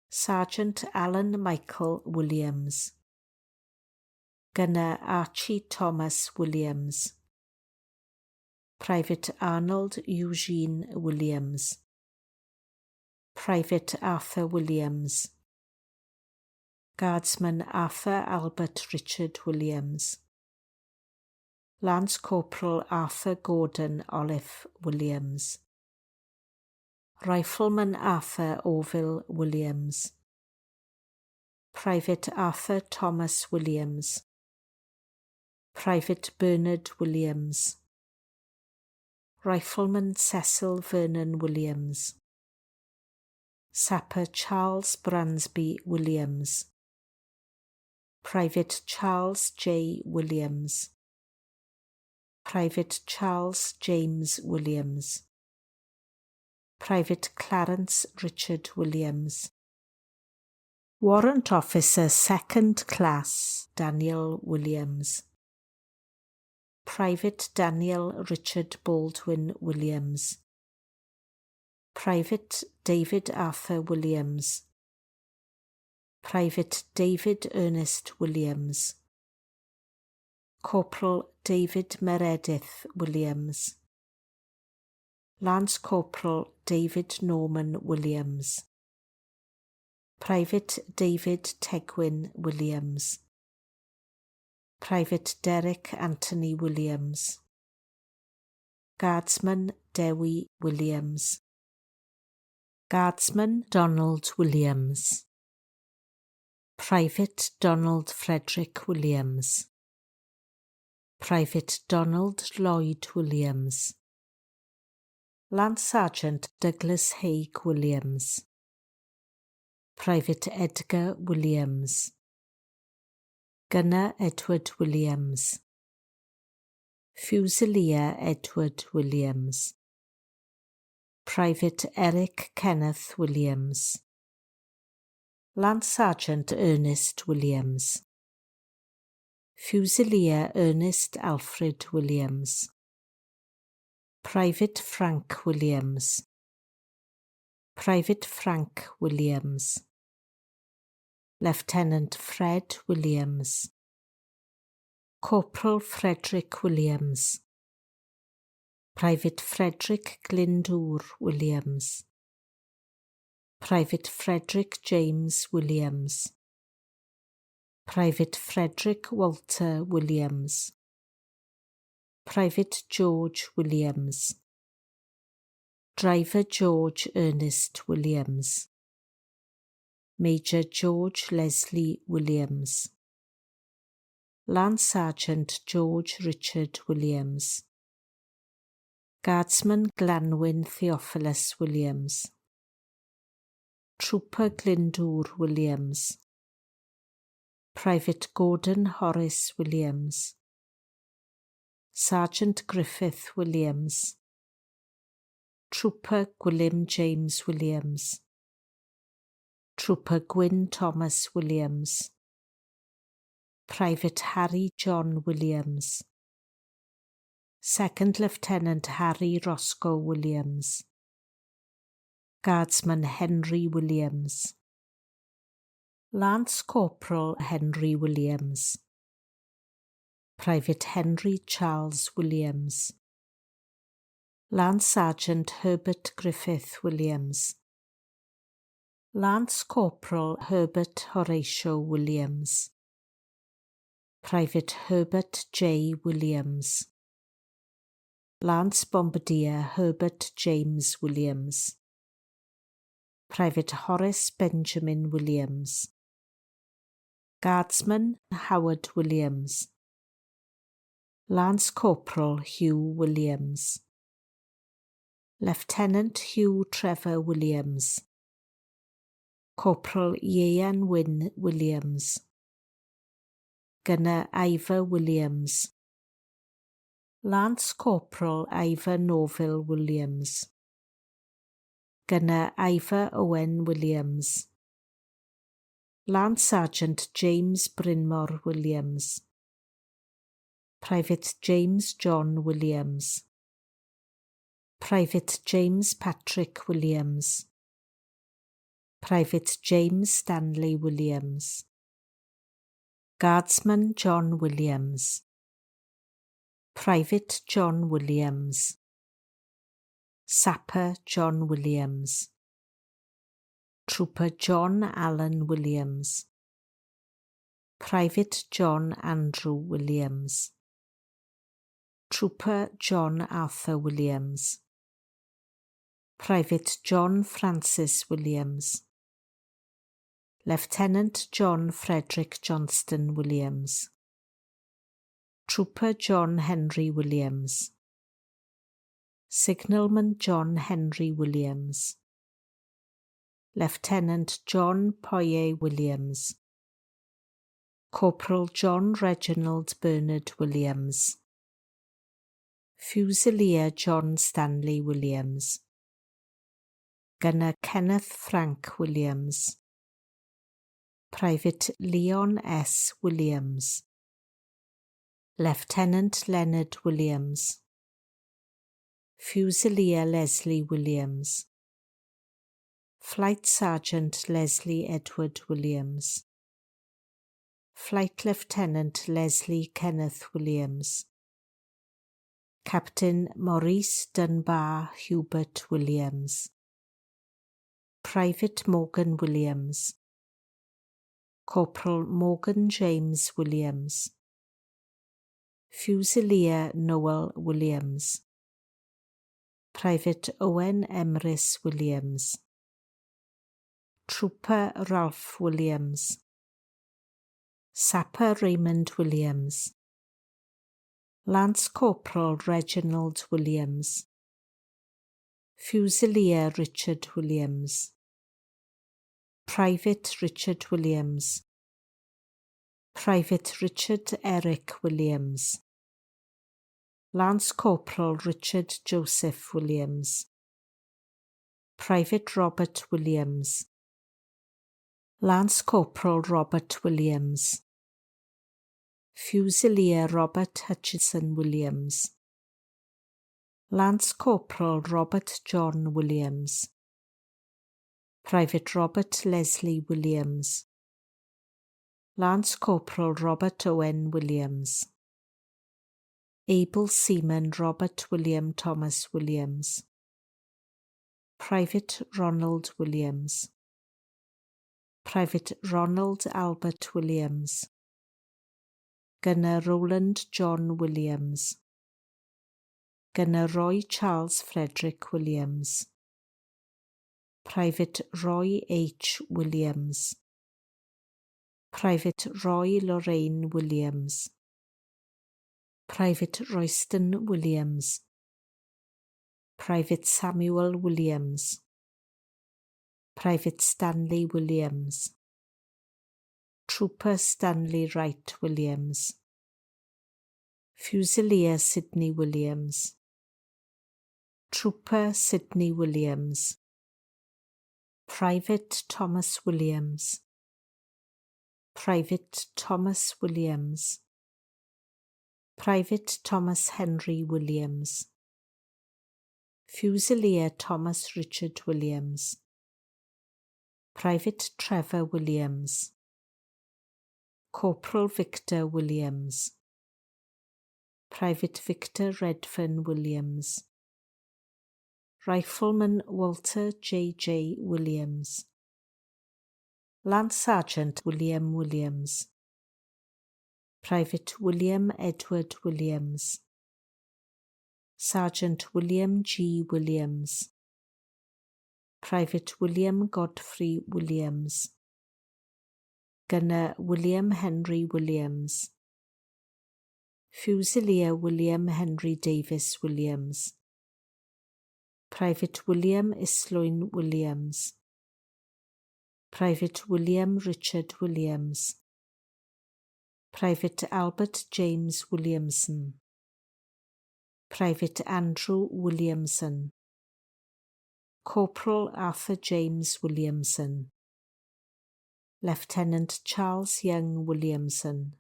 Speaker 4: Sergeant Alan Michael Williams, Gunner Archie Thomas Williams, Private Arnold Eugene Williams, Private Arthur Williams, Guardsman Arthur Albert Richard Williams, Lance Corporal Arthur Gordon Olive Williams, Rifleman Arthur Orville Williams, Private Arthur Thomas Williams, Private Bernard Williams, Rifleman Cecil Vernon Williams, Sapper Charles Bransby Williams, Private Charles J. Williams, Private Charles James Williams, Private Clarence Richard Williams, Warrant Officer 2nd Class Daniel Williams, Private Daniel Richard Baldwin Williams, Private David Arthur Williams, Private David Ernest Williams, Corporal David Meredith Williams, Lance Corporal David Norman Williams, Private David Tegwin Williams, Private Derek Anthony Williams, Guardsman Dewi Williams, Guardsman Donald Williams, Private Donald Frederick Williams, Private Donald Lloyd Williams, Lance Sergeant Douglas Haig Williams, Private Edgar Williams, Gunner Edward Williams, Fusilier Edward Williams, Private Eric Kenneth Williams, Lance Sergeant Ernest Williams, Fusilier Ernest Alfred Williams, Private Frank Williams, Private Frank Williams, Lieutenant Fred Williams, Corporal Frederick Williams, Private Frederick Glyndŵr Williams, Private Frederick James Williams, Private Frederick Walter Williams, Private George Williams, Driver George Ernest Williams, Major George Leslie Williams, Lance Sergeant George Richard Williams, Guardsman Glanwyn Theophilus Williams, Trooper Glyndŵr Williams, Private Gordon Horace Williams, Sergeant Griffith Williams, Trooper Gwilym James Williams, Trooper Gwyn Thomas Williams, Private Harry John Williams, Second Lieutenant Harry Roscoe Williams, Guardsman Henry Williams, Lance Corporal Henry Williams, Private Henry Charles Williams, Lance Sergeant Herbert Griffith Williams, Lance Corporal Herbert Horatio Williams, Private Herbert J. Williams, Lance Bombardier Herbert James Williams, Private Horace Benjamin Williams, Guardsman Howard Williams, Lance Corporal Hugh Williams, Lieutenant Hugh Trevor Williams, Corporal Ian Wynne Williams, Gunner Ivor Williams, Lance Corporal Ivor Norville Williams, Gunner Ivor Owen Williams, Lance Sergeant James Brynmore Williams, Private James John Williams, Private James Patrick Williams, Private James Stanley Williams, Guardsman John Williams, Private John Williams, Sapper John Williams, Trooper John Allen Williams, Private John Andrew Williams, Trooper John Arthur Williams, Private John Francis Williams, Lieutenant John Frederick Johnston Williams, Trooper John Henry Williams, Signalman John Henry Williams, Lieutenant John Poyer Williams, Corporal John Reginald Bernard Williams, Fusilier John Stanley Williams, Gunner Kenneth Frank Williams, Private Leon S. Williams, Lieutenant Leonard Williams, Fusilier Leslie Williams, Flight Sergeant Leslie Edward Williams, Flight Lieutenant Leslie Kenneth Williams, Captain Maurice Dunbar Hubert Williams, Private Morgan Williams, Corporal Morgan James Williams, Fusilier Noel Williams, Private Owen Emrys Williams, Trooper Ralph Williams, Sapper Raymond Williams, Lance Corporal Reginald Williams, Fusilier Richard Williams, Private Richard Williams, Private Richard Eric Williams, Lance Corporal Richard Joseph Williams, Private Robert Williams, Lance Corporal Robert Williams, Fusilier Robert Hutchinson Williams, Lance Corporal Robert John Williams, Private Robert Leslie Williams, Lance Corporal Robert Owen Williams, Able Seaman Robert William Thomas Williams, Private Ronald Williams, Private Ronald Albert Williams, Gunner Roland John Williams, Gunner Roy Charles Frederick Williams, Private Roy H. Williams, Private Roy Lorraine Williams, Private Royston Williams, Private Samuel Williams, Private Stanley Williams, Trooper Stanley Wright Williams, Fusilier Sidney Williams, Trooper Sidney Williams, Private Thomas Williams, Private Thomas Williams, Private Thomas Henry Williams, Fusilier Thomas Richard Williams, Private Trevor Williams, Corporal Victor Williams, Private Victor Redfern Williams, Rifleman Walter J. Williams, Lance Sergeant William Williams, Private William Edward Williams, Sergeant William G. Williams, Private William Godfrey Williams, Gunner William Henry Williams, Fusilier William Henry Davis Williams, Private William Islwyn Williams, Private William Richard Williams, Private Albert James Williamson, Private Andrew Williamson, Corporal Arthur James Williamson, Lieutenant Charles Young Williamson,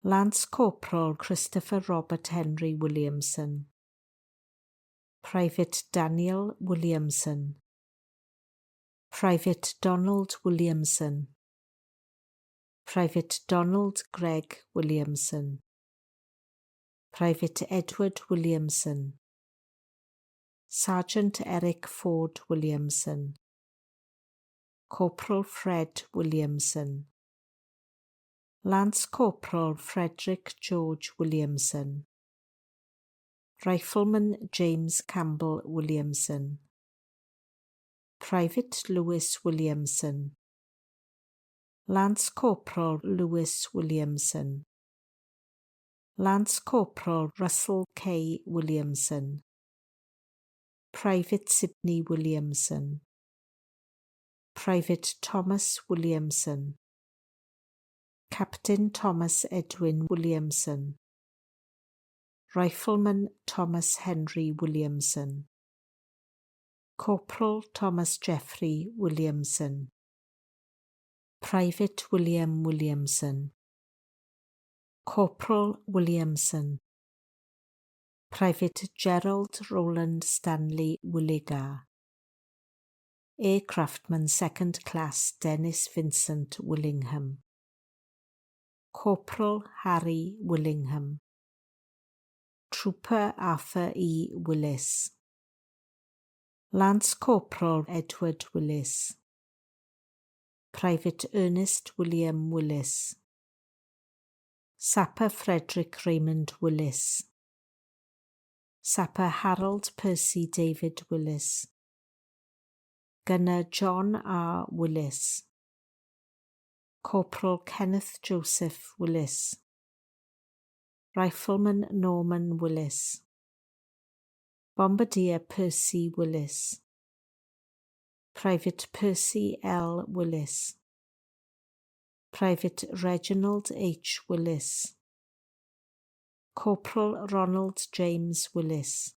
Speaker 4: Lance Corporal Christopher Robert Henry Williamson, Private Daniel Williamson, Private Donald Williamson, Private Donald Gregg Williamson, Private Edward Williamson, Sergeant Eric Ford Williamson, Corporal Fred Williamson, Lance Corporal Frederick George Williamson, Rifleman James Campbell Williamson, Private Lewis Williamson, Lance Corporal Lewis Williamson, Lance Corporal Russell K. Williamson, Private Sidney Williamson, Private Thomas Williamson, Captain Thomas Edwin Williamson, Rifleman Thomas Henry Williamson, Corporal Thomas Jeffrey Williamson, Private William Williamson, Corporal Williamson, Private Gerald Roland Stanley Willigar, Aircraftman 2nd Class Dennis Vincent Willingham, Corporal Harry Willingham, Trooper Arthur E. Willis, Lance Corporal Edward Willis, Private Ernest William Willis, Sapper Frederick Raymond Willis, Sapper Harold Percy David Willis, Gunner John R. Willis, Corporal Kenneth Joseph Willis, Rifleman Norman Willis, Bombardier Percy Willis, Private Percy L. Willis, Private Reginald H. Willis, Corporal Ronald James Willis,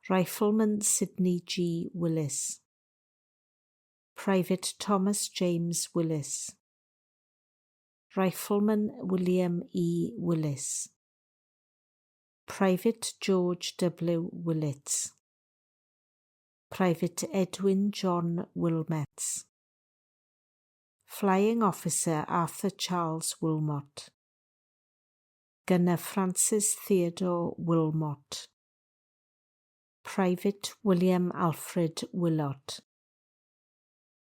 Speaker 4: Rifleman Sidney G. Willis, Private Thomas James Willis, Rifleman William E. Willis, Private George W. Willits, Private Edwin John Wilmets, Flying Officer Arthur Charles Wilmot, Gunner Francis Theodore Wilmot, Private William Alfred Willott,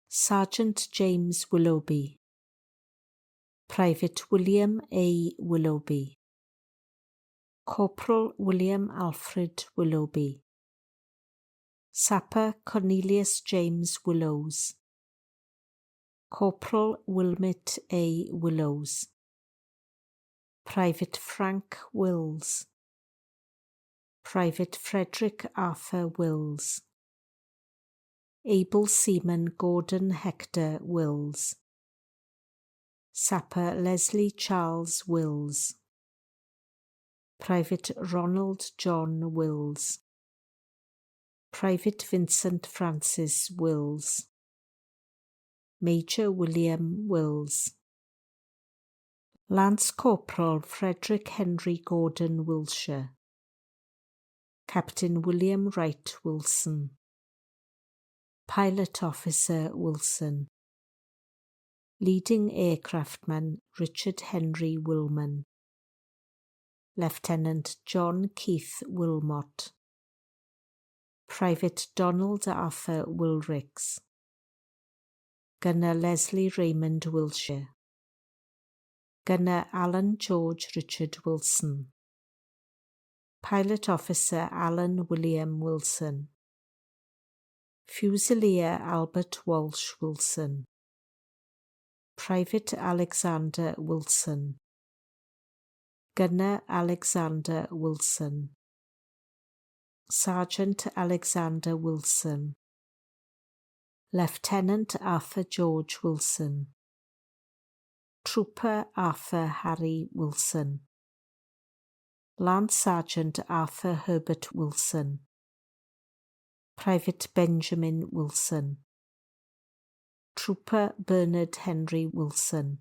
Speaker 4: Sergeant James Willoughby, Private William A. Willoughby, Corporal William Alfred Willoughby, Sapper Cornelius James Willows, Corporal Wilmot A. Willows, Private Frank Wills, Private Frederick Arthur Wills, Able Seaman Gordon Hector Wills, Sapper Leslie Charles Wills, Private Ronald John Wills, Private Vincent Francis Wills, Major William Wills, Lance Corporal Frederick Henry Gordon Wilshire, Captain William Wright Wilson, Pilot Officer Wilson, Leading Aircraftman Richard Henry Wilman, Lieutenant John Keith Wilmot, Private Donald Arthur Wilricks, Gunner Leslie Raymond Wilshire, Gunner Alan George Richard Wilson, Pilot Officer Alan William Wilson, Fusilier Albert Walsh Wilson, Private Alexander Wilson, Gunner Alexander Wilson, Sergeant Alexander Wilson, Lieutenant Arthur George Wilson, Trooper Arthur Harry Wilson, Lance Sergeant Arthur Herbert Wilson, Private Benjamin Wilson, Trooper Bernard Henry Wilson,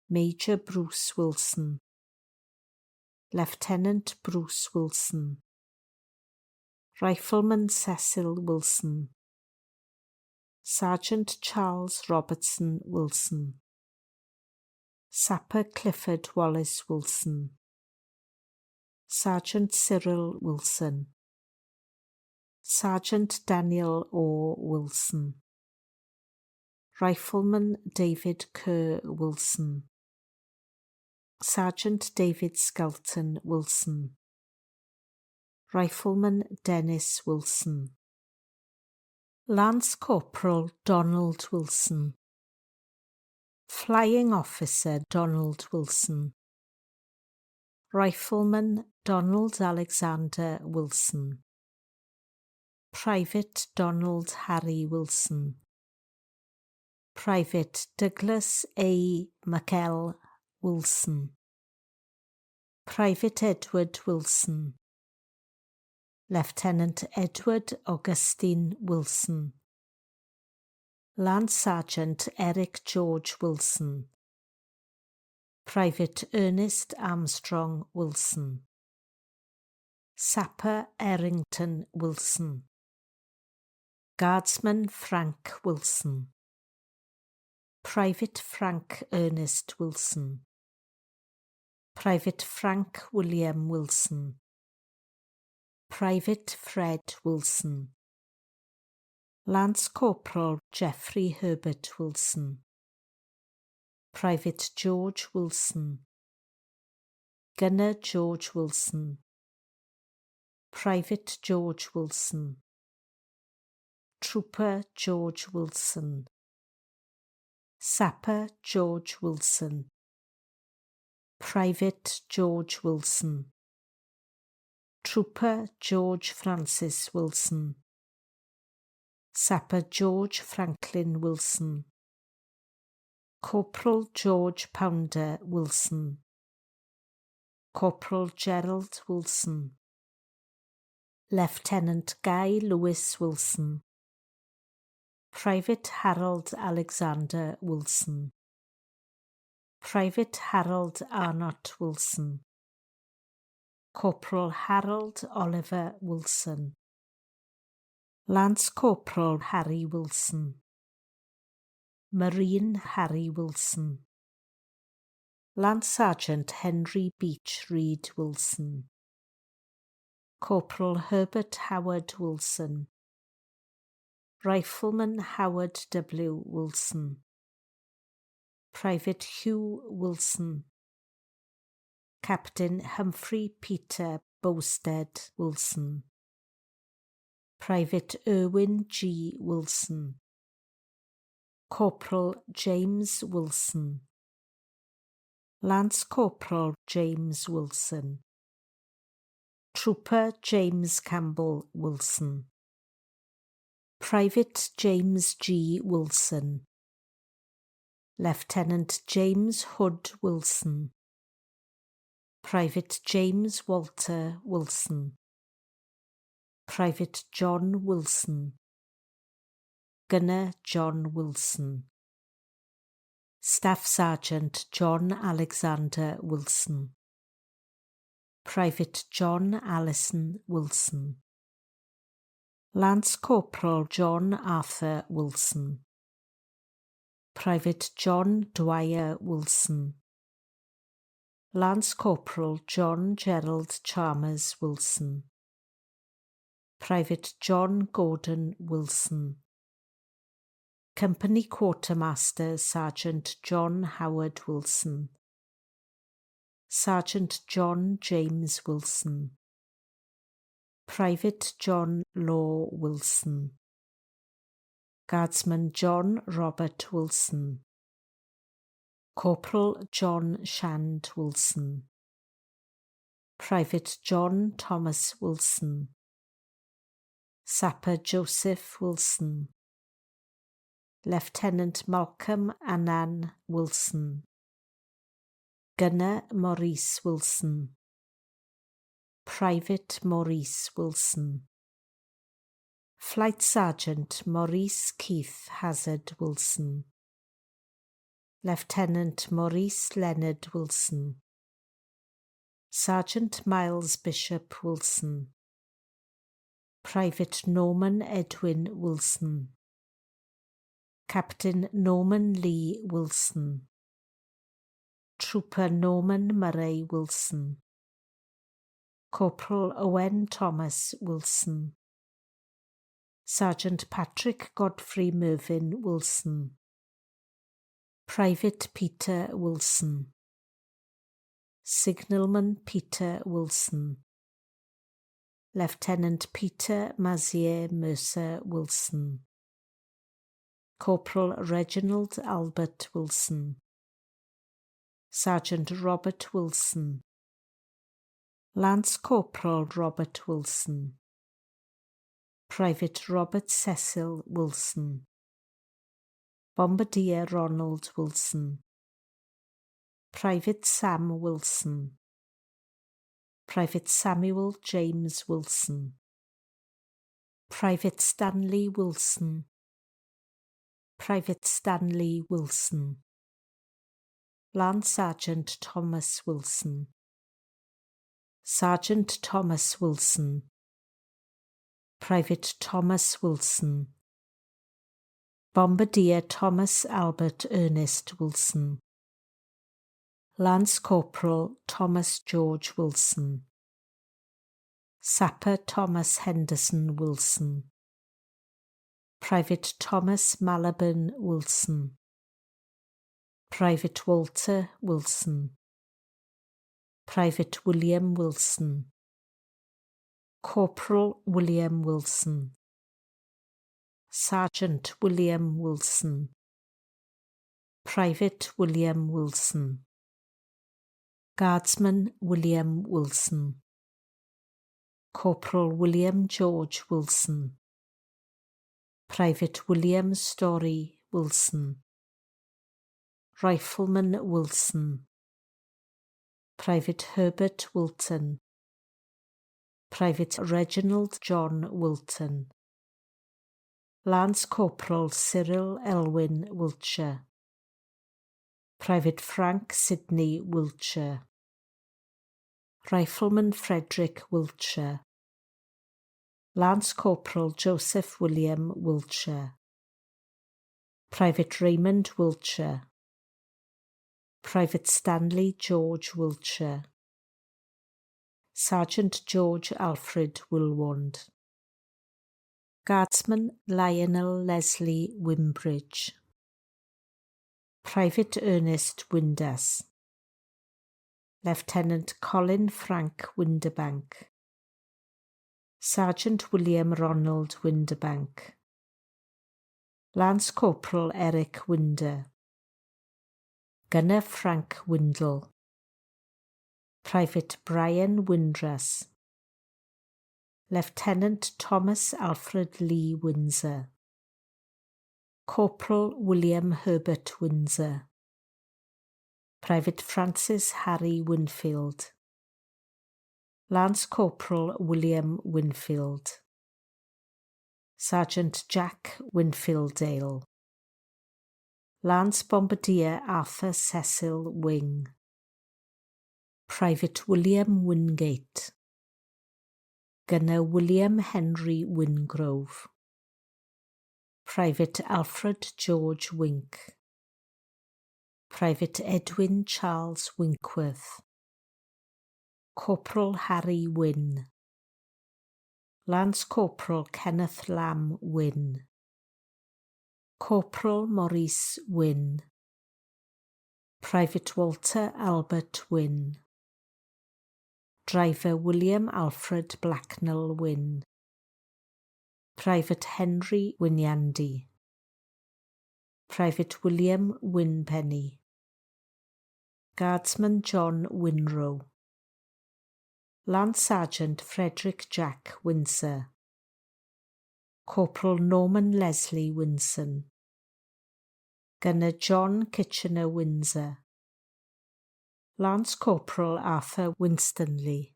Speaker 4: Major Bruce Wilson, Lieutenant Bruce Wilson, Rifleman Cecil Wilson, Sergeant Charles Robertson Wilson, Sapper Clifford Wallace Wilson, Sergeant Cyril Wilson, Sergeant Daniel O. Wilson, Rifleman David Kerr Wilson, Sergeant David Skelton Wilson, Rifleman Dennis Wilson, Lance Corporal Donald Wilson, Flying Officer Donald Wilson, Rifleman Donald Alexander Wilson, Private Donald Harry Wilson, Private Douglas A. McKell Wilson, Private Edward Wilson, Lieutenant Edward Augustine Wilson, Lance Sergeant Eric George Wilson, Private Ernest Armstrong Wilson, Sapper Errington Wilson, Guardsman Frank Wilson, Private Frank Ernest Wilson, Private Frank William Wilson, Private Fred Wilson, Lance Corporal Geoffrey Herbert Wilson, Private George Wilson, Gunner George Wilson, Private George Wilson, Trooper George Wilson, Sapper George Wilson, Private George Wilson, Trooper George Francis Wilson, Sapper George Franklin Wilson, Corporal George Pounder Wilson, Corporal Gerald Wilson, Lieutenant Guy Lewis Wilson, Private Harold Alexander Wilson, Private Harold Arnott Wilson, Corporal Harold Oliver Wilson, Lance Corporal Harry Wilson, Marine Harry Wilson, Lance Sergeant Henry Beach Reed Wilson, Corporal Herbert Howard Wilson, Rifleman Howard W. Wilson, Private Hugh Wilson, Captain Humphrey Peter Bowstead Wilson, Private Irwin G. Wilson, Corporal James Wilson, Lance Corporal James Wilson, Trooper James Campbell Wilson, Private James G. Wilson, Lieutenant James Hood Wilson, Private James Walter Wilson, Private John Wilson, Gunner John Wilson, Staff Sergeant John Alexander Wilson, Private John Allison Wilson, Lance Corporal John Arthur Wilson, Private John Dwyer Wilson, Lance Corporal John Gerald Chalmers Wilson, Private John Gordon Wilson, Company Quartermaster Sergeant John Howard Wilson, Sergeant John James Wilson, Private John Law Wilson, Guardsman John Robert Wilson, Corporal John Shand Wilson, Private John Thomas Wilson, Sapper Joseph Wilson, Lieutenant Malcolm Annan Wilson, Gunner Maurice Wilson, Private Maurice Wilson, Flight Sergeant Maurice Keith Hazard Wilson, Lieutenant Maurice Leonard Wilson, Sergeant Miles Bishop Wilson, Private Norman Edwin Wilson, Captain Norman Lee Wilson, Trooper Norman Murray Wilson, Corporal Owen Thomas Wilson, Sergeant Patrick Godfrey Mervyn Wilson, Private Peter Wilson, Signalman Peter Wilson, Lieutenant Peter Mazier Mercer Wilson, Corporal Reginald Albert Wilson, Sergeant Robert Wilson, Lance Corporal Robert Wilson, Private Robert Cecil Wilson, Bombardier Ronald Wilson, Private Sam Wilson, Private Samuel James Wilson, Private Stanley Wilson, Private Stanley Wilson, Lance Sergeant Thomas Wilson, Sergeant Thomas Wilson, Private Thomas Wilson, Bombardier Thomas Albert Ernest Wilson, Lance Corporal Thomas George Wilson, Sapper Thomas Henderson Wilson, Private Thomas Malaburn Wilson, Private Walter Wilson, Private William Wilson, Corporal William Wilson, Sergeant William Wilson, Private William Wilson, Guardsman William Wilson, Corporal William George Wilson, Private William Story Wilson, Rifleman Wilson, Private Herbert Wilton, Private Reginald John Wilton, Lance Corporal Cyril Elwyn Wiltshire, Private Frank Sidney Wiltshire, Rifleman Frederick Wiltshire, Lance Corporal Joseph William Wiltshire, Private Raymond Wiltshire, Private Stanley George Wiltshire, Sergeant George Alfred Wilwand, Guardsman Lionel Leslie Wimbridge, Private Ernest Windass, Lieutenant Colin Frank Winderbank, Sergeant William Ronald Winderbank, Lance Corporal Eric Winder, Gunner Frank Windle, Private Brian Windruss, Lieutenant Thomas Alfred Lee Windsor, Corporal William Herbert Windsor, Private Francis Harry Winfield, Lance Corporal William Winfield, Sergeant Jack Winfield Dale, Lance Bombardier Arthur Cecil Wing, Private William Wingate, Gunner William Henry Wingrove, Private Alfred George Wink, Private Edwin Charles Winkworth, Corporal Harry Wynne, Lance Corporal Kenneth Lamb Wynne, Corporal Maurice Wynne, Private Walter Albert Wynne, Driver William Alfred Blacknell Wynne, Private Henry Wynyandy, Private William Winpenny, Guardsman John Winrow, Lance Sergeant Frederick Jack Windsor, Corporal Norman Leslie Winson, Gunner John Kitchener Windsor, Lance Corporal Arthur Winstanley,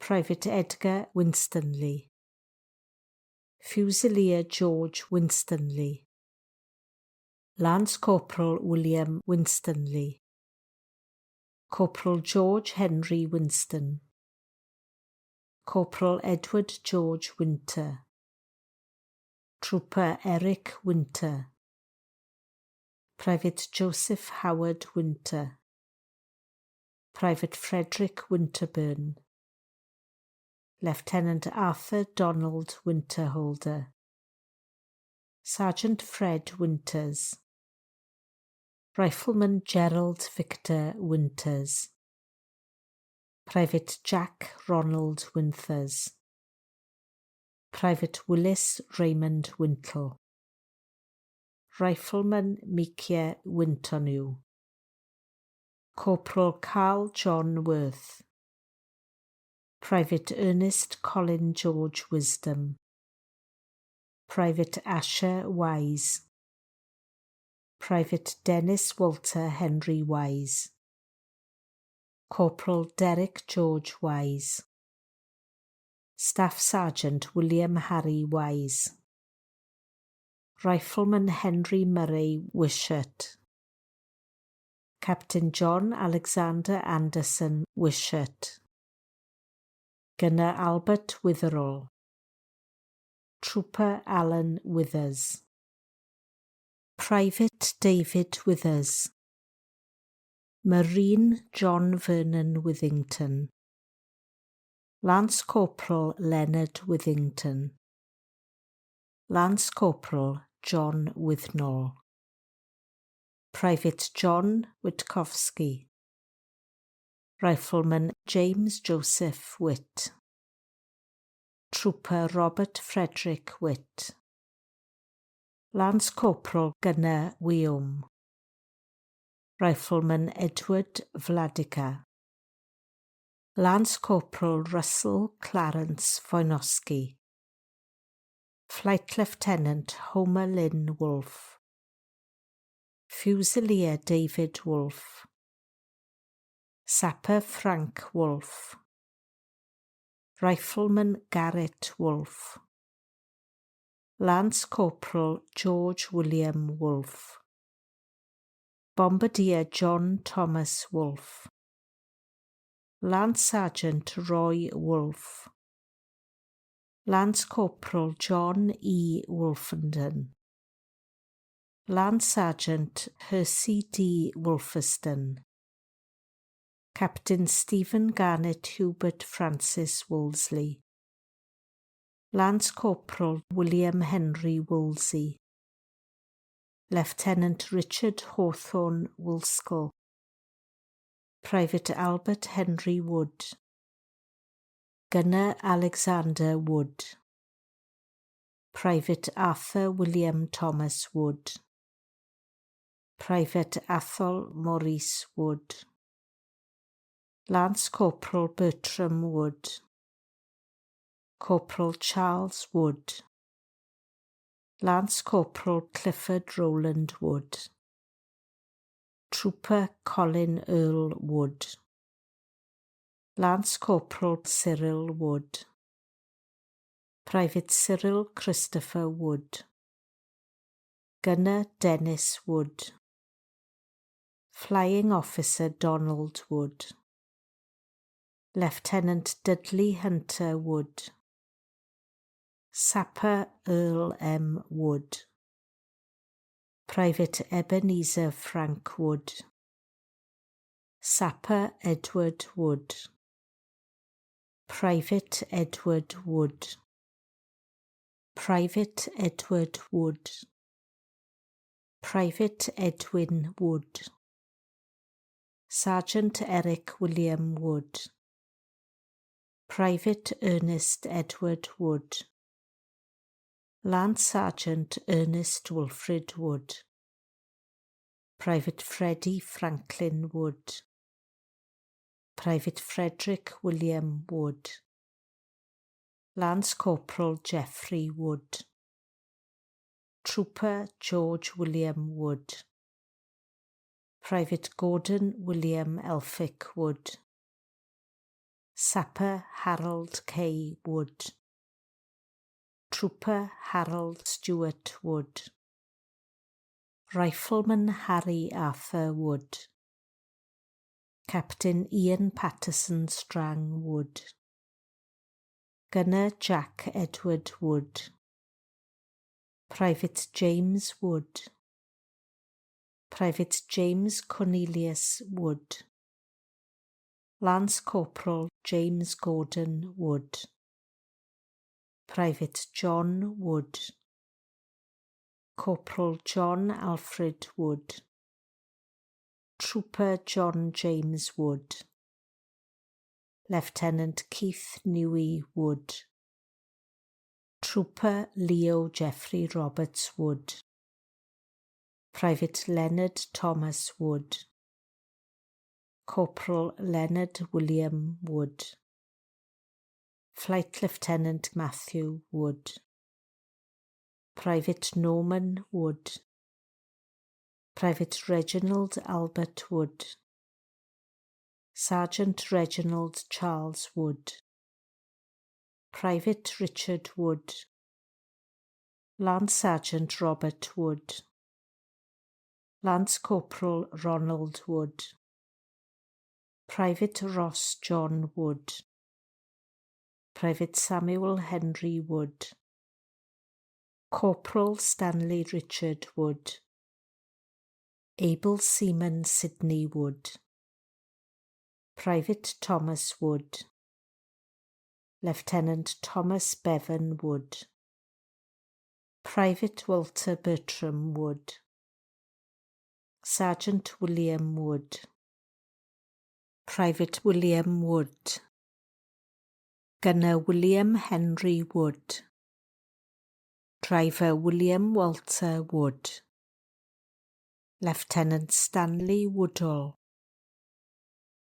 Speaker 4: Private Edgar Winstanley, Fusilier George Winstanley, Lance Corporal William Winstanley, Corporal George Henry Winston, Corporal Edward George Winter, Trooper Eric Winter, Private Joseph Howard Winter, Private Frederick Winterburn, Lieutenant Arthur Donald Winterholder, Sergeant Fred Winters, Rifleman Gerald Victor Winters, Private Jack Ronald Winters, Private Willis Raymond Wintle, Rifleman Mikia Wintonew, Corporal Carl John Worth, Private Ernest Colin George Wisdom, Private Asher Wise, Private Dennis Walter Henry Wise, Corporal Derek George Wise, Staff Sergeant William Harry Wise, Rifleman Henry Murray Wishart, Captain John Alexander Anderson Wishart, Gunner Albert Witherall, Trooper Alan Withers, Private David Withers, Marine John Vernon Withington, Lance Corporal Leonard Withington, Lance Corporal John Withnall, Private John Witkowski, Rifleman James Joseph Witt, Trooper Robert Frederick Witt, Lance Corporal Gunner Wium, Rifleman Edward Vladika, Lance Corporal Russell Clarence Wojnowski, Flight Lieutenant Homer Lynn Wolfe, Fusilier David Wolfe, Sapper Frank Wolfe, Rifleman Garrett Wolfe, Lance Corporal George William Wolfe, Bombardier John Thomas Wolfe, Lance Sergeant Roy Wolfe, Lance Corporal John E. Wolfenden, Lance Sergeant Percy D. Wolferston, Captain Stephen Garnet Hubert Francis Wolseley, Lance Corporal William Henry Wolsey, Lieutenant Richard Hawthorne Woolskull, Private Albert Henry Wood, Gunner Alexander Wood, Private Arthur William Thomas Wood, Private Athol Maurice Wood, Lance Corporal Bertram Wood, Corporal Charles Wood, Lance Corporal Clifford Rowland Wood, Trooper Colin Earl Wood, Lance Corporal Cyril Wood, Private Cyril Christopher Wood, Gunner Dennis Wood, Flying Officer Donald Wood, Lieutenant Dudley Hunter Wood, Sapper Earl M. Wood, Private Ebenezer Frank Wood, Sapper Edward Wood, Private Edward Wood, Private Edward Wood, Private Edwin Wood, Sergeant Eric William Wood, Private Ernest Edward Wood, Lance Sergeant Ernest Wilfrid Wood, Private Freddie Franklin Wood, Private Frederick William Wood, Lance Corporal Geoffrey Wood, Trooper George William Wood, Private Gordon William Elphick Wood, Sapper Harold K. Wood, Trooper Harold Stewart Wood, Rifleman Harry Arthur Wood, Captain Ian Patterson Strang Wood, Gunner Jack Edward Wood, Private James Wood, Private James Cornelius Wood, Lance Corporal James Gordon Wood, Private John Wood, Corporal John Alfred Wood, Trooper John James Wood, Lieutenant Keith Newey Wood, Trooper Leo Geoffrey Roberts Wood, Private Leonard Thomas Wood, Corporal Leonard William Wood, Flight Lieutenant Matthew Wood, Private Norman Wood, Private Reginald Albert Wood, Sergeant Reginald Charles Wood, Private Richard Wood, Lance Sergeant Robert Wood, Lance Corporal Ronald Wood, Private Ross John Wood, Private Samuel Henry Wood, Corporal Stanley Richard Wood, Able Seaman Sidney Wood, Private Thomas Wood, Lieutenant Thomas Bevan Wood, Private Walter Bertram Wood, Sergeant William Wood, Private William Wood, Gunner William Henry Wood, Driver William Walter Wood, Lieutenant Stanley Woodall,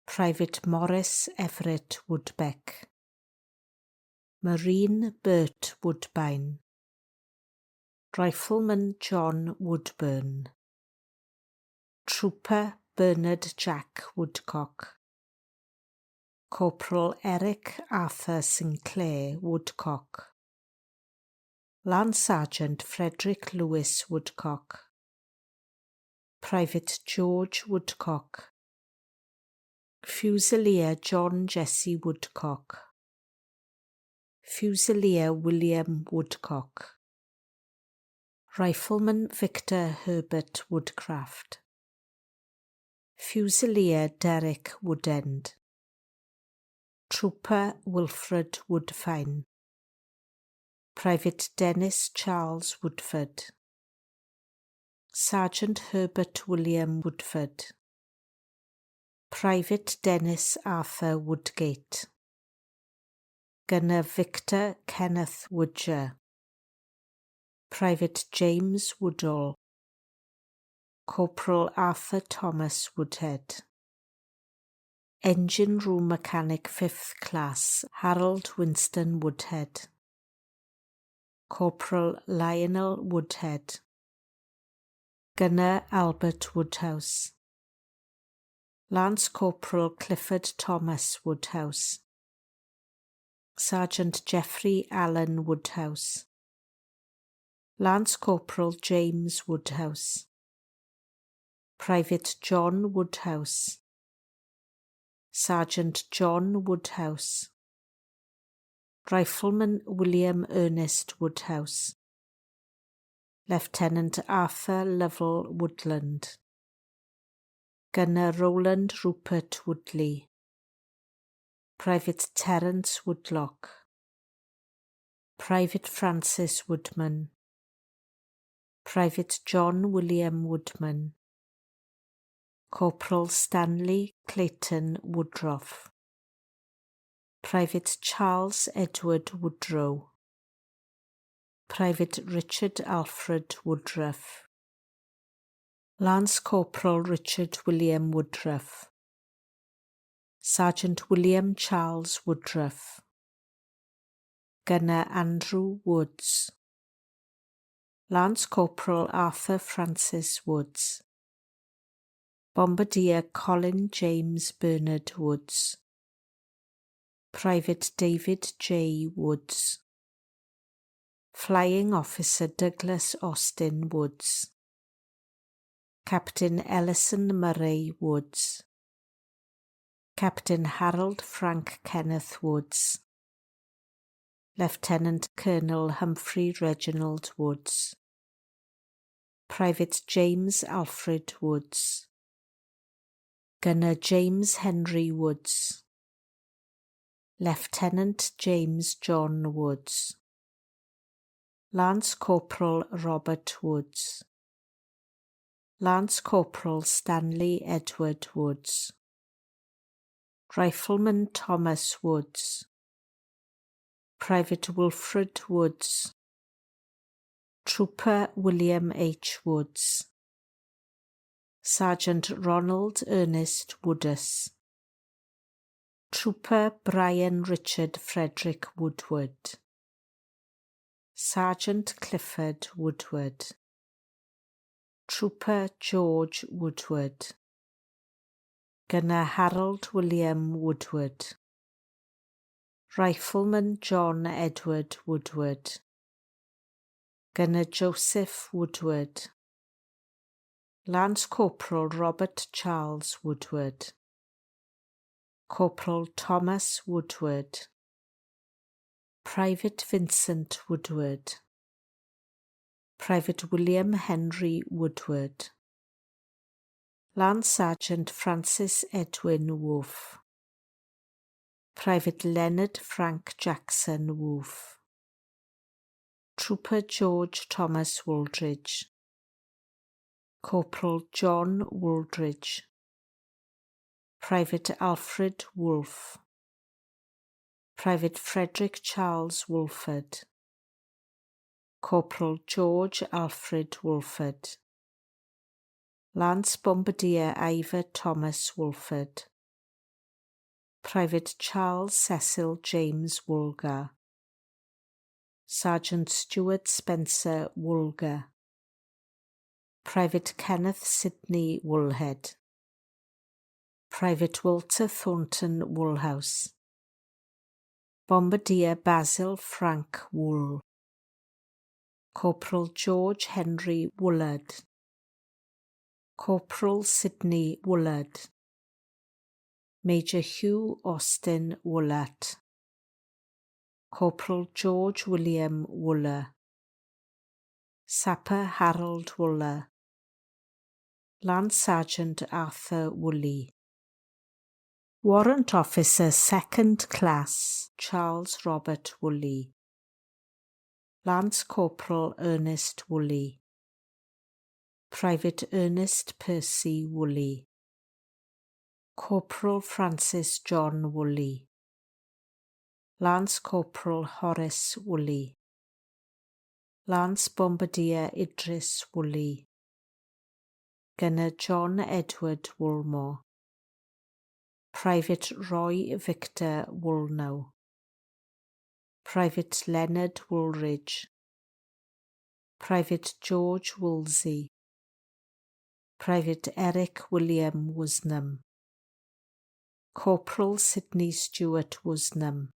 Speaker 4: Private Morris Everett Woodbeck, Marine Bert Woodbine, Rifleman John Woodburn, Trooper Bernard Jack Woodcock, Corporal Eric Arthur Sinclair Woodcock, Lance Sergeant Frederick Lewis Woodcock, Private George Woodcock, Fusilier John Jesse Woodcock, Fusilier William Woodcock, Rifleman Victor Herbert Woodcraft, Fusilier Derek Woodend, Trooper Wilfred Woodfine, Private Dennis Charles Woodford, Sergeant Herbert William Woodford, Private Dennis Arthur Woodgate, Gunner Victor Kenneth Woodger, Private James Woodall, Corporal Arthur Thomas Woodhead, Engine Room Mechanic 5th Class Harold Winston Woodhead, Corporal Lionel Woodhead, Gunner Albert Woodhouse, Lance Corporal Clifford Thomas Woodhouse, Sergeant Geoffrey Allen Woodhouse, Lance Corporal James Woodhouse, Private John Woodhouse, Sergeant John Woodhouse, Rifleman William Ernest Woodhouse, Lieutenant Arthur Lovell Woodland, Gunner Roland Rupert Woodley, Private Terence Woodlock, Private Francis Woodman, Private John William Woodman, Corporal Stanley Clayton Woodruff, Private Charles Edward Woodrow, Private Richard Alfred Woodruff, Lance Corporal Richard William Woodruff, Sergeant William Charles Woodruff, Gunner Andrew Woods, Lance Corporal Arthur Francis Woods, Bombardier Colin James Bernard Woods, Private David J. Woods, Flying Officer Douglas Austin Woods, Captain Ellison Murray Woods, Captain Harold Frank Kenneth Woods, Lieutenant Colonel Humphrey Reginald Woods, Private James Alfred Woods, Gunner James Henry Woods, Lieutenant James John Woods, Lance Corporal Robert Woods, Lance Corporal Stanley Edward Woods, Rifleman Thomas Woods, Private Wilfred Woods, Trooper William H. Woods, Sergeant Ronald Ernest Woodus, Trooper Brian Richard Frederick Woodward, Sergeant Clifford Woodward, Trooper George Woodward, Gunner Harold William Woodward, Rifleman John Edward Woodward, Gunner Joseph Woodward, Lance Corporal Robert Charles Woodward, Corporal Thomas Woodward, Private Vincent Woodward, Private William Henry Woodward, Lance Sergeant Francis Edwin Wolfe, Private Leonard Frank Jackson Wolfe, Trooper George Thomas Wooldridge, Corporal John Wooldridge, Private Alfred Wolfe, Private Frederick Charles Wolford, Corporal George Alfred Wolford, Lance Bombardier Ivor Thomas Wolford, Private Charles Cecil James Woolgar, Sergeant Stuart Spencer Woolgar, Private Kenneth Sidney Woolhead, Private Walter Thornton Woolhouse, Bombardier Basil Frank Wool, Corporal George Henry Woolard, Corporal Sidney Woolard, Major Hugh Austin Woollert, Corporal George William Wooler, Sapper Harold Wooler, Lance Sergeant Arthur Woolley, Warrant Officer 2nd Class Charles Robert Woolley, Lance Corporal Ernest Woolley, Private Ernest Percy Woolley, Corporal Francis John Woolley, Lance Corporal Horace Woolley, Lance Bombardier Idris Woolley, Gunner John Edward Woolmore, Private Roy Victor Woolnow, Private Leonard Woolridge, Private George Woolsey, Private Eric William Woosnam, Corporal Sidney Stewart Woosnam,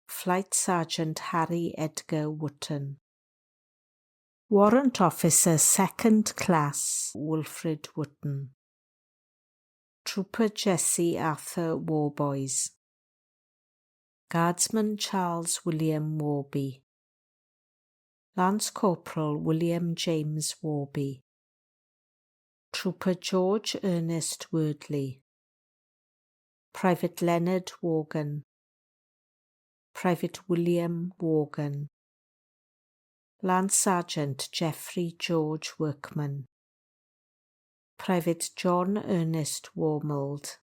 Speaker 4: Flight Sergeant Harry Edgar Wootton, Warrant Officer 2nd Class Wilfred Wootton, Trooper Jesse Arthur Warboys, Guardsman Charles William Warby, Lance Corporal William James Warby, Trooper George Ernest Wordley, Private Leonard Morgan, Private William Morgan, Lance Sergeant Geoffrey George Workman, Private John Ernest Wormold,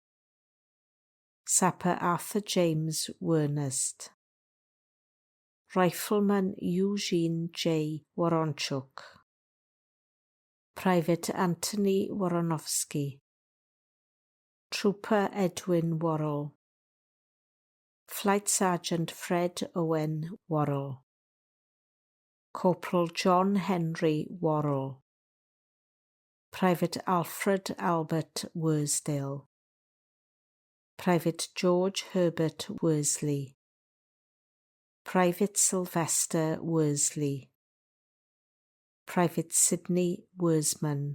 Speaker 4: Sapper Arthur James Wernest, Rifleman Eugene J. Woronchuk, Private Anthony Woronowski, Trooper Edwin Worrell, Flight Sergeant Fred Owen Worrell, Corporal John Henry Worrell, Private Alfred Albert Worsdale, Private George Herbert Worsley, Private Sylvester Worsley, Private Sidney Worsman,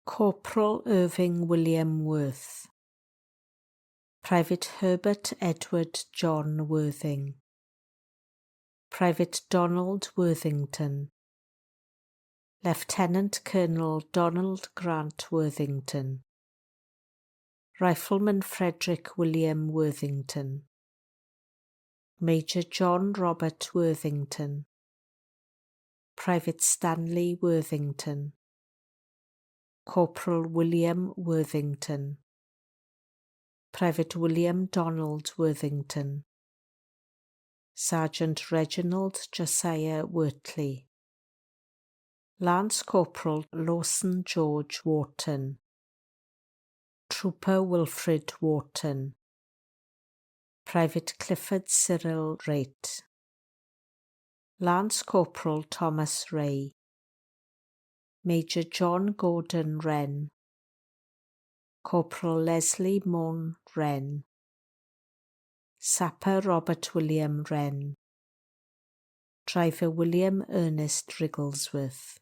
Speaker 4: Corporal Irving William Worth, Private Herbert Edward John Worthing, Private Donald Worthington, Lieutenant Colonel Donald Grant Worthington, Rifleman Frederick William Worthington, Major John Robert Worthington, Private Stanley Worthington, Corporal William Worthington, Private William Donald Worthington, Sergeant Reginald Josiah Wortley, Lance Corporal Lawson George Wharton, Trooper Wilfred Wharton, Private Clifford Cyril Raitt, Lance Corporal Thomas Ray, Major John Gordon Wren, Corporal Leslie Maughan Wren, Sapper Robert William Wren, Driver William Ernest Wrigglesworth,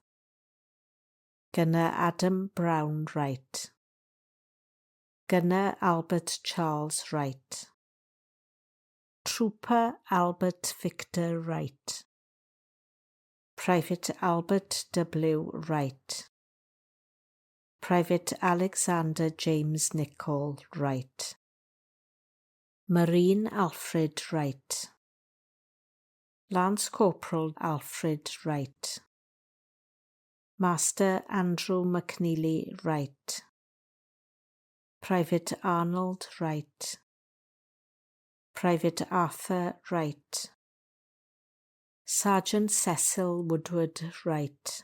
Speaker 4: Gunner Adam Brown Wright, Gunner Albert Charles Wright, Trooper Albert Victor Wright, Private Albert W. Wright, Private Alexander James Nicol Wright, Marine Alfred Wright, Lance Corporal Alfred Wright, Master Andrew McNeely Wright, Private Arnold Wright, Private Arthur Wright, Sergeant Cecil Woodward Wright,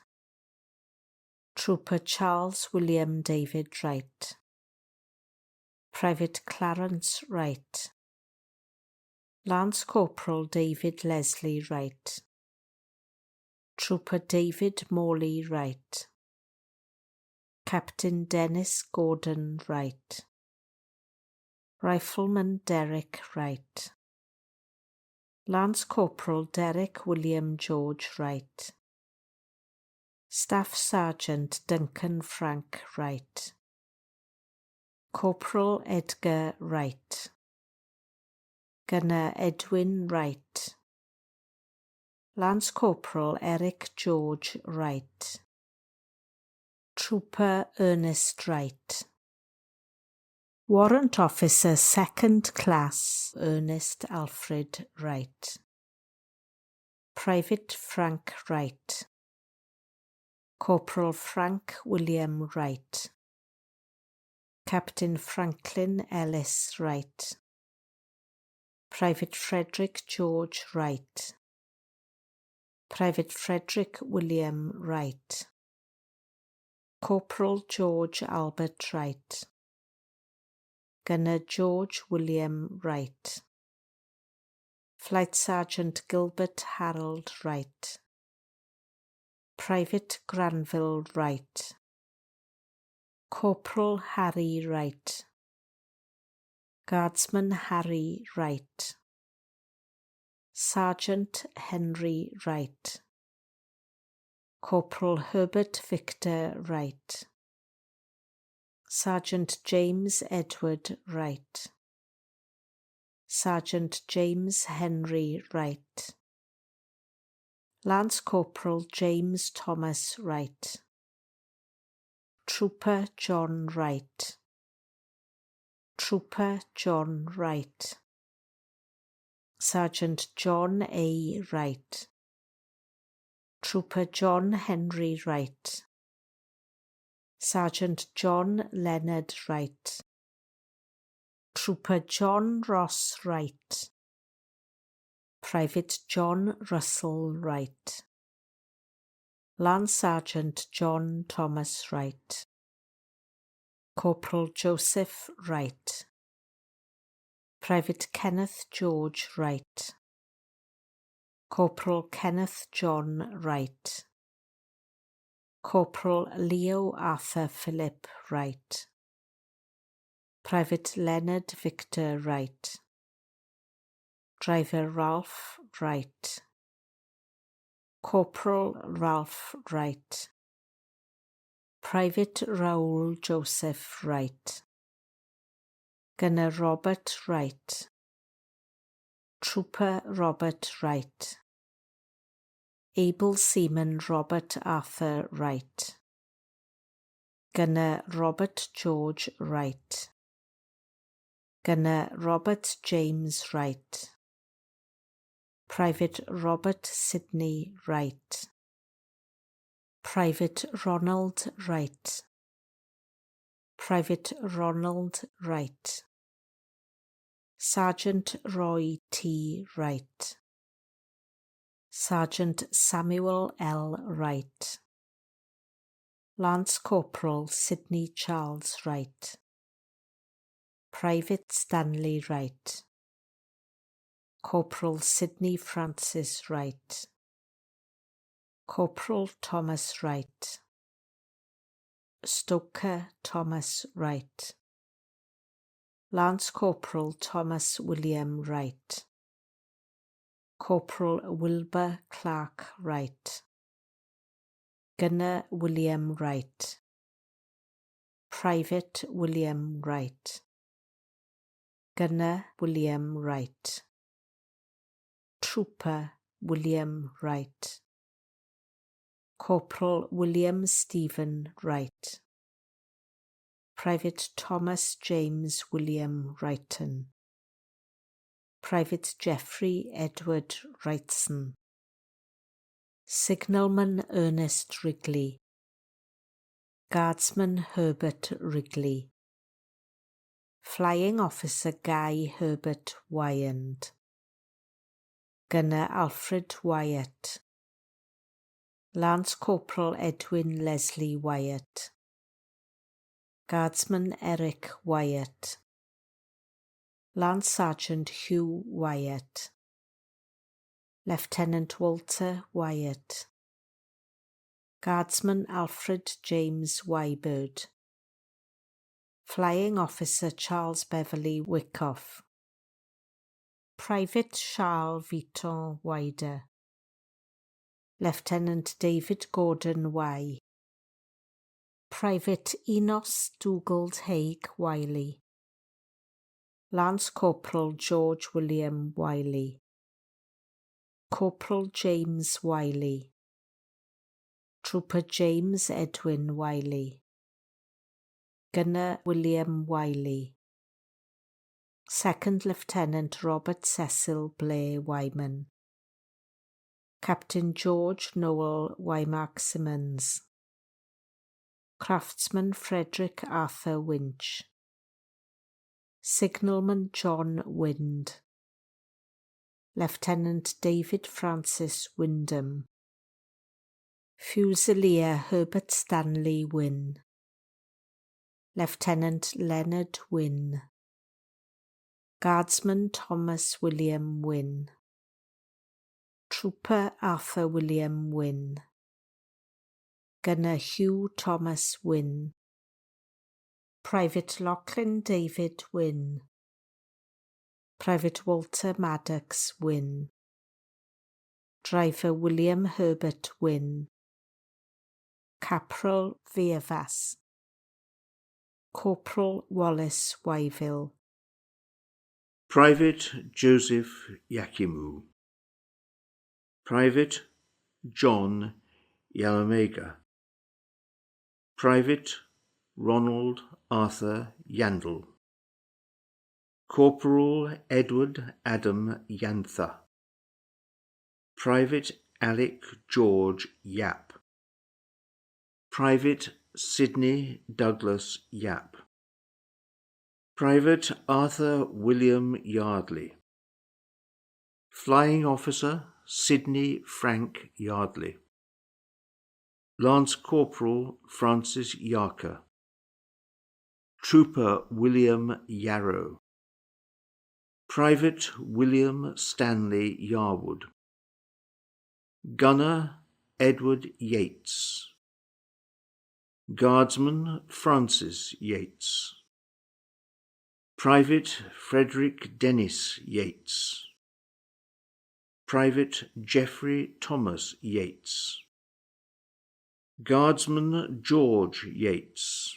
Speaker 4: Trooper Charles William David Wright, Private Clarence Wright, Lance Corporal David Leslie Wright, Trooper David Morley Wright, Captain Dennis Gordon Wright, Rifleman Derek Wright, Lance Corporal Derek William George Wright, Staff Sergeant Duncan Frank Wright, Corporal Edgar Wright, Gunner Edwin Wright, Lance Corporal Eric George Wright, Trooper Ernest Wright, Warrant Officer 2nd Class Ernest Alfred Wright, Private Frank Wright, Corporal Frank William Wright, Captain Franklin Ellis Wright, Private Frederick George Wright, Private Frederick William Wright, Corporal George Albert Wright, Gunner George William Wright, Flight Sergeant Gilbert Harold Wright, Private Granville Wright, Corporal Harry Wright, Guardsman Harry Wright, Sergeant Henry Wright, Corporal Herbert Victor Wright, Sergeant James Edward Wright, Sergeant James Henry Wright, Lance Corporal James Thomas Wright, Trooper John Wright, Trooper John Wright, Sergeant John A. Wright, Trooper John Henry Wright, Sergeant John Leonard Wright, Trooper John Ross Wright, Private John Russell Wright, Lance Sergeant John Thomas Wright, Corporal Joseph Wright, Private Kenneth George Wright, Corporal Kenneth John Wright, Corporal Leo Arthur Philip Wright, Private Leonard Victor Wright, Driver Ralph Wright, Corporal Ralph Wright, Private Raoul Joseph Wright, Gunner Robert Wright, Trooper Robert Wright, Able Seaman Robert Arthur Wright, Gunner Robert George Wright, Gunner Robert James Wright, Private Robert Sidney Wright, Private Ronald Wright, Private Ronald Wright, Sergeant Roy T. Wright, Sergeant Samuel L. Wright, Lance Corporal Sidney Charles Wright, Private Stanley Wright, Corporal Sidney Francis Wright, Corporal Thomas Wright, Stoker Thomas Wright, Lance Corporal Thomas William Wright, Corporal Wilbur Clark Wright, Gunner William Wright, Private William Wright, Gunner William Wright, Trooper William Wright, Corporal William Stephen Wright, Private Thomas James William Wrighton, Private Geoffrey Edward Wrightson, Signalman Ernest Wrigley, Guardsman Herbert Wrigley, Flying Officer Guy Herbert Wyand, Gunner Alfred Wyatt, Lance Corporal Edwin Leslie Wyatt, Guardsman Eric Wyatt, Lance Sergeant Hugh Wyatt, Lieutenant Walter Wyatt, Guardsman Alfred James Wybird, Flying Officer Charles Beverly Wyckoff, Private Charles Viton Wider, Lieutenant David Gordon Y, Private Enos Dugald Haig Wiley, Lance Corporal George William Wiley, Corporal James Wiley, Trooper James Edwin Wiley, Gunner William Wiley, Second Lieutenant Robert Cecil Blair Wyman, Captain George Noel Wymark Simmons, Craftsman Frederick Arthur Winch, Signalman John Wind, Lieutenant David Francis Wyndham, Fusilier Herbert Stanley Wynne, Lieutenant Leonard Wynne, Guardsman Thomas William Wynne, Trooper Arthur William Wynne, Gunner Hugh Thomas Wynne, Private Lachlan David Wynne, Private Walter Maddox Wynne. Driver William Herbert Wynne. Caporal Fievas. Corporal Wallace Wyville.
Speaker 5: Private Joseph Yakimu. Private John Yalamega. Private Ronald Arthur Yandel. Corporal Edward Adam Yantha. Private Alec George Yap. Private Sidney Douglas Yap. Private Arthur William Yardley. Flying Officer Sidney Frank Yardley. Lance Corporal Francis Yarker. Trooper William Yarrow. Private William Stanley Yarwood. Gunner Edward Yates. Guardsman Francis Yates. Private Frederick Dennis Yates. Private Geoffrey Thomas Yates. Guardsman George Yates.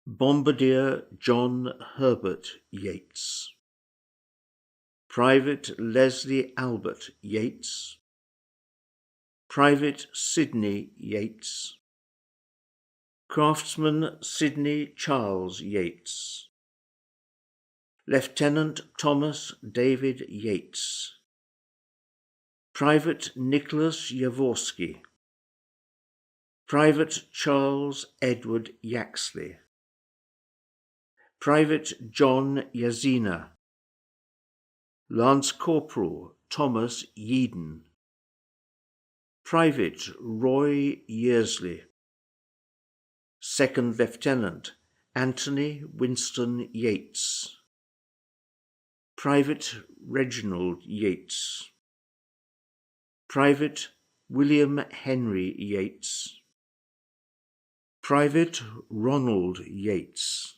Speaker 5: Bombardier John Herbert Yates. Private Leslie Albert Yates. Private Sidney Yates. Craftsman Sidney Charles Yates. Lieutenant Thomas David Yates. Private Nicholas Yavorski. Private Charles Edward Yaxley. Private John Yazina. Lance Corporal Thomas Yeadon. Private Roy Yearsley. Second Lieutenant Anthony Winston Yates. Private Reginald Yates. Private William Henry Yates. Private Ronald Yates.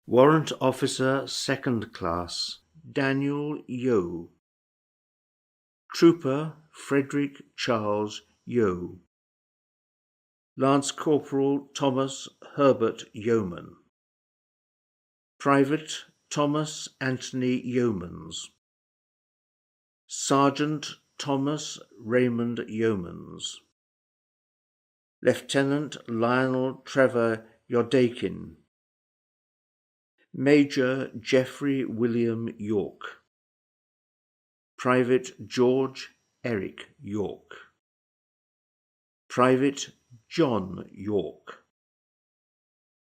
Speaker 5: Warrant Officer Second Class Daniel Yeo. Trooper Frederick Charles Yeo. Lance Corporal Thomas Herbert Yeoman. Private Thomas Anthony Yeomans. Sergeant Thomas Raymond Yeomans. Lieutenant Lionel Trevor Yodakin. Major Geoffrey William York. Private George Eric York. Private John York.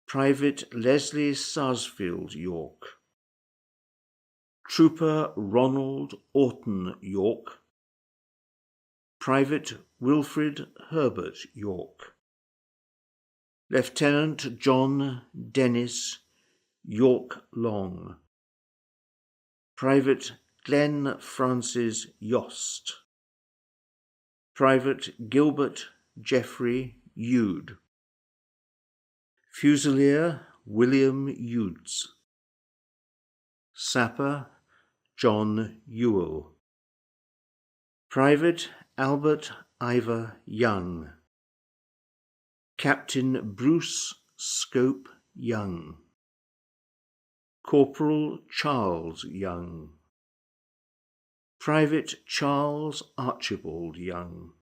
Speaker 5: Private Leslie Sarsfield York. Trooper Ronald Orton York. Private Wilfred Herbert York. Lieutenant John Dennis York Long. Private Glenn Francis Yost. Private Gilbert Geoffrey Yude. Fusilier William Yudes. Sapper John Ewell. Private Albert Ivor Young. Captain Bruce Scope Young. Corporal Charles Young. Private Charles Archibald Young.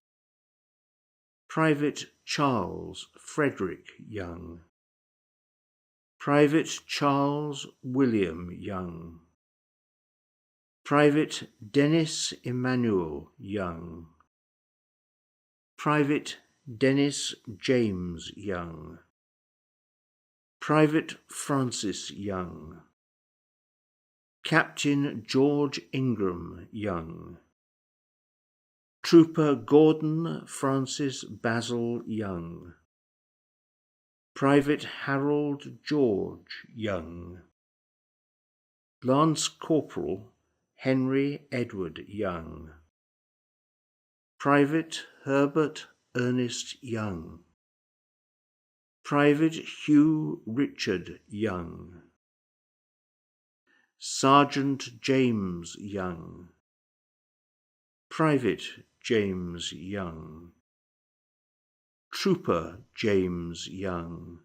Speaker 5: Private Charles Frederick Young. Private Charles William Young. Private Dennis Emmanuel Young. Private Dennis James Young. Private Francis Young. Captain George Ingram Young. Trooper Gordon Francis Basil Young. Private Harold George Young. Lance Corporal Henry Edward Young. Private Herbert Ernest Young. Private Hugh Richard Young. Sergeant James Young, Private James Young, Trooper James Young,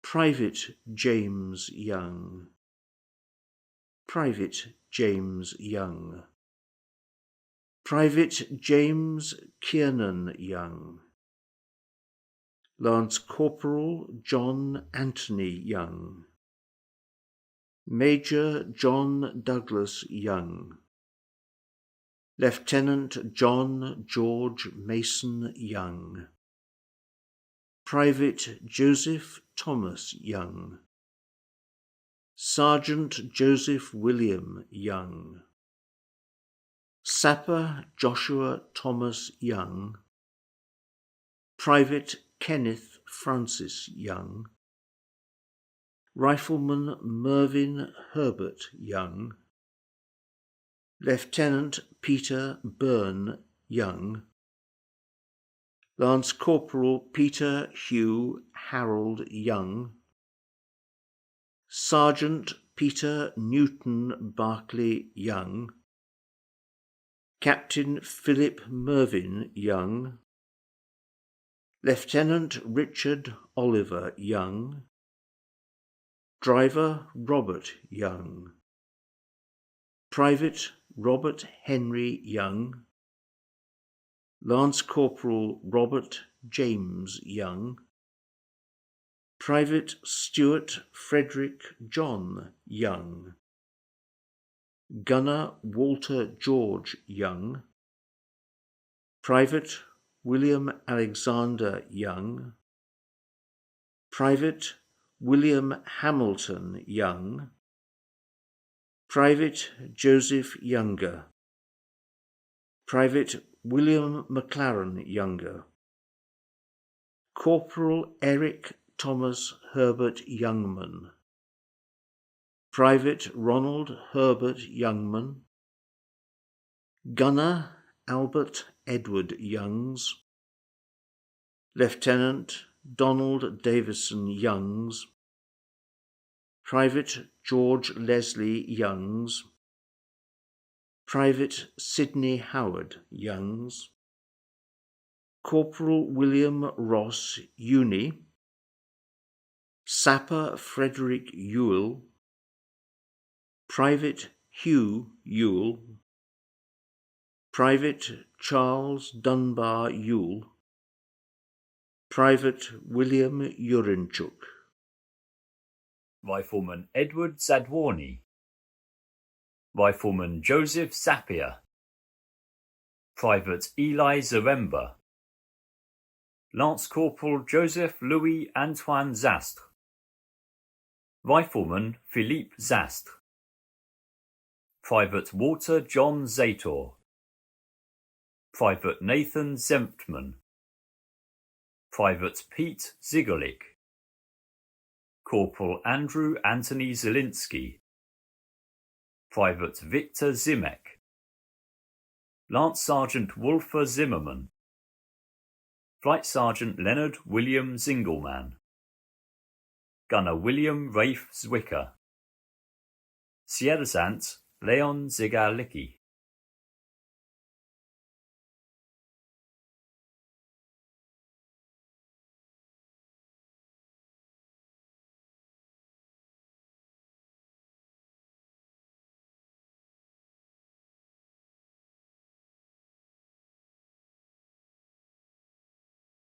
Speaker 5: Private James Young, Private James Young, Private James Kiernan Young, Lance Corporal John Anthony Young, Major John Douglas Young, Lieutenant John George Mason Young, Private Joseph Thomas Young, Sergeant Joseph William Young, Sapper Joshua Thomas Young, Private Kenneth Francis Young, Rifleman Mervyn Herbert Young, Lieutenant Peter Byrne Young, Lance Corporal Peter Hugh Harold Young, Sergeant Peter Newton Barclay Young, Captain Philip Mervyn Young, Lieutenant Richard Oliver Young, Driver Robert Young, Private Robert Henry Young, Lance Corporal Robert James Young, Private Stuart Frederick John Young, Gunner Walter George Young, Private William Alexander Young, Private William Hamilton Young, Private Joseph Younger, Private William McLaren Younger, Corporal Eric Thomas Herbert Youngman, Private Ronald Herbert Youngman, Gunner Albert Edward Youngs, Lieutenant Donald Davison Youngs, Private George Leslie Youngs, Private Sidney Howard Youngs, Corporal William Ross Uni, Sapper Frederick Ewell, Private Hugh Ewell, Private Charles Dunbar Ewell, Private William Urinchuk,
Speaker 2: Rifleman Edward Zadwarny, Rifleman Joseph Sapir, Private Eli Zaremba, Lance Corporal Joseph Louis Antoine Zastre, Rifleman Philippe Zastre, Private Walter John Zator, Private Nathan Zemptman, Private Pete Zigolik, Corporal Andrew Anthony Zielinski, Private Victor Zimek, Lance Sergeant Wolfer Zimmerman, Flight Sergeant Leonard William Zingelman, Gunner William Rafe Zwicker, Sierzant Leon Zigalicki,